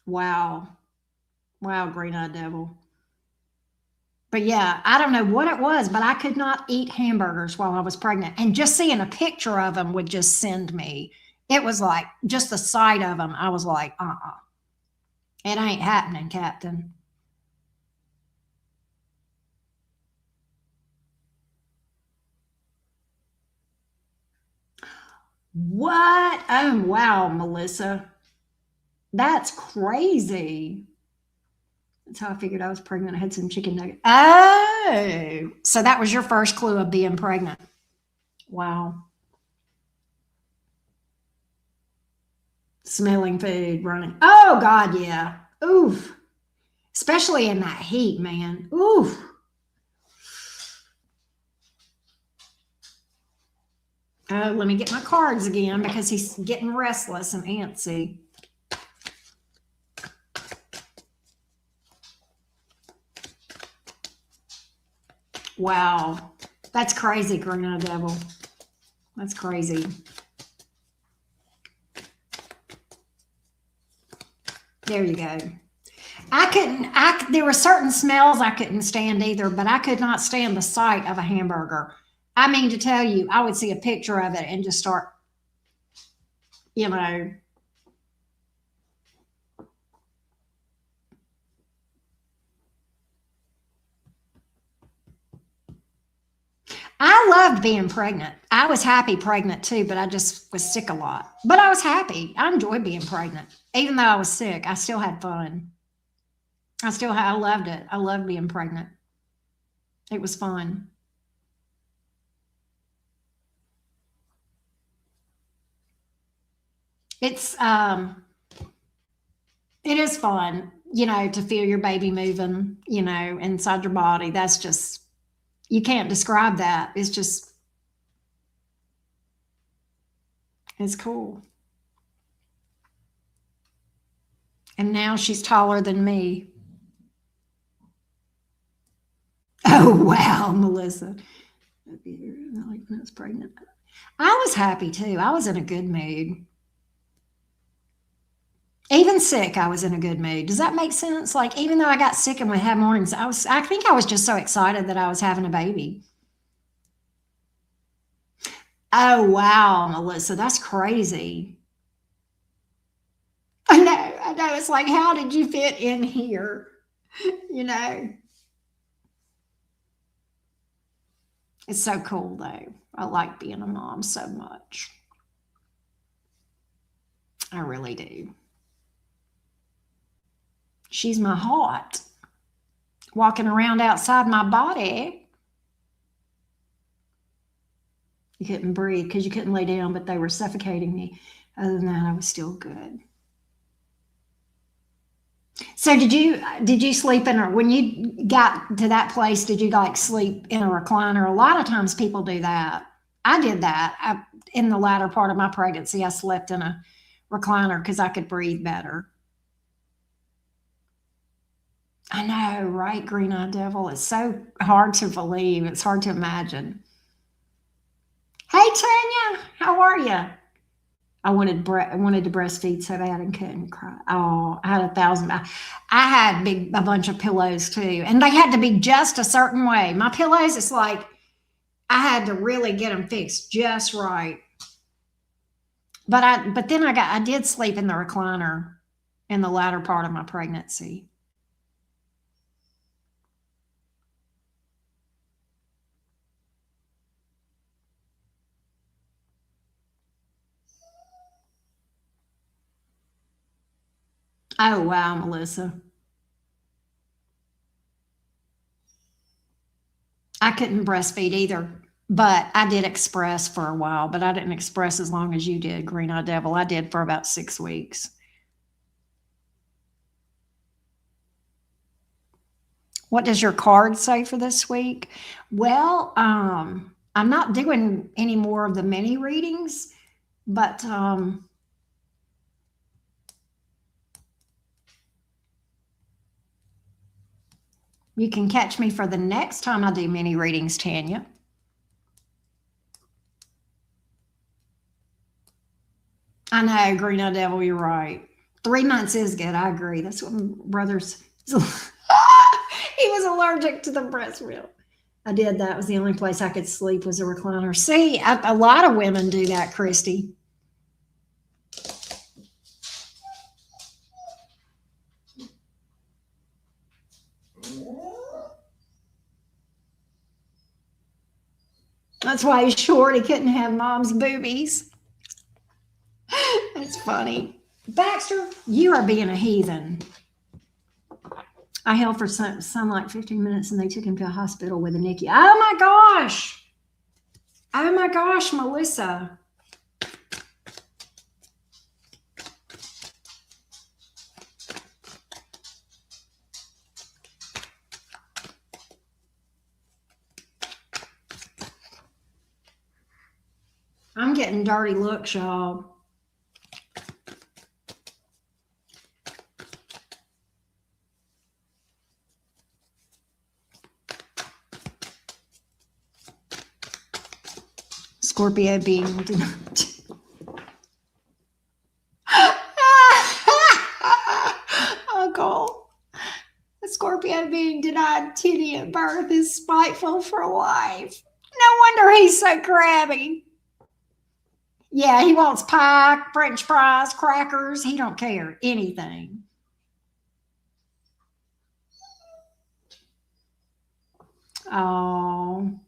Wow, wow, green-eyed devil. But yeah, I don't know what it was, but I could not eat hamburgers while I was pregnant. And just seeing a picture of them would just send me. It was like just the sight of them. I was like, it ain't happening, Captain. What? Oh, wow, Melissa. That's crazy. That's how I figured I was pregnant. I had some chicken nuggets. Oh, so that was your first clue of being pregnant. Wow. Smelling food, running. Oh, God, yeah. Oof. Especially in that heat, man. Oof. Oh, let me get my cards again because he's getting restless and antsy. Wow. That's crazy, Green Devil. That's crazy. There you go. There were certain smells I couldn't stand either, but I could not stand the sight of a hamburger. I mean, to tell you, I would see a picture of it and just start, you know, I loved being pregnant. I was happy pregnant too, but I just was sick a lot. But I was happy. I enjoyed being pregnant. Even though I was sick, I still had fun. I loved it. I loved being pregnant. It was fun. It's it is fun, to feel your baby moving, inside your body. That's just you can't describe that. It's cool. And now she's taller than me. Oh wow, Melissa. Like when I was pregnant. I was happy too. I was in a good mood. Even sick, I was in a good mood. Does that make sense? Like even though I got sick and would have mornings, I think I was just so excited that I was having a baby. Oh wow, Melissa, that's crazy. I know. It's like, how did you fit in here? You know, it's so cool though. I like being a mom so much. I really do. She's my heart walking around outside my body. You couldn't breathe because you couldn't lay down, but they were suffocating me. Other than that, I was still good. So did you sleep in a when you got to that place, did you like sleep in a recliner? A lot of times people do that. I did that. In the latter part of my pregnancy, I slept in a recliner because I could breathe better. I know, right? Green Eye Devil. It's so hard to believe. It's hard to imagine. Hey Tanya, how are you? I wanted to breastfeed so bad and couldn't cry. Oh, I had I had a bunch of pillows too, and they had to be just a certain way. My pillows, it's like I had to really get them fixed just right. But then I did sleep in the recliner in the latter part of my pregnancy. Oh wow, Melissa. I couldn't breastfeed either, but I did express for a while, but I didn't express as long as you did, Green Eye Devil. I did for about 6 weeks. What does your card say for this week? Well, I'm not doing any more of the mini readings, but you can catch me for the next time I do mini readings, Tanya. I know, Green Eye Devil, you're right. 3 months is good. I agree. That's what my brother's. He was allergic to the breast milk. I did. That was the only place I could sleep was a recliner. See, a lot of women do that, Christy. That's why he's short. He couldn't have mom's boobies. That's funny. Baxter, you are being a heathen. I held for some like 15 minutes and they took him to a hospital with a Nikki. Oh my gosh. Oh my gosh, Melissa. I'm getting dirty looks, y'all. Scorpio being Uncle. A Scorpio being denied titty at birth is spiteful for life. No wonder he's so crabby. Yeah, he wants pie, French fries, crackers. He don't care anything. Oh,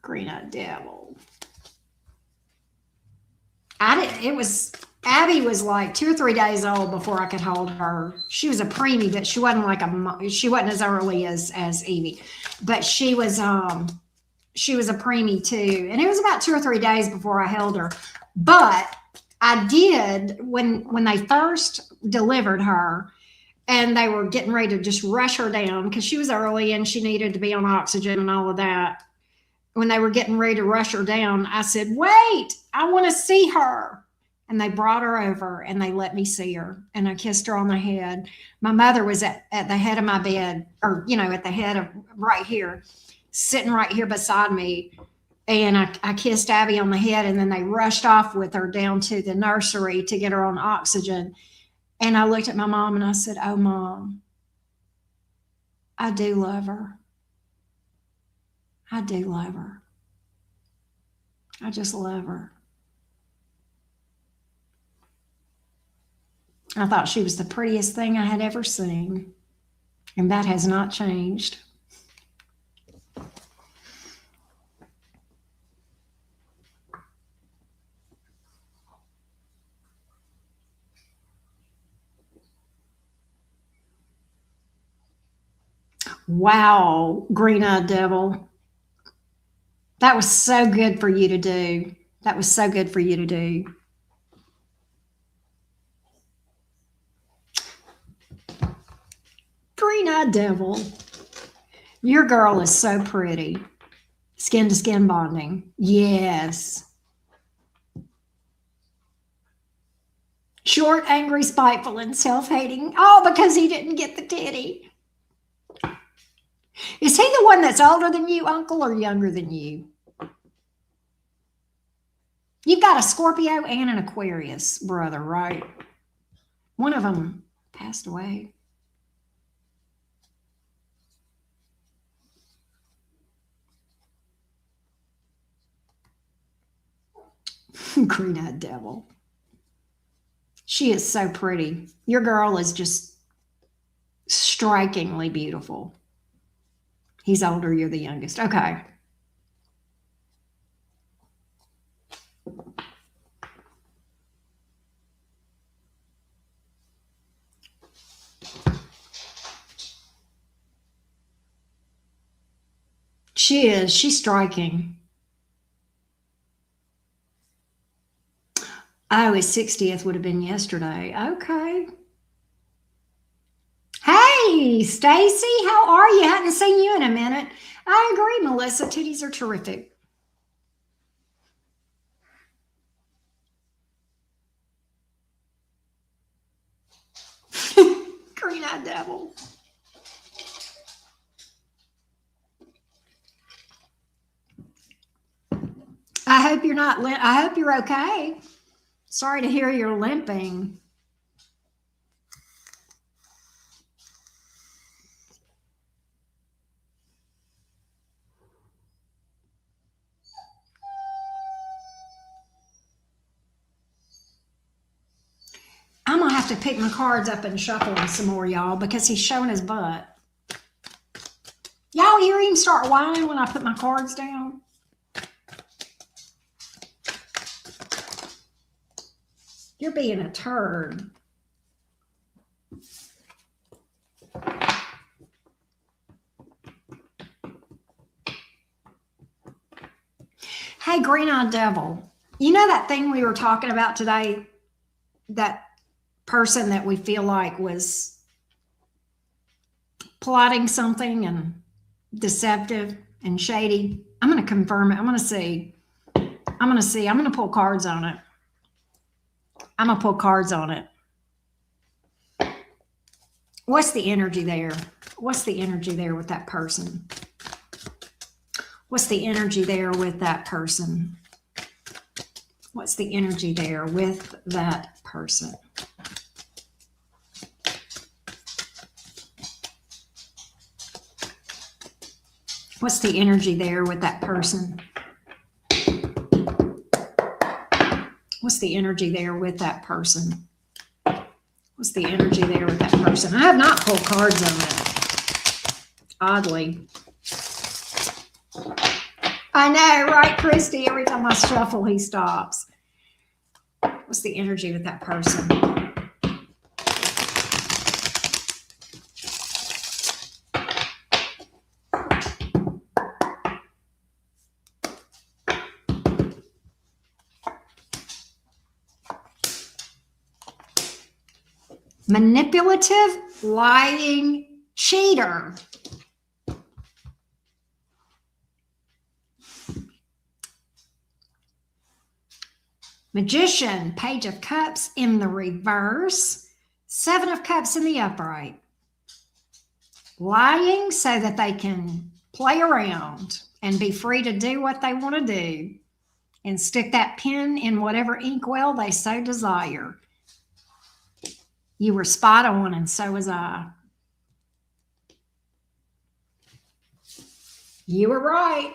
Green Eye Devil. Abby was like 2 or 3 days old before I could hold her. She was a preemie, but she wasn't as early as Evie, but she was a preemie too. And it was about 2 or 3 days before I held her. But I did when they first delivered her and they were getting ready to just rush her down because she was early and she needed to be on oxygen and all of that. When they were getting ready to rush her down, I said, wait, I want to see her. And they brought her over and they let me see her. And I kissed her on the head. My mother was at the head of my bed, or, at the head of right here, sitting right here beside me. And I kissed Abby on the head, and then they rushed off with her down to the nursery to get her on oxygen. And I looked at my mom and I said, oh, Mom, I do love her. I do love her. I just love her. I thought she was the prettiest thing I had ever seen. And that has not changed. Wow, Green Eye Devil. That was so good for you to do. That was so good for you to do. Green Eye Devil. Your girl is so pretty. Skin to skin bonding. Yes. Short, angry, spiteful, and self-hating. All because he didn't get the titty. Is he the one that's older than you, Uncle, or younger than you? You've got a Scorpio and an Aquarius brother, right? One of them passed away. Green Eye Devil. She is so pretty. Your girl is just strikingly beautiful. He's older, you're the youngest. Okay. She is. She's striking. Oh, his 60th would have been yesterday. Okay. Hey, Stacy, how are you? Hadn't seen you in a minute. I agree, Melissa. Titties are terrific. hope you're not, I hope you're okay. Sorry to hear you're limping. I'm going to have to pick my cards up and shuffle them some more, y'all, because he's showing his butt. Y'all hear him start whining when I put my cards down? You're being a turd. Hey, green-eyed devil. You know that thing we were talking about today? That person that we feel like was plotting something and deceptive and shady. I'm going to confirm it. I'm going to see. I'm going to pull cards on it. I'm going to pull cards on it. What's the energy there? What's the energy there with that person? What's the energy there with that person? What's the energy there with that person? What's the energy there with that person? What's the energy there with that person? What's the energy there with that person? I have not pulled cards on it. Oddly. I know, right, Christy? Every time I shuffle, he stops. What's the energy with that person? Manipulative, lying, cheater. Magician, Page of Cups in the reverse, Seven of Cups in the upright. Lying so that they can play around and be free to do what they want to do and stick that pen in whatever inkwell they so desire. You were spot on, and so was I. You were right.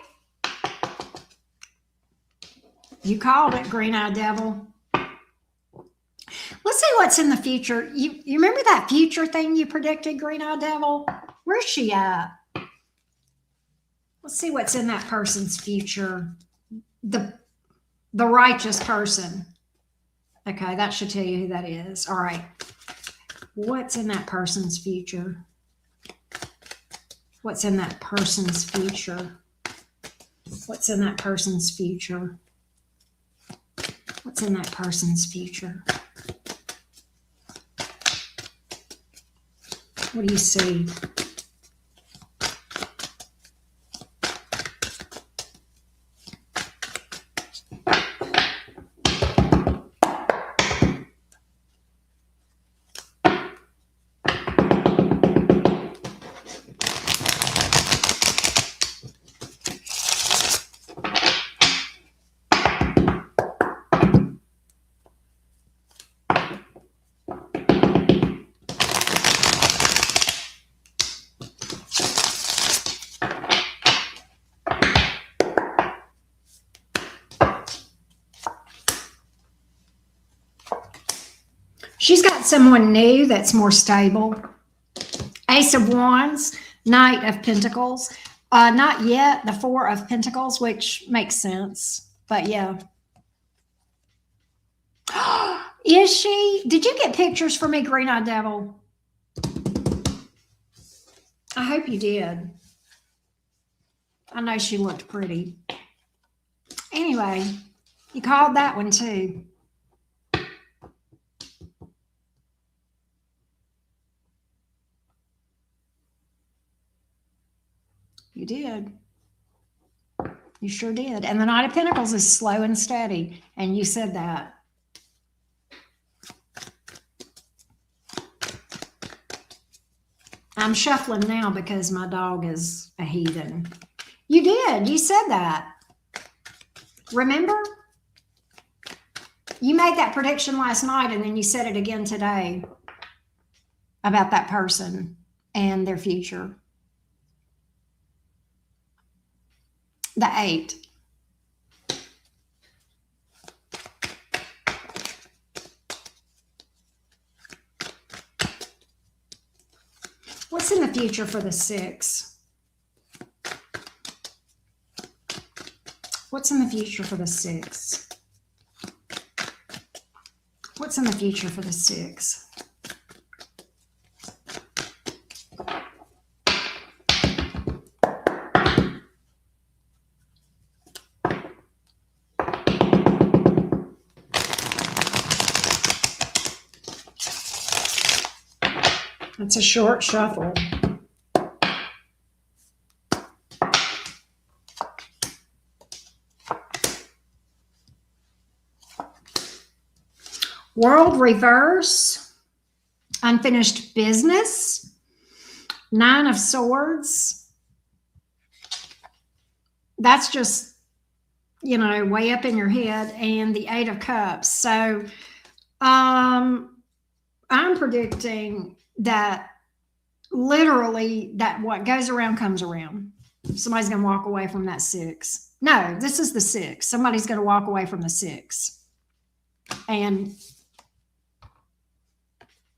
You called it, green-eyed devil. Let's see what's in the future. You remember that future thing you predicted, green-eyed devil? Where's she at? Let's see what's in that person's future. The righteous person. Okay, that should tell you who that is. All right. What's in that person's future? What's in that person's future? What's in that person's future? What's in that person's future? What do you see? She's got someone new that's more stable. Ace of Wands, Knight of Pentacles. Not yet, the Four of Pentacles, which makes sense. But yeah. Is she? Did you get pictures for me, green-eyed devil? I hope you did. I know she looked pretty. Anyway, you called that one too. You did. You sure did. And the Knight of Pentacles is slow and steady. And you said that. I'm shuffling now because my dog is a heathen. You did. You said that. Remember? You made that prediction last night and then you said it again today about that person and their future. The 8. What's in the future for the 6? What's in the future for the 6? What's in the future for the 6? It's a short shuffle. World reverse, unfinished business, 9 of Swords. That's just, way up in your head, and the 8 of Cups. So I'm predicting that literally that what goes around comes around. Somebody's going to walk away from that 6. No, this is the 6. Somebody's going to walk away from the 6. And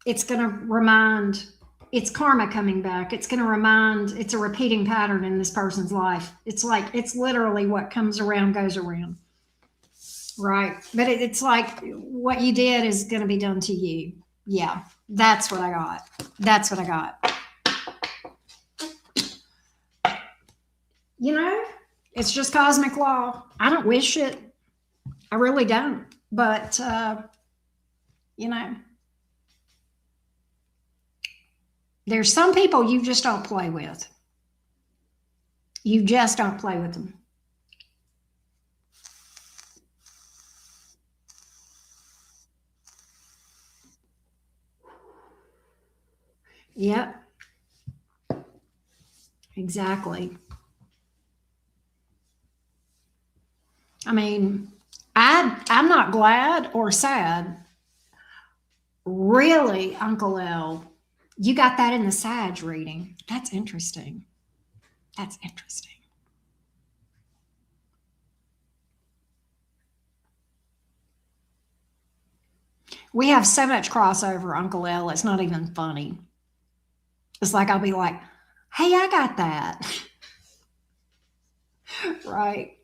it's going to remind, it's karma coming back. It's going to remind, it's a repeating pattern in this person's life. It's like, it's literally what comes around goes around. Right. But it's like what you did is going to be done to you. Yeah. That's what I got. That's what I got. It's just cosmic law. I don't wish it. I really don't. But, there's some people you just don't play with. You just don't play with them. Yep. Exactly. I mean, I'm not glad or sad. Really, Uncle L, you got that in the Sag reading. That's interesting. That's interesting. We have so much crossover, Uncle L, it's not even funny. It's like I'll be like, hey, I got that. Right.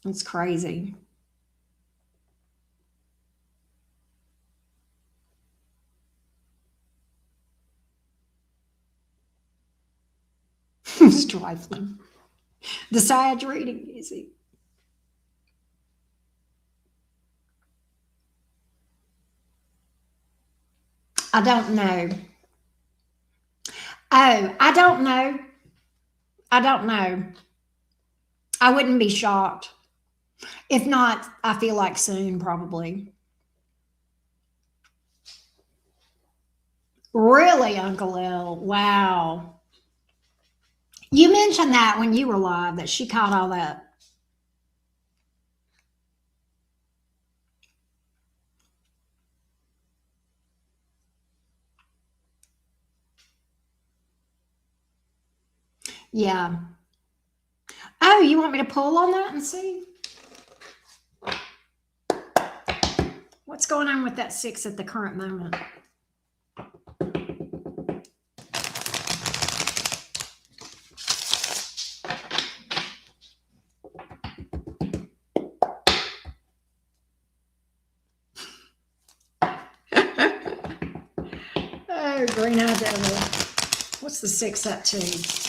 It's crazy. It's trifling. The Sag reading, easy. I don't know. Oh, I don't know. I don't know. I wouldn't be shocked. If not, I feel like soon, probably. Really, Uncle L? Wow. You mentioned that when you were live, that she caught all that. Yeah. Oh, you want me to pull on that and see? What's going on with that 6 at the current moment? Oh, green eye devil. What's the 6 up to?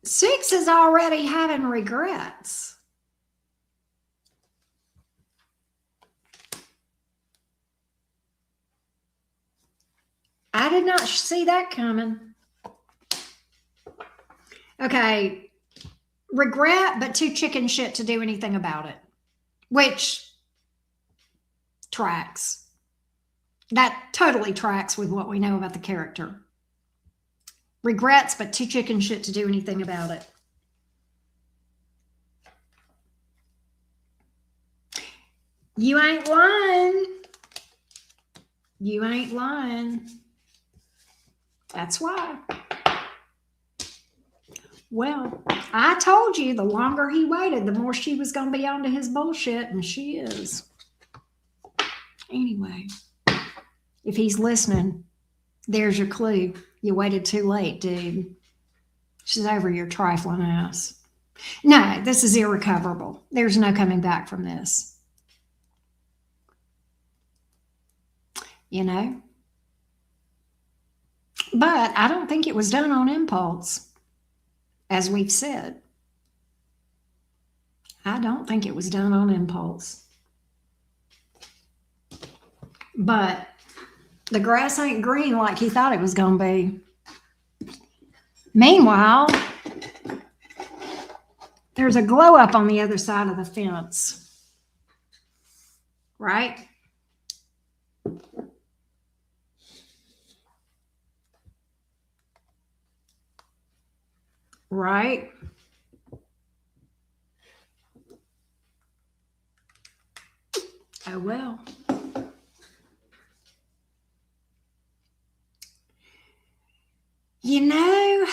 Six is already having regrets. I did not see that coming. Okay. Regret, but too chicken shit to do anything about it. Which tracks. That totally tracks with what we know about the character. Regrets, but too chicken shit to do anything about it. You ain't lying. You ain't lying. That's why. Well, I told you the longer he waited, the more she was going to be onto his bullshit, and she is. Anyway, if he's listening, there's your clue. You waited too late, dude. She's over your trifling ass. No, this is irrecoverable. There's no coming back from this. You know? But I don't think it was done on impulse, as we've said. I don't think it was done on impulse. But the grass ain't green like he thought it was going to be. Meanwhile, there's a glow up on the other side of the fence. Right? Right? Oh, well. You know,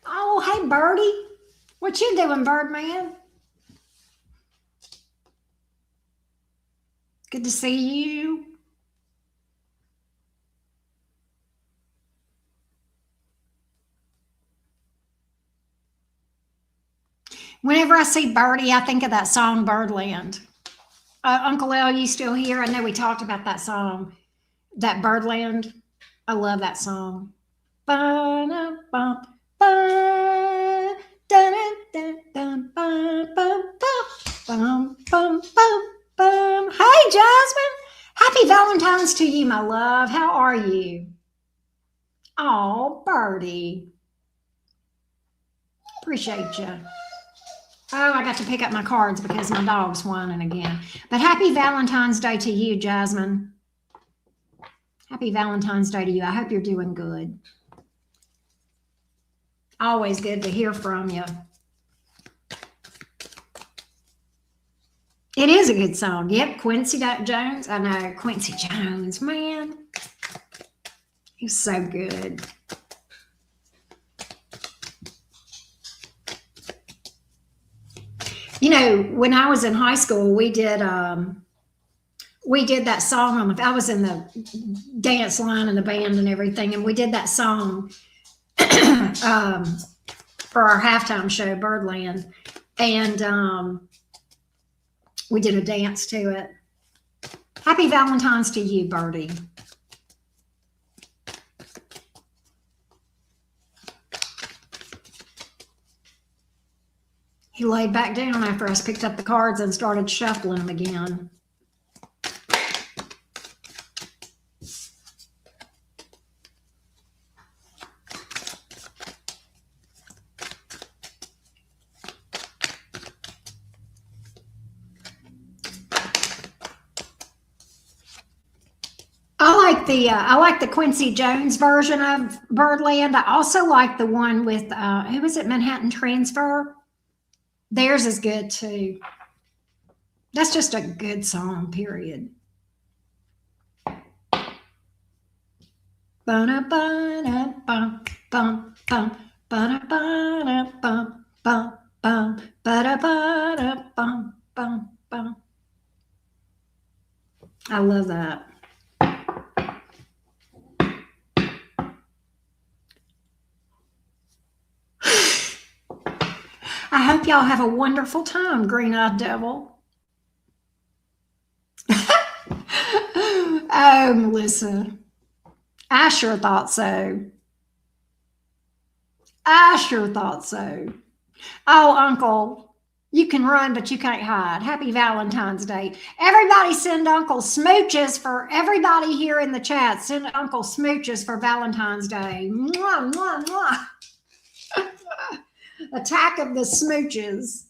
oh, hey, Birdie. What you doing, Birdman? Good to see you. Whenever I see Birdie, I think of that song, Birdland. Uncle L, you still here? I know we talked about that song, that Birdland. I love that song. Hey, Jasmine. Happy Valentine's to you, my love. How are you? Oh, Birdie. Appreciate you. Oh, I got to pick up my cards because my dog's whining again. But happy Valentine's Day to you, Jasmine. Happy Valentine's Day to you. I hope you're doing good. Always good to hear from you. It is a good song. Yep, Quincy Jones. I know, Quincy Jones, man. He's so good. You know, when I was in high school, we did that song. I was in the dance line and the band and everything, and we did that song for our halftime show, Birdland, and we did a dance to it. Happy Valentine's to you, Birdie. He laid back down after I picked up the cards and started shuffling them again. I like the Quincy Jones version of Birdland. I also like the one with who was it? Manhattan Transfer. Theirs is good too. That's just a good song, period. I love that. I hope y'all have a wonderful time, Green-Eyed Devil. Oh, Melissa. I sure thought so. I sure thought so. Oh, Uncle, You can run, but you can't hide. Happy Valentine's Day. Everybody send Uncle smooches for everybody here in the chat. Send Uncle smooches for Valentine's Day. Mwah, mwah, mwah. Attack of the smooches.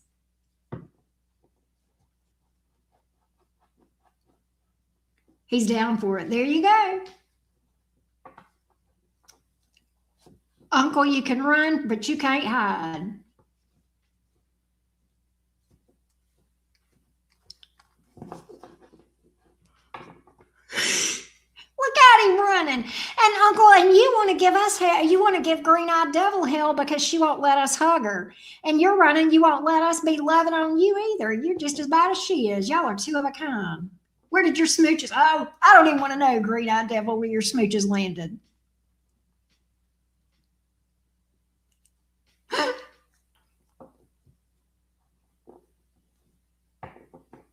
He's down for it. There you go. Uncle, you can run, but you can't hide. Look at him running. And Uncle, and you want to give us hell, you want to give Green-Eyed Devil hell because she won't let us hug her. And you're running, you won't let us be loving on you either. You're just as bad as she is. Y'all are two of a kind. Where did your smooches? Oh, I don't even want to know, Green-Eyed Devil, where your smooches landed.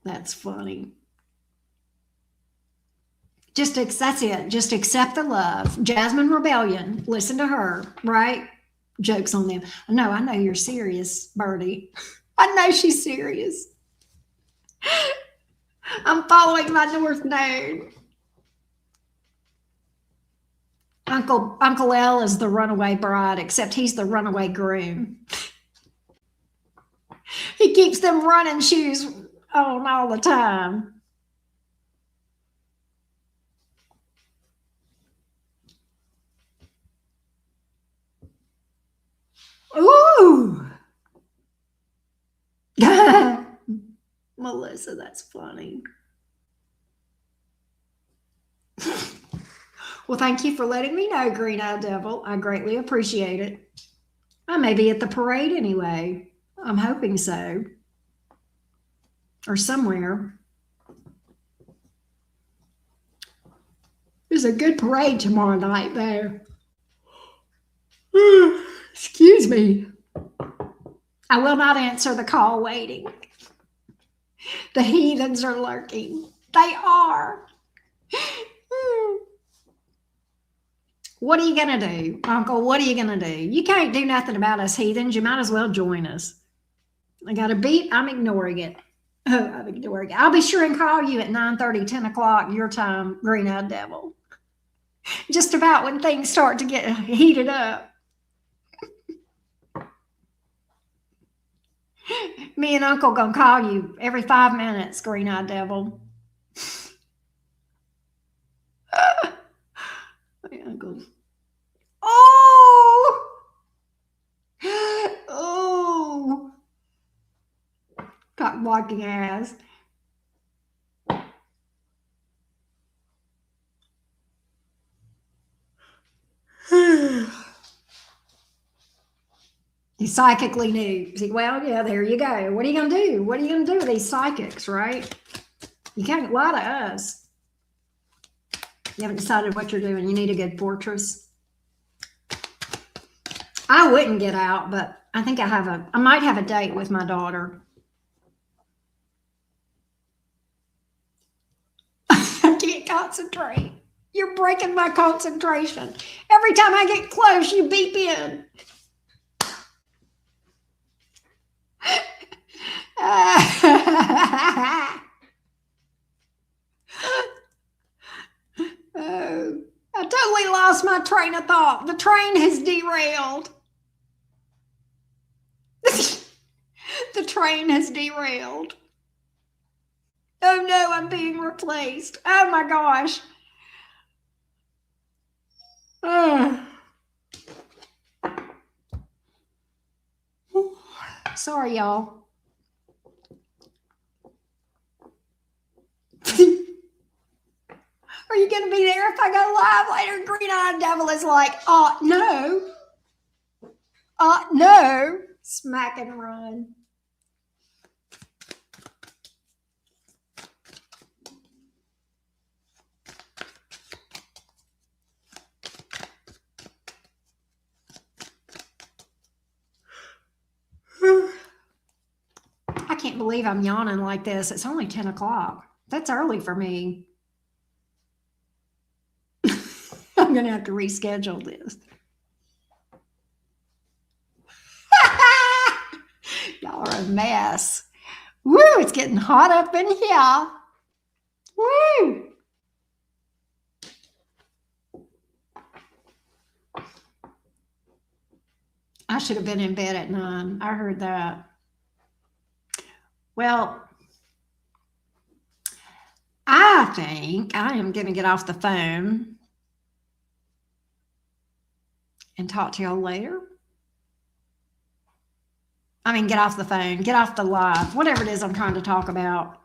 That's funny. That's it. Just accept the love. Jasmine Rebellion. Listen to her, right? Jokes on them. No, I know you're serious, Birdie. I know she's serious. I'm following my North Node. Uncle L is the runaway bride, except he's the runaway groom. He keeps them running shoes on all the time. Ooh. Melissa, that's funny. Well, thank you for letting me know, Green-Eyed Devil. I greatly appreciate it. I may be at the parade anyway. I'm hoping so. Or somewhere. There's a good parade tomorrow night, though. Excuse me. I will not answer the call waiting. The heathens are lurking. They are. What are you going to do, Uncle? What are you going to do? You can't do nothing about us heathens. You might as well join us. I got a beat. I'm ignoring it. Oh, I'm ignoring it. I'll be sure and call you at 9:30, 10 o'clock your time, Green-Eyed Devil. Just about when things start to get heated up. Me and Uncle gonna call you every 5 minutes, Green-Eyed Devil. Uncle. Oh! Oh! Cock blocking ass. He psychically knew. See, well, yeah, there you go. What are you going to do? What are you going to do with these psychics, right? You can't lie to us. You haven't decided what you're doing. You need a good fortress. I wouldn't get out, but I think I might have a date with my daughter. I can't concentrate. You're breaking my concentration. Every time I get close, you beep in. Oh, I totally lost my train of thought. The train has derailed. The train has derailed. Oh no, I'm being replaced. Oh my gosh. Sorry, y'all. Are you going to be there if I go live later? Green-Eyed Devil is like, no. No. Smack and run. I can't believe I'm yawning like this. It's only 10 o'clock. That's early for me. I'm going to have to reschedule this. Y'all are a mess. Woo, it's getting hot up in here. Woo. I should have been in bed at 9. I heard that. Well, I think I am going to get off the phone and talk to y'all later. I mean, get off the phone, get off the live, whatever it is I'm trying to talk about.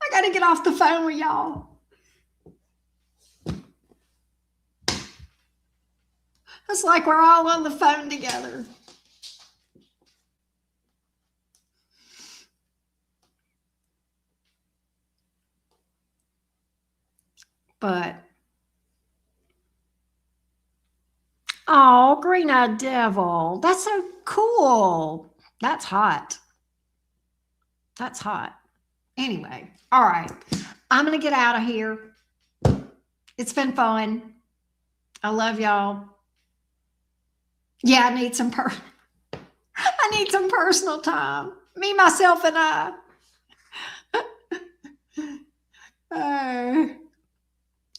I got to get off the phone with y'all. It's like we're all on the phone together. But, oh, green-eyed devil. That's so cool. That's hot. That's hot. Anyway, all right. I'm going to get out of here. It's been fun. I love y'all. Yeah, I need some personal time. Me, myself, and I.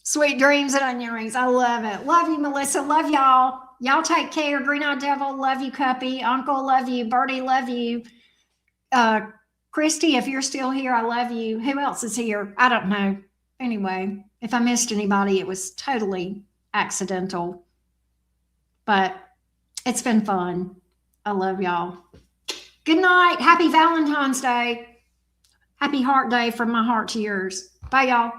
Sweet dreams and onion rings. I love it. Love you, Melissa. Love y'all. Y'all take care. Green-eyed devil. Love you, Cuppy. Uncle, love you. Birdie, love you. Christy, if you're still here, I love you. Who else is here? I don't know. Anyway, if I missed anybody, it was totally accidental. But it's been fun. I love y'all. Good night. Happy Valentine's Day. Happy Heart Day from my heart to yours. Bye, y'all.